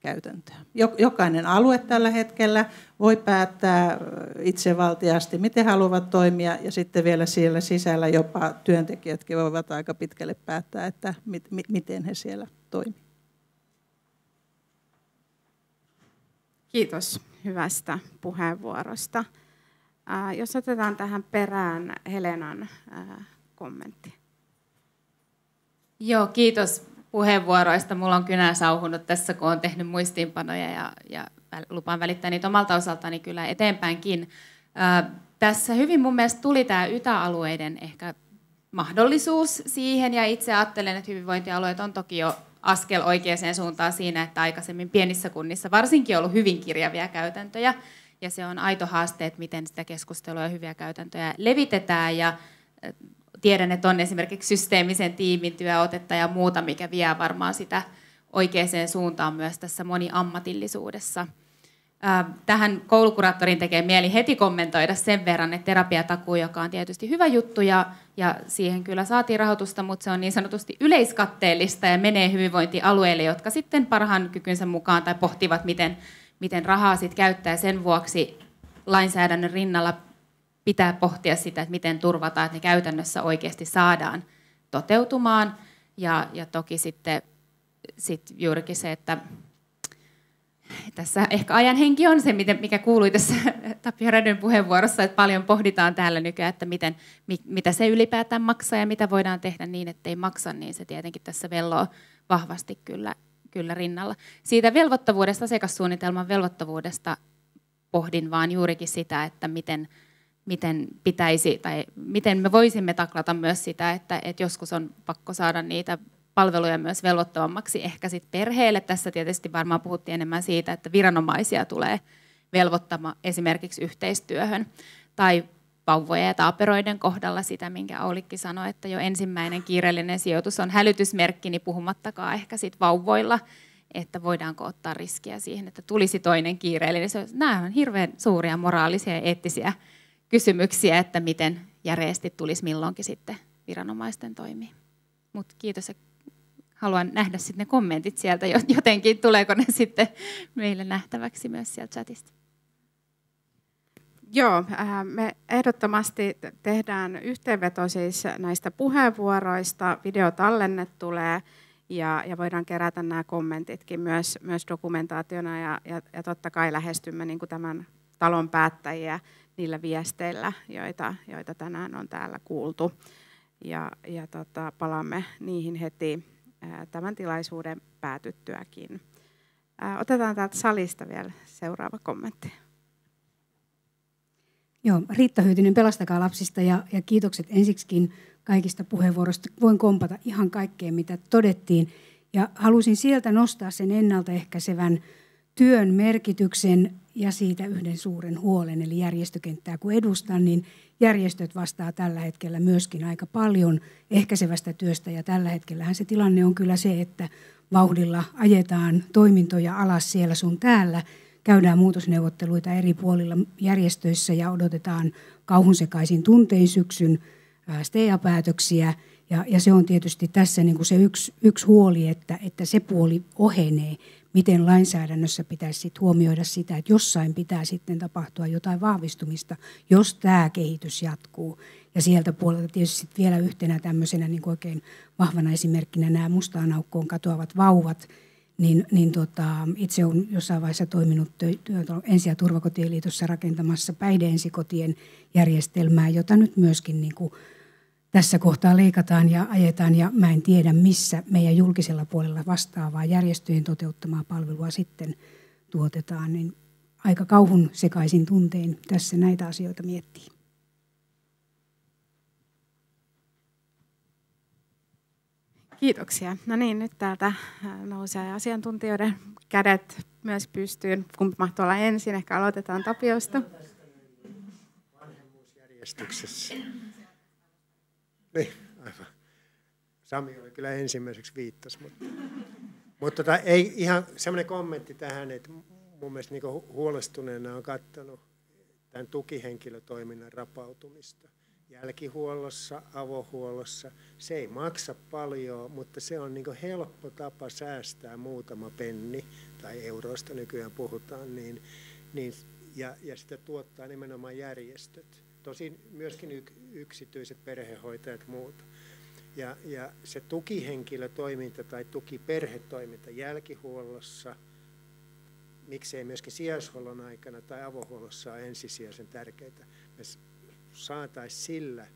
käytäntöön. Jokainen alue tällä hetkellä voi päättää itsevaltiasti, miten haluavat toimia ja sitten vielä siellä sisällä jopa työntekijätkin voivat aika pitkälle päättää, että miten he siellä toimivat. Kiitos hyvästä puheenvuorosta. Jos otetaan tähän perään Helenan kommentti. Joo, kiitos puheenvuoroista. Mulla on kynä sauhunut tässä, kun olen tehnyt muistiinpanoja ja lupaan välittää niitä omalta osaltani kyllä eteenpäinkin. Tässä hyvin mun mielestä tuli tämä YTA-alueiden ehkä mahdollisuus siihen, ja itse ajattelen, että hyvinvointialueet on toki jo askel oikeaan suuntaan siinä, että aikaisemmin pienissä kunnissa varsinkin on ollut hyvin kirjavia käytäntöjä, ja se on aito haaste, että miten sitä keskustelua ja hyviä käytäntöjä levitetään, ja tiedän, että on esimerkiksi systeemisen tiimin työotetta ja muuta, mikä vie varmaan sitä oikeaan suuntaan myös tässä moniammatillisuudessa. Tähän koulukuraattorin tekee mieli heti kommentoida sen verran, että terapiatakuu, joka on tietysti hyvä juttu ja siihen kyllä saatiin rahoitusta, mutta se on niin sanotusti yleiskatteellista ja menee hyvinvointialueille, jotka sitten parhaan kykynsä mukaan tai pohtivat, miten rahaa sitten käyttää. Sen vuoksi lainsäädännön rinnalla pitää pohtia sitä, että miten turvataan, että ne käytännössä oikeasti saadaan toteutumaan. Ja toki sitten juurikin se, että tässä ehkä ajan henki on se, mikä kuului tässä Tapio Rädyn puheenvuorossa, että paljon pohditaan täällä nykyään, että mitä se ylipäätään maksaa ja mitä voidaan tehdä niin, ettei maksa, niin se tietenkin tässä velloo vahvasti kyllä rinnalla. Siitä velvoittavuudesta, asiakassuunnitelman velvoittavuudesta pohdin vaan juurikin sitä, että miten pitäisi tai miten me voisimme taklata myös sitä, että joskus on pakko saada niitä palveluja myös velvoittavammaksi ehkä sitten perheelle. Tässä tietysti varmaan puhuttiin enemmän siitä, että viranomaisia tulee velvoittamaan esimerkiksi yhteistyöhön. Tai vauvojen ja taaperoiden kohdalla sitä, minkä Aulikki sanoi, että jo ensimmäinen kiireellinen sijoitus on hälytysmerkki, niin puhumattakaan ehkä sitten vauvoilla, että voidaanko ottaa riskiä siihen, että tulisi toinen kiireellinen. Nämä on hirveän suuria moraalisia ja eettisiä kysymyksiä, että miten järeästi tulisi milloinkin sitten viranomaisten toimia. Mutta kiitos ja haluan nähdä sitten ne kommentit sieltä jotenkin, tuleeko ne sitten meille nähtäväksi myös sieltä chatista. Joo, me ehdottomasti tehdään yhteenveto siis näistä puheenvuoroista, videotallenne tulee ja voidaan kerätä nämä kommentitkin myös dokumentaationa ja totta kai lähestymme niin kuin tämän talon päättäjiä niillä viesteillä, joita tänään on täällä kuultu ja palaamme niihin heti tämän tilaisuuden päätyttyäkin. Otetaan täältä salista vielä seuraava kommentti. Joo, Riitta Hyytinen Pelastakaa lapsista ja kiitokset ensiksikin kaikista puheenvuoroista. Voin kompata ihan kaikkeen, mitä todettiin. Ja halusin sieltä nostaa sen ennaltaehkäisevän työn merkityksen ja siitä yhden suuren huolen, eli järjestökenttää kun edustan, niin järjestöt vastaa tällä hetkellä myöskin aika paljon ehkäisevästä työstä, ja tällä hetkellähän se tilanne on kyllä se, että vauhdilla ajetaan toimintoja alas siellä sun täällä, käydään muutosneuvotteluita eri puolilla järjestöissä ja odotetaan kauhunsekaisin tuntein syksyn STEA-päätöksiä, ja se on tietysti tässä niin kuin se yksi huoli, että se puoli ohenee. Miten lainsäädännössä pitäisi sit huomioida sitä, että jossain pitää sitten tapahtua jotain vahvistumista, jos tämä kehitys jatkuu. Ja sieltä puolelta tietysti sit vielä yhtenä tämmöisenä niin kuin oikein vahvana esimerkkinä nämä mustaan aukkoon katoavat vauvat, niin itse olen jossain vaiheessa toiminut Ensi- ja turvakotien liitossa rakentamassa päihde-ensikotien järjestelmää, jota nyt myöskin niin kuin tässä kohtaa leikataan ja ajetaan, ja mä en tiedä, missä meidän julkisella puolella vastaavaa järjestöjen toteuttamaa palvelua sitten tuotetaan, niin aika kauhun sekaisin tuntein tässä näitä asioita miettii. Kiitoksia. No niin, nyt täältä nousee asiantuntijoiden kädet myös pystyyn. Kumpi mahtuu olla ensin? Ehkä aloitetaan Tapiosta. Vanhemmuusjärjestyksessä. Niin, aivan. Sami oli kyllä ensimmäiseksi viittasi, mutta ei ihan semmoinen kommentti tähän, että mun mielestä niin huolestuneena on katsonut tämän tukihenkilötoiminnan rapautumista. Jälkihuollossa, avohuollossa. Se ei maksa paljon, mutta se on niin helppo tapa säästää muutama penni, tai euroista nykyään puhutaan, ja sitä tuottaa nimenomaan järjestöt. Tosin myöskin yksityiset perhehoitajat ja muuta. Ja se tukihenkilötoiminta tai tukiperhetoiminta jälkihuollossa, miksei myöskin sijaishuollon aikana tai avohuollossa on ensisijaisen tärkeää. Me saataisiin sillä,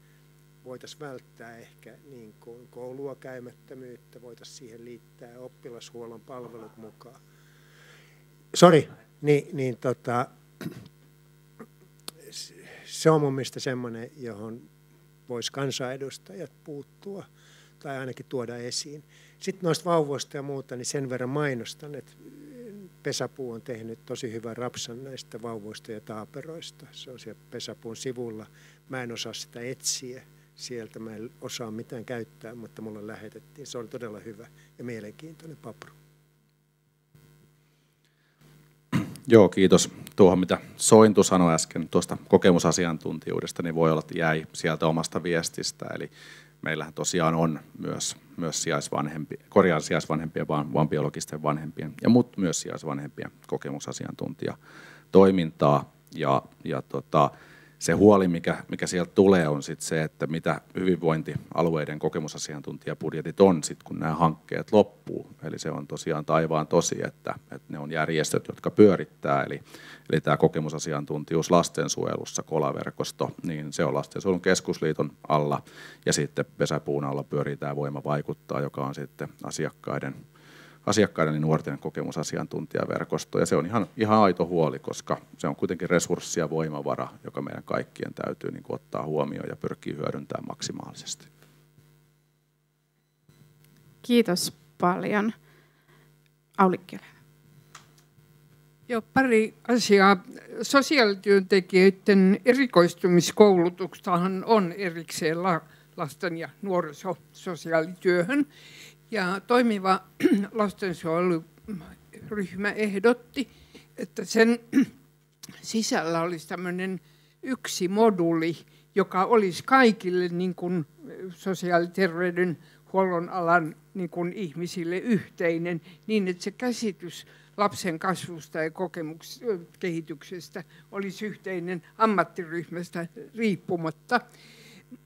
voitaisiin välttää ehkä niin kuin koulua käymättömyyttä, voitaisiin siihen liittää oppilashuollon palvelut mukaan. Se on mun mielestä semmoinen, johon voisi kansanedustajat puuttua tai ainakin tuoda esiin. Sitten noista vauvoista ja muuta, niin sen verran mainostan, että Pesäpuu on tehnyt tosi hyvän rapsan näistä vauvoista ja taaperoista. Se on siellä Pesäpuun sivulla. Mä en osaa sitä etsiä sieltä, mä en osaa mitään käyttää, mutta mulle lähetettiin. Se oli todella hyvä ja mielenkiintoinen papru. Joo, kiitos. Tuohon mitä Sointu sanoi äsken tuosta kokemusasiantuntijuudesta, niin voi olla, että jäi sieltä omasta viestistä. Eli meillähän tosiaan on myös sijaisvanhempien, vaan biologisten vanhempien ja myös sijaisvanhempien kokemusasiantuntijatoimintaa. Se huoli, mikä sieltä tulee, on sit se, että mitä hyvinvointialueiden kokemusasiantuntijabudjetit on, sit kun nämä hankkeet loppuu. Eli se on tosiaan taivaan tosi, että ne on järjestöt, jotka pyörittää. Eli tämä kokemusasiantuntijuus lastensuojelussa, KOLA-verkosto, niin se on Lastensuojelun keskusliiton alla. Ja sitten Pesäpuun alla pyörii tämä Voima vaikuttaa, joka on sitten asiakkaiden ja nuorten kokemusasiantuntijaverkosto. Ja se on ihan aito huoli, koska se on kuitenkin resurssi ja voimavara, joka meidän kaikkien täytyy niin kuin ottaa huomioon ja pyrkiä hyödyntämään maksimaalisesti. Kiitos paljon. Aulikki. Joo, pari asiaa. Sosiaalityöntekijöiden erikoistumiskoulutuksahan on erikseen lasten- ja nuorisososiaalityöhön. Ja toimiva lastensuojeluryhmä ehdotti, että sen sisällä olisi tämmöinen yksi moduli, joka olisi kaikille niin kuin sosiaaliterveydenhuollon alan niin kuin ihmisille yhteinen, niin että se käsitys lapsen kasvusta ja kehityksestä olisi yhteinen ammattiryhmästä riippumatta.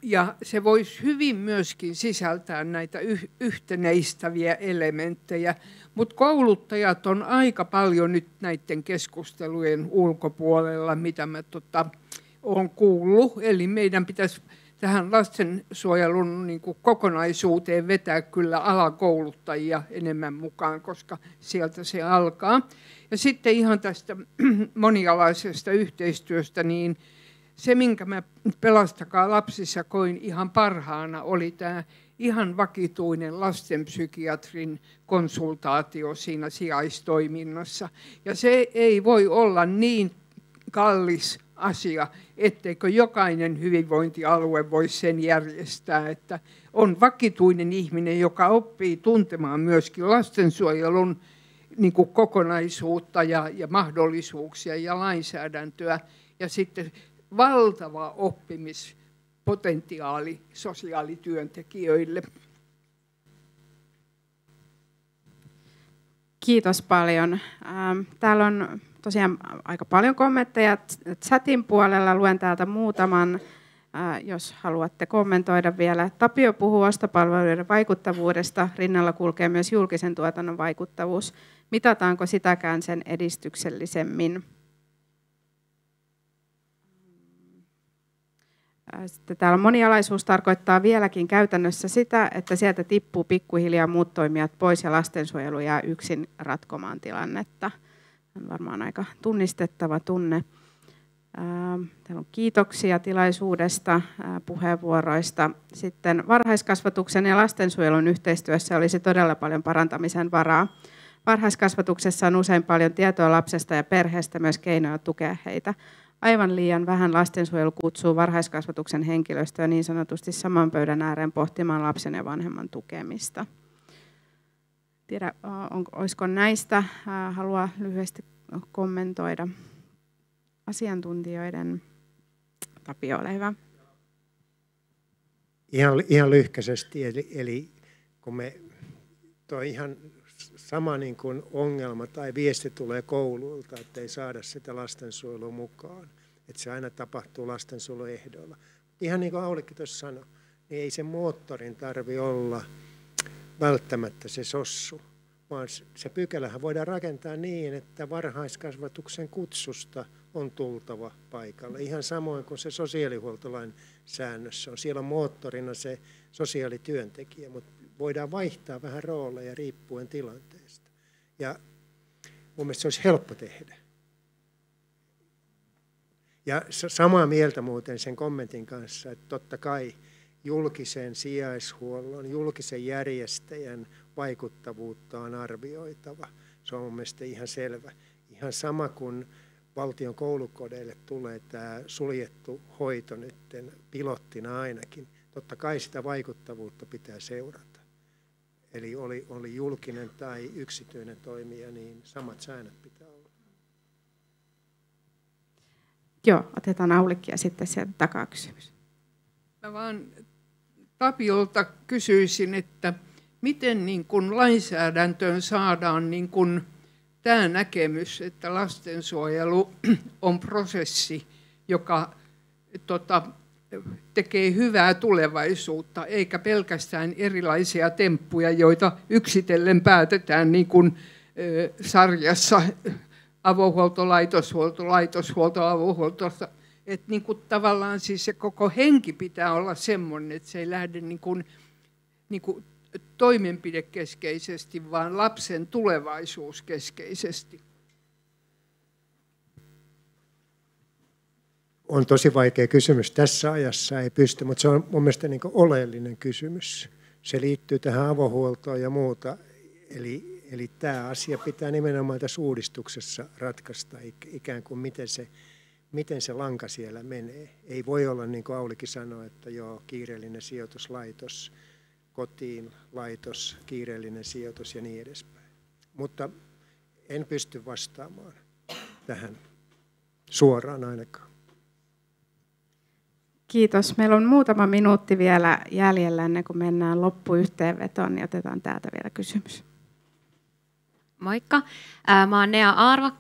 Ja se voisi hyvin myöskin sisältää näitä yhtenäistäviä elementtejä, mutta kouluttajat on aika paljon nyt näiden keskustelujen ulkopuolella, mitä mä olen kuullut. Eli meidän pitäisi tähän lastensuojelun niin kuin kokonaisuuteen vetää kyllä alakouluttajia enemmän mukaan, koska sieltä se alkaa. Ja sitten ihan tästä monialaisesta yhteistyöstä, niin se, minkä mä Pelastakaa lapsissa koin ihan parhaana, oli tämä ihan vakituinen lastenpsykiatrin konsultaatio siinä sijaistoiminnassa. Ja se ei voi olla niin kallis asia, etteikö jokainen hyvinvointialue voi sen järjestää, että on vakituinen ihminen, joka oppii tuntemaan myöskin lastensuojelun niin kuin kokonaisuutta ja mahdollisuuksia ja lainsäädäntöä, ja sitten valtava oppimispotentiaali sosiaalityöntekijöille. Kiitos paljon. Täällä on tosiaan aika paljon kommentteja chatin puolella. Luen täältä muutaman, jos haluatte kommentoida vielä. Tapio puhuu ostopalveluiden vaikuttavuudesta. Rinnalla kulkee myös julkisen tuotannon vaikuttavuus. Mitataanko sitäkään sen edistyksellisemmin? Sitten täällä monialaisuus tarkoittaa vieläkin käytännössä sitä, että sieltä tippuu pikkuhiljaa muut toimijat pois ja lastensuojelu jää yksin ratkomaan tilannetta. On varmaan aika tunnistettava tunne. Täällä on kiitoksia tilaisuudesta, puheenvuoroista. Sitten varhaiskasvatuksen ja lastensuojelun yhteistyössä olisi todella paljon parantamisen varaa. Varhaiskasvatuksessa on usein paljon tietoa lapsesta ja perheestä, myös keinoja tukea heitä. Aivan liian vähän lastensuojelu kutsuu varhaiskasvatuksen henkilöstöä niin sanotusti saman pöydän ääreen pohtimaan lapsen ja vanhemman tukemista. Tiedä, olisiko näistä halua lyhyesti kommentoida asiantuntijoiden. Tapio, ole hyvä. Ihan lyhkäisesti, eli kun tuo ihan sama niin kuin ongelma tai viesti tulee kouluilta, että ei saada sitä lastensuojelua mukaan, että se aina tapahtuu lastensuojeluehdoilla. Ihan niin kuin Aulikki tuossa sanoi, niin ei se moottorin tarvitse olla välttämättä se sossu, vaan se pykälähän voidaan rakentaa niin, että varhaiskasvatuksen kutsusta on tultava paikalle. Ihan samoin kuin se sosiaalihuoltolain säännössä on. Siellä on moottorina se sosiaalityöntekijä, mutta voidaan vaihtaa vähän rooleja riippuen tilanteesta. Ja mun mielestä se olisi helppo tehdä. Ja samaa mieltä muuten sen kommentin kanssa, että totta kai julkisen sijaishuollon, julkisen järjestäjän vaikuttavuutta on arvioitava. Se on mun mielestä ihan selvä. Ihan sama kuin valtion koulukodeille tulee tämä suljettu hoito nytten pilottina ainakin. Totta kai sitä vaikuttavuutta pitää seurata. Eli oli julkinen tai yksityinen toimija, niin samat säännöt pitää olla. Joo, otetaan Aulikki ja sitten sieltä takaa kysymys. Mä vaan Tapiolta kysyisin, että miten niin kun lainsäädäntöön saadaan niin kun tämä näkemys, että lastensuojelu on prosessi, joka tekee hyvää tulevaisuutta, eikä pelkästään erilaisia temppuja, joita yksitellen päätetään niin kuin sarjassa avohuolto, laitoshuolto, avohuolto. Että niin kuin tavallaan siis se koko henki pitää olla semmoinen, että se ei lähde niin kuin toimenpidekeskeisesti, vaan lapsen tulevaisuus keskeisesti. On tosi vaikea kysymys. Tässä ajassa ei pysty, mutta se on mun mielestä niin kuin oleellinen kysymys. Se liittyy tähän avohuoltoon ja muuta. Eli tämä asia pitää nimenomaan tässä uudistuksessa ratkaista, ikään kuin miten se lanka siellä menee. Ei voi olla, niin kuin Aulikin sanoi, että joo, kiireellinen sijoituslaitos, kotiin laitos, kiireellinen sijoitus ja niin edespäin. Mutta en pysty vastaamaan tähän suoraan ainakaan. Kiitos. Meillä on muutama minuutti vielä jäljellä ennen kuin mennään loppuyhteenvetoon, niin otetaan täältä vielä kysymys. Moikka. Mä oon Nea Aarvo,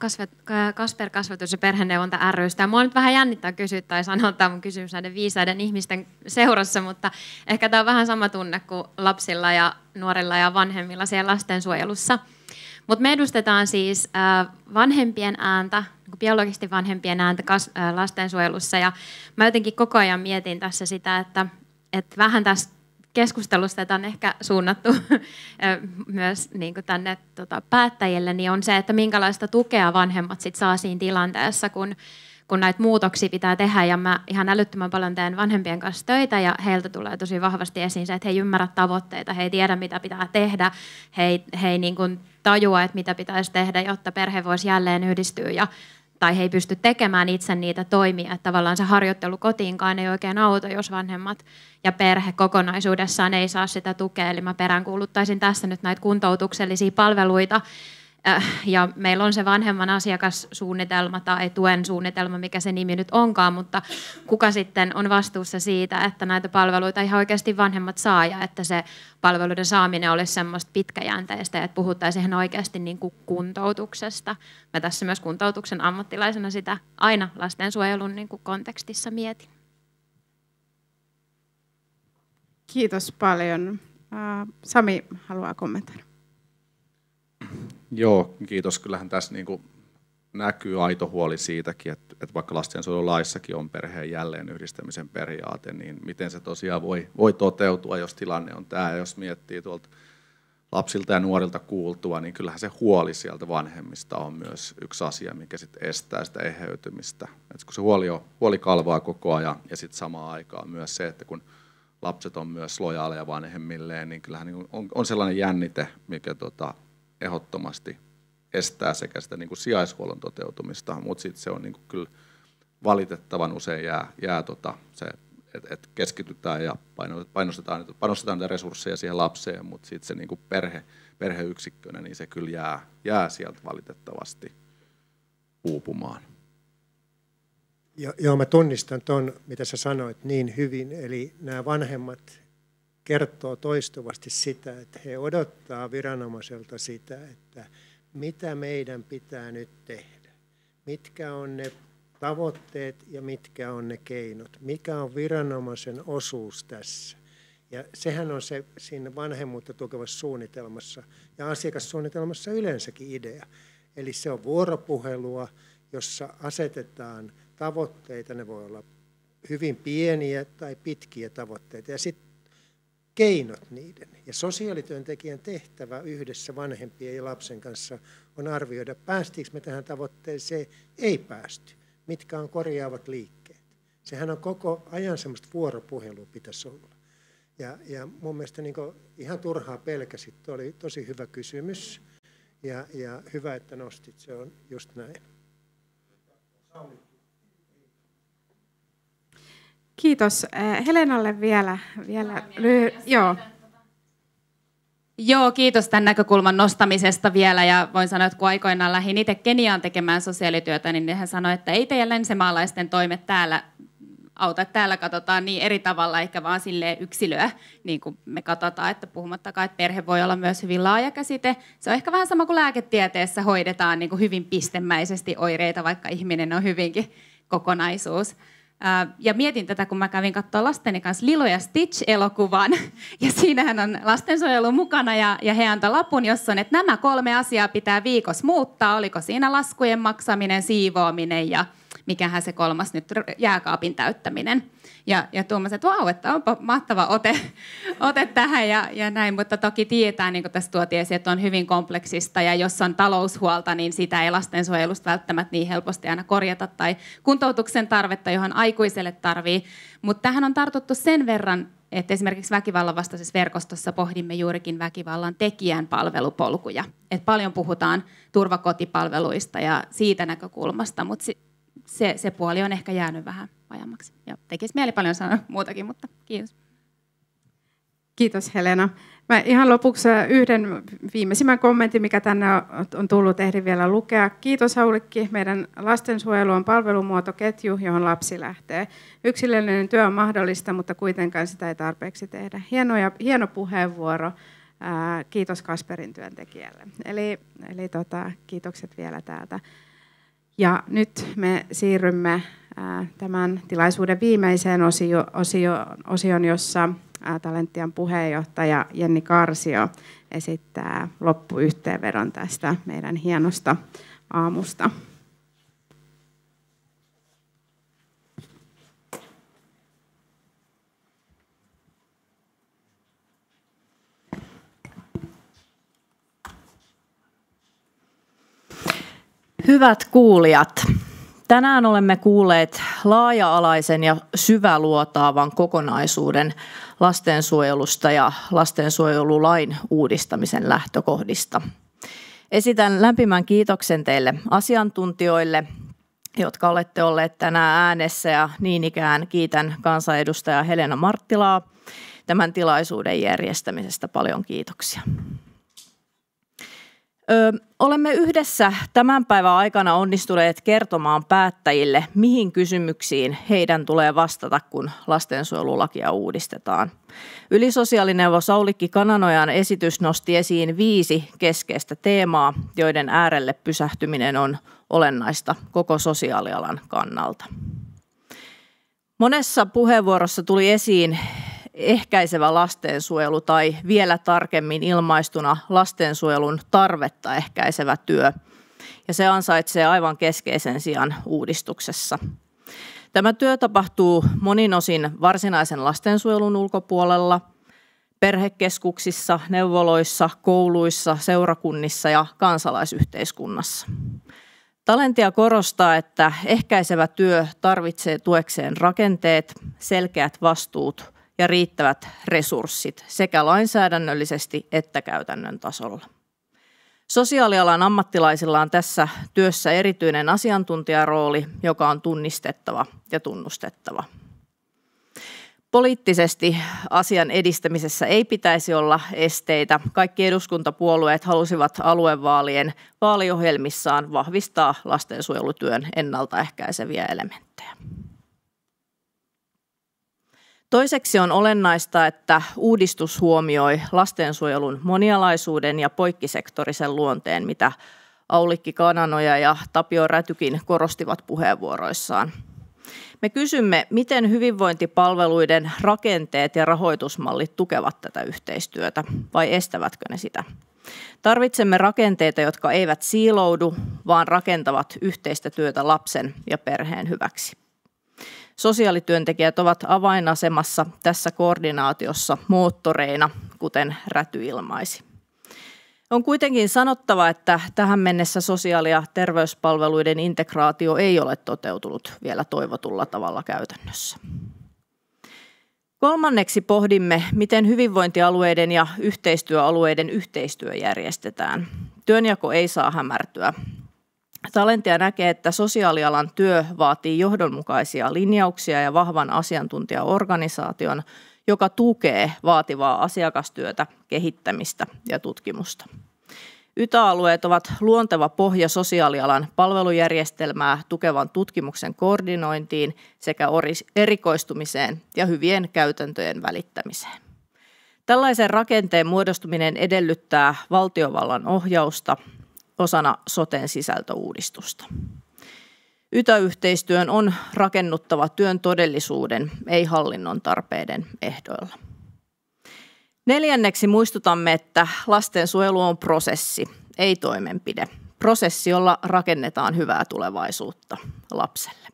Kasper kasvatus- ja perheneuvonta ry:stä. Mua nyt vähän jännittää kysyä tai sanoa tämä mun kysymys näiden viisaiden ihmisten seurassa, mutta ehkä tämä on vähän sama tunne kuin lapsilla ja nuorilla ja vanhemmilla siellä lastensuojelussa. Mutta me edustetaan siis vanhempien ääntä, biologisesti vanhempien ääntä lastensuojelussa. Ja mä jotenkin koko ajan mietin tässä sitä, että vähän tässä keskustelusta, jota on ehkä suunnattu myös niin kuin tänne päättäjille, niin on se, että minkälaista tukea vanhemmat sit saa siinä tilanteessa, kun näitä muutoksia pitää tehdä. Ja mä ihan älyttömän paljon teen vanhempien kanssa töitä ja heiltä tulee tosi vahvasti esiin se, että he ei ymmärrä tavoitteita, he ei tiedä mitä pitää tehdä, he ei niin kuin tajua, että mitä pitäisi tehdä, jotta perhe voisi jälleen yhdistyä tai he ei pysty tekemään itse niitä toimia. Että tavallaan se harjoittelu kotiinkaan ei oikein auta, jos vanhemmat ja perhe kokonaisuudessaan ei saa sitä tukea. Eli mä peräänkuuluttaisin tässä nyt näitä kuntoutuksellisia palveluita. Ja meillä on se vanhemman asiakassuunnitelma tai tuen suunnitelma, mikä se nimi nyt onkaan, mutta kuka sitten on vastuussa siitä, että näitä palveluita ihan oikeasti vanhemmat saa ja että se palveluiden saaminen olisi semmoista pitkäjänteistä ja että puhuttaisiin ihan oikeasti niin kuin kuntoutuksesta. Mä tässä myös kuntoutuksen ammattilaisena sitä aina lastensuojelun niin kuin kontekstissa mietin. Kiitos paljon. Sami haluaa kommentoida. Joo, kiitos. Kyllähän tässä niin kuin näkyy aito huoli siitäkin, että vaikka lastensuojelulaissakin on perheen jälleen yhdistämisen periaate, niin miten se tosiaan voi toteutua, jos tilanne on tämä. Ja jos miettii tuolta lapsilta ja nuorilta kuultua, niin kyllähän se huoli sieltä vanhemmista on myös yksi asia, mikä sitten estää sitä eheytymistä. Et kun se huoli kalvaa koko ajan ja sitten samaan aikaan myös se, että kun lapset on myös lojaaleja vanhemmilleen, niin kyllähän on sellainen jännite, mikä ehdottomasti estää sekä sitä niin kuin sijaishuollon toteutumista, mutta sitten se on niin kuin kyllä valitettavan usein jää se, että keskitytään ja panostetaan niitä resursseja siihen lapseen, mutta sitten se niin kuin perheyksikkönä, niin se kyllä jää sieltä valitettavasti uupumaan. Joo, mä tunnistan ton, mitä sä sanoit niin hyvin, eli nämä vanhemmat kertoo toistuvasti sitä, että he odottaa viranomaiselta sitä, että mitä meidän pitää nyt tehdä. Mitkä on ne tavoitteet ja mitkä on ne keinot. Mikä on viranomaisen osuus tässä. Ja sehän on se siinä vanhemmuutta tukevassa suunnitelmassa ja asiakassuunnitelmassa yleensäkin idea. Eli se on vuoropuhelua, jossa asetetaan tavoitteita, ne voi olla hyvin pieniä tai pitkiä tavoitteita, ja sitten keinot niiden. Ja sosiaalityöntekijän tehtävä yhdessä vanhempien ja lapsen kanssa on arvioida, päästiinkö me tähän tavoitteeseen, ei päästy. Mitkä on korjaavat liikkeet. Sehän on koko ajan semmoista vuoropuhelua pitäisi olla. Ja mun mielestä niin ihan turhaa pelkäsit, tuo oli tosi hyvä kysymys, ja hyvä, että nostit, se on just näin. Kiitos. Helenalle vielä joo. Joo, kiitos tämän näkökulman nostamisesta vielä, ja voin sanoa, että kun aikoinaan lähdin itse Keniaan tekemään sosiaalityötä, niin hän sanoi, että ei teidän länsimaalaisten toimet täällä auta, että täällä katsotaan niin eri tavalla, eikä vaan silleen yksilöä, niin kuin me katsotaan, että puhumattakaan, että perhe voi olla myös hyvin laaja käsite. Se on ehkä vähän sama kuin lääketieteessä hoidetaan niin kuin hyvin pistemäisesti oireita, vaikka ihminen on hyvinkin kokonaisuus. Ja mietin tätä, kun mä kävin katsoa lasteni kanssa Lilo ja Stitch-elokuvan, ja siinähän on lastensuojelu mukana, ja he antoi lapun, jossa on, että nämä 3 asiaa pitää viikossa muuttaa. Oliko siinä laskujen maksaminen, siivoaminen ja mikähän se 3. nyt, jääkaapin täyttäminen. Ja tuomasin, että vau, että onpa mahtava ote tähän ja näin, mutta toki tiedetään, niin kuin tässä tuotiin esiin, että on hyvin kompleksista, ja jos on taloushuolta, niin sitä ei lastensuojelusta välttämättä niin helposti aina korjata, tai kuntoutuksen tarvetta, johon aikuiselle tarvii. Mutta tähän on tartuttu sen verran, että esimerkiksi väkivallan vastaisessa verkostossa pohdimme juurikin väkivallan tekijän palvelupolkuja. Et paljon puhutaan turvakotipalveluista ja siitä näkökulmasta, mutta se puoli on ehkä jäänyt vähän vajammaksi. Ja tekisi mieli paljon sanoa muutakin, mutta kiitos. Kiitos Helena. Mä ihan lopuksi yhden viimeisimmän kommentin, mikä tänne on tullut, ehdin vielä lukea. Kiitos Aulikki. Meidän lastensuojelu on palvelumuotoketju, johon lapsi lähtee. Yksilöllinen työ on mahdollista, mutta kuitenkaan sitä ei tarpeeksi tehdä. Hieno puheenvuoro. Kiitos Kasperin työntekijälle. Eli kiitokset vielä täältä. Ja nyt me siirrymme tämän tilaisuuden viimeiseen osioon, jossa Talenttian puheenjohtaja Jenni Karsio esittää loppuyhteenvedon tästä meidän hienosta aamusta. Hyvät kuulijat, tänään olemme kuulleet laaja-alaisen ja syväluotaavan kokonaisuuden lastensuojelusta ja lastensuojelulain uudistamisen lähtökohdista. Esitän lämpimän kiitoksen teille asiantuntijoille, jotka olette olleet tänään äänessä, ja niin ikään kiitän kansanedustaja Helena Marttilaa tämän tilaisuuden järjestämisestä. Paljon kiitoksia. Olemme yhdessä tämän päivän aikana onnistuneet kertomaan päättäjille, mihin kysymyksiin heidän tulee vastata, kun lastensuojelulakia uudistetaan. Ylisosiaalineuvos Aulikki Kananojan esitys nosti esiin 5 keskeistä teemaa, joiden äärelle pysähtyminen on olennaista koko sosiaalialan kannalta. Monessa puheenvuorossa tuli esiin ehkäisevä lastensuojelu, tai vielä tarkemmin ilmaistuna lastensuojelun tarvetta ehkäisevä työ, ja se ansaitsee aivan keskeisen sijan uudistuksessa. Tämä työ tapahtuu monin osin varsinaisen lastensuojelun ulkopuolella, perhekeskuksissa, neuvoloissa, kouluissa, seurakunnissa ja kansalaisyhteiskunnassa. Talenttia korostaa, että ehkäisevä työ tarvitsee tuekseen rakenteet, selkeät vastuut ja riittävät resurssit sekä lainsäädännöllisesti että käytännön tasolla. Sosiaalialan ammattilaisilla on tässä työssä erityinen asiantuntijarooli, joka on tunnistettava ja tunnustettava. Poliittisesti asian edistämisessä ei pitäisi olla esteitä. Kaikki eduskuntapuolueet halusivat aluevaalien vaaliohjelmissaan vahvistaa lastensuojelutyön ennaltaehkäiseviä elementtejä. Toiseksi on olennaista, että uudistus huomioi lastensuojelun monialaisuuden ja poikkisektorisen luonteen, mitä Aulikki Kananoja ja Tapio Rätykin korostivat puheenvuoroissaan. Me kysymme, miten hyvinvointipalveluiden rakenteet ja rahoitusmallit tukevat tätä yhteistyötä vai estävätkö ne sitä? Tarvitsemme rakenteita, jotka eivät siiloudu, vaan rakentavat yhteistä työtä lapsen ja perheen hyväksi. Sosiaalityöntekijät ovat avainasemassa tässä koordinaatiossa moottoreina, kuten Räty ilmaisi. On kuitenkin sanottava, että tähän mennessä sosiaali- ja terveyspalveluiden integraatio ei ole toteutunut vielä toivotulla tavalla käytännössä. Kolmanneksi pohdimme, miten hyvinvointialueiden ja yhteistyöalueiden yhteistyö järjestetään. Työnjako ei saa hämärtyä. Talentia näkee, että sosiaalialan työ vaatii johdonmukaisia linjauksia ja vahvan asiantuntijaorganisaation, joka tukee vaativaa asiakastyötä, kehittämistä ja tutkimusta. YTA-alueet ovat luonteva pohja sosiaalialan palvelujärjestelmää tukevan tutkimuksen koordinointiin sekä erikoistumiseen ja hyvien käytäntöjen välittämiseen. Tällaisen rakenteen muodostuminen edellyttää valtiovallan ohjausta osana soten sisältöuudistusta. YTA-yhteistyön on rakennuttava työn todellisuuden, ei hallinnon tarpeiden ehdoilla. Neljänneksi muistutamme, että lastensuojelu on prosessi, ei toimenpide. Prosessi, jolla rakennetaan hyvää tulevaisuutta lapselle.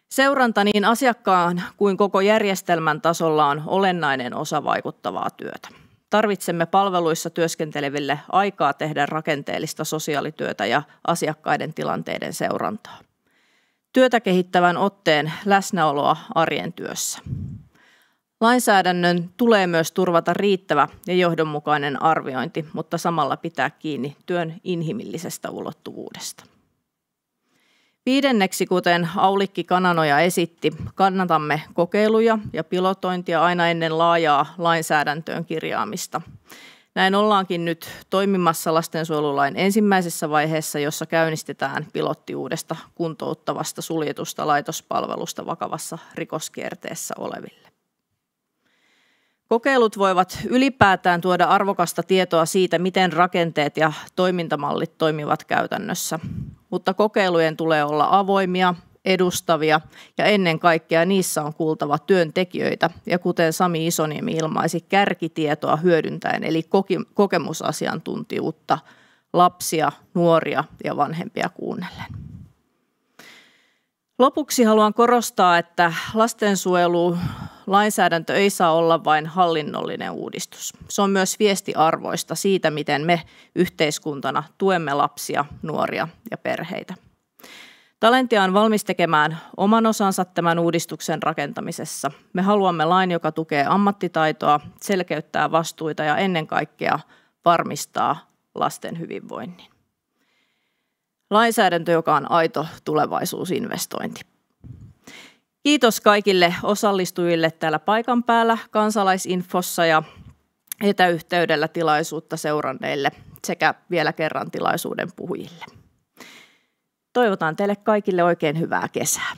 Seuranta niin asiakkaan kuin koko järjestelmän tasolla on olennainen osa vaikuttavaa työtä. Tarvitsemme palveluissa työskenteleville aikaa tehdä rakenteellista sosiaalityötä ja asiakkaiden tilanteiden seurantaa. Työtä kehittävän otteen läsnäoloa arjen työssä. Lainsäädännön tulee myös turvata riittävä ja johdonmukainen arviointi, mutta samalla pitää kiinni työn inhimillisestä ulottuvuudesta. Viidenneksi, kuten Aulikki Kananoja esitti, kannatamme kokeiluja ja pilotointia aina ennen laajaa lainsäädäntöön kirjaamista. Näin ollaankin nyt toimimassa lastensuojelulain ensimmäisessä vaiheessa, jossa käynnistetään pilotti uudesta kuntouttavasta suljetusta laitospalvelusta vakavassa rikoskierteessä oleville. Kokeilut voivat ylipäätään tuoda arvokasta tietoa siitä, miten rakenteet ja toimintamallit toimivat käytännössä, mutta kokeilujen tulee olla avoimia, edustavia ja ennen kaikkea niissä on kuultava työntekijöitä ja kuten Sami Isoniemi ilmaisi, kärkitietoa hyödyntäen eli kokemusasiantuntijuutta lapsia, nuoria ja vanhempia kuunnellen. Lopuksi haluan korostaa, että lastensuojelulainsäädäntö ei saa olla vain hallinnollinen uudistus. Se on myös viesti arvoista siitä, miten me yhteiskuntana tuemme lapsia, nuoria ja perheitä. Talentia on valmis tekemään oman osansa tämän uudistuksen rakentamisessa. Me haluamme lain, joka tukee ammattitaitoa, selkeyttää vastuita ja ennen kaikkea varmistaa lasten hyvinvoinnin. Lainsäädäntö, joka on aito tulevaisuusinvestointi. Kiitos kaikille osallistujille täällä paikan päällä, kansalaisinfossa ja etäyhteydellä tilaisuutta seuranneille sekä vielä kerran tilaisuuden puhujille. Toivotan teille kaikille oikein hyvää kesää.